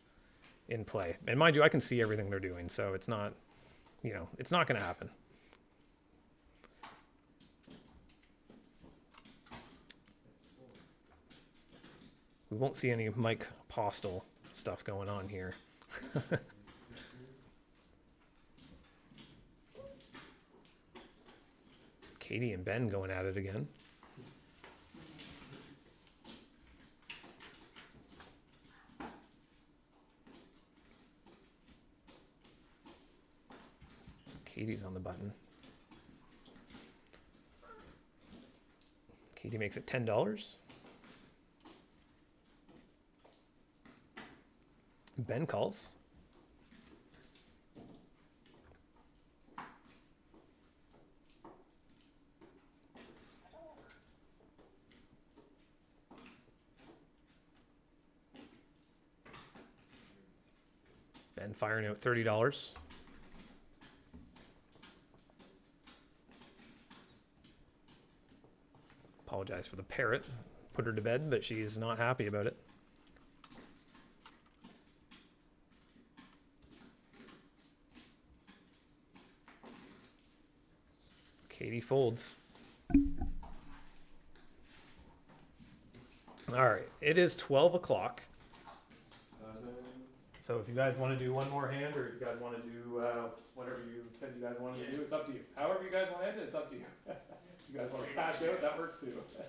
in play. And mind you, I can see everything they're doing, so it's not, it's not going to happen. We won't see any Mike Postel stuff going on here. Katie and Ben going at it again. Katie's on the button. Katie makes it $10. Ben calls. Ben firing out $30. Apologize for the parrot. Put her to bed, but she's not happy about it. Katie folds. All right, it is 12 o'clock. So if you guys want to do one more hand, or if you guys want to do whatever you said you guys wanted to do, it's up to you. However you guys want to end it, it's up to you. If you guys want to cash out, that works too. So, I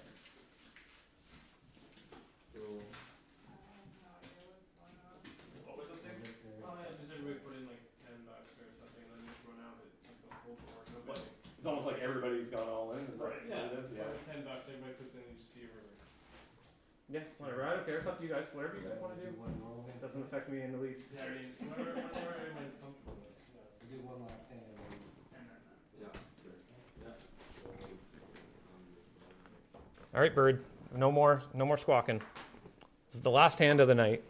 have no idea what's going on. What was the thing? Oh yeah, just everybody put in like $10 or something, and then just run out it like the whole board. Nobody. It's almost like everybo's gone all in. Is that Right. what it is? Yeah. $10 everybody puts in and you just see everybody. Yeah, whatever. I don't care. It's up to you guys. Whatever you guys want to do. One normal It hand. doesn't affect me in the least. Yeah, I mean, whatever everybody's comfortable with. Yeah. We do one last hand and then. yeah, sure. Yeah. All right, Bird. No more squawking. This is the last hand of the night.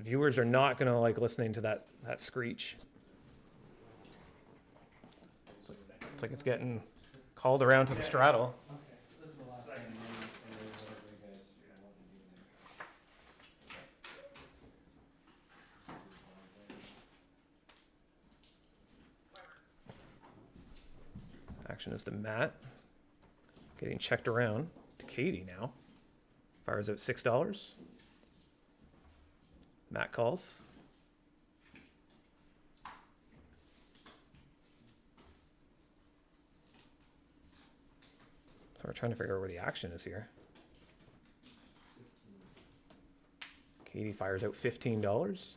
Viewers are not gonna like listening to that screech. It's like it's getting called around to the straddle. Okay, this is the last thing, and then whatever you guys want to do then. Action is to Matt. Getting checked around to Katie now. Fires out $6. Matt calls. So we're trying to figure out where the action is here. Katie fires out $15.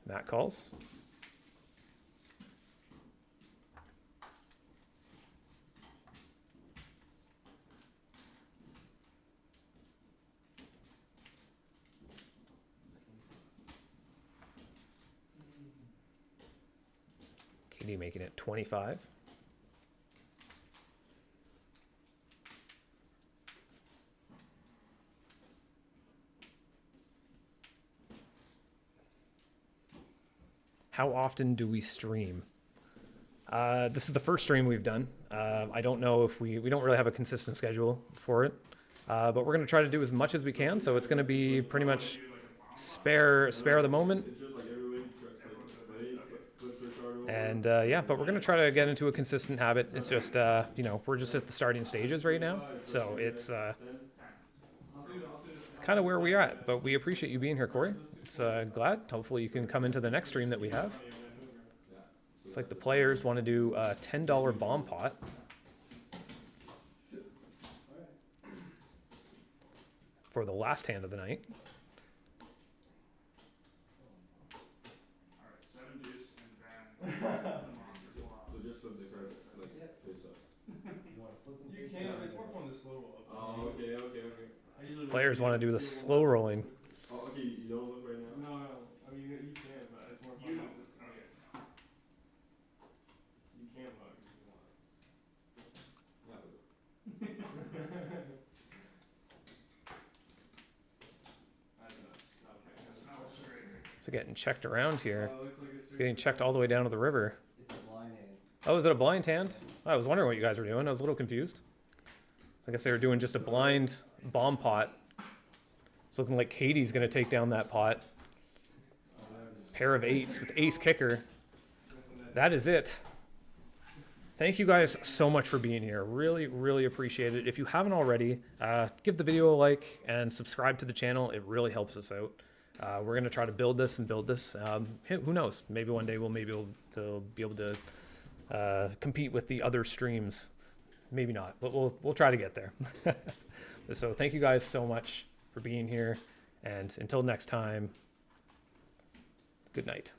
Matt calls. Katie making it 25. How often do we stream? This is the first stream we've done. I don't know if we don't really have a consistent schedule for it, but we're going to try to do as much as we can. So it's going to be pretty much spare the moment. It's just like every week, flip the card over. And yeah, but we're going to try to get into a consistent habit. It's just, you know, we're just at the starting stages right now. So it's kind of where we're at. But we appreciate you being here, Corey. It's glad. Hopefully you can come into the next stream that we have. It's like the players want to do a $10 bomb pot. For the last hand of the night. Alright, 7 deuce and then the monster fall out. So just flip the card like face up. You wanna flip them? You can, it's more fun to slow roll up. Oh, okay. I usually Players want to do the slow rolling. Oh, okay, you don't look right now? No, I mean, you can, but it's more fun. You to know. just, Okay. You can look if you want. Yeah, but That's nuts. Okay. That's not what's great. So getting checked around here. It looks like a It's getting checked all the way down to the river. It's a blind hand. Oh, is it a blind hand? I was wondering what you guys were doing. I was a little confused. I guess they were doing just a blind bomb pot. It's looking like Katie's going to take down that pot. Pair of eights with ace kicker. That is it. Thank you guys so much for being here. Really, really appreciate it. If you haven't already, give the video a like and subscribe to the channel. It really helps us out. We're going to try to build this. Who knows? Maybe one day we'll be able to compete with the other streams. Maybe not, but we'll try to get there. So thank you guys so much for being here. And until next time, good night.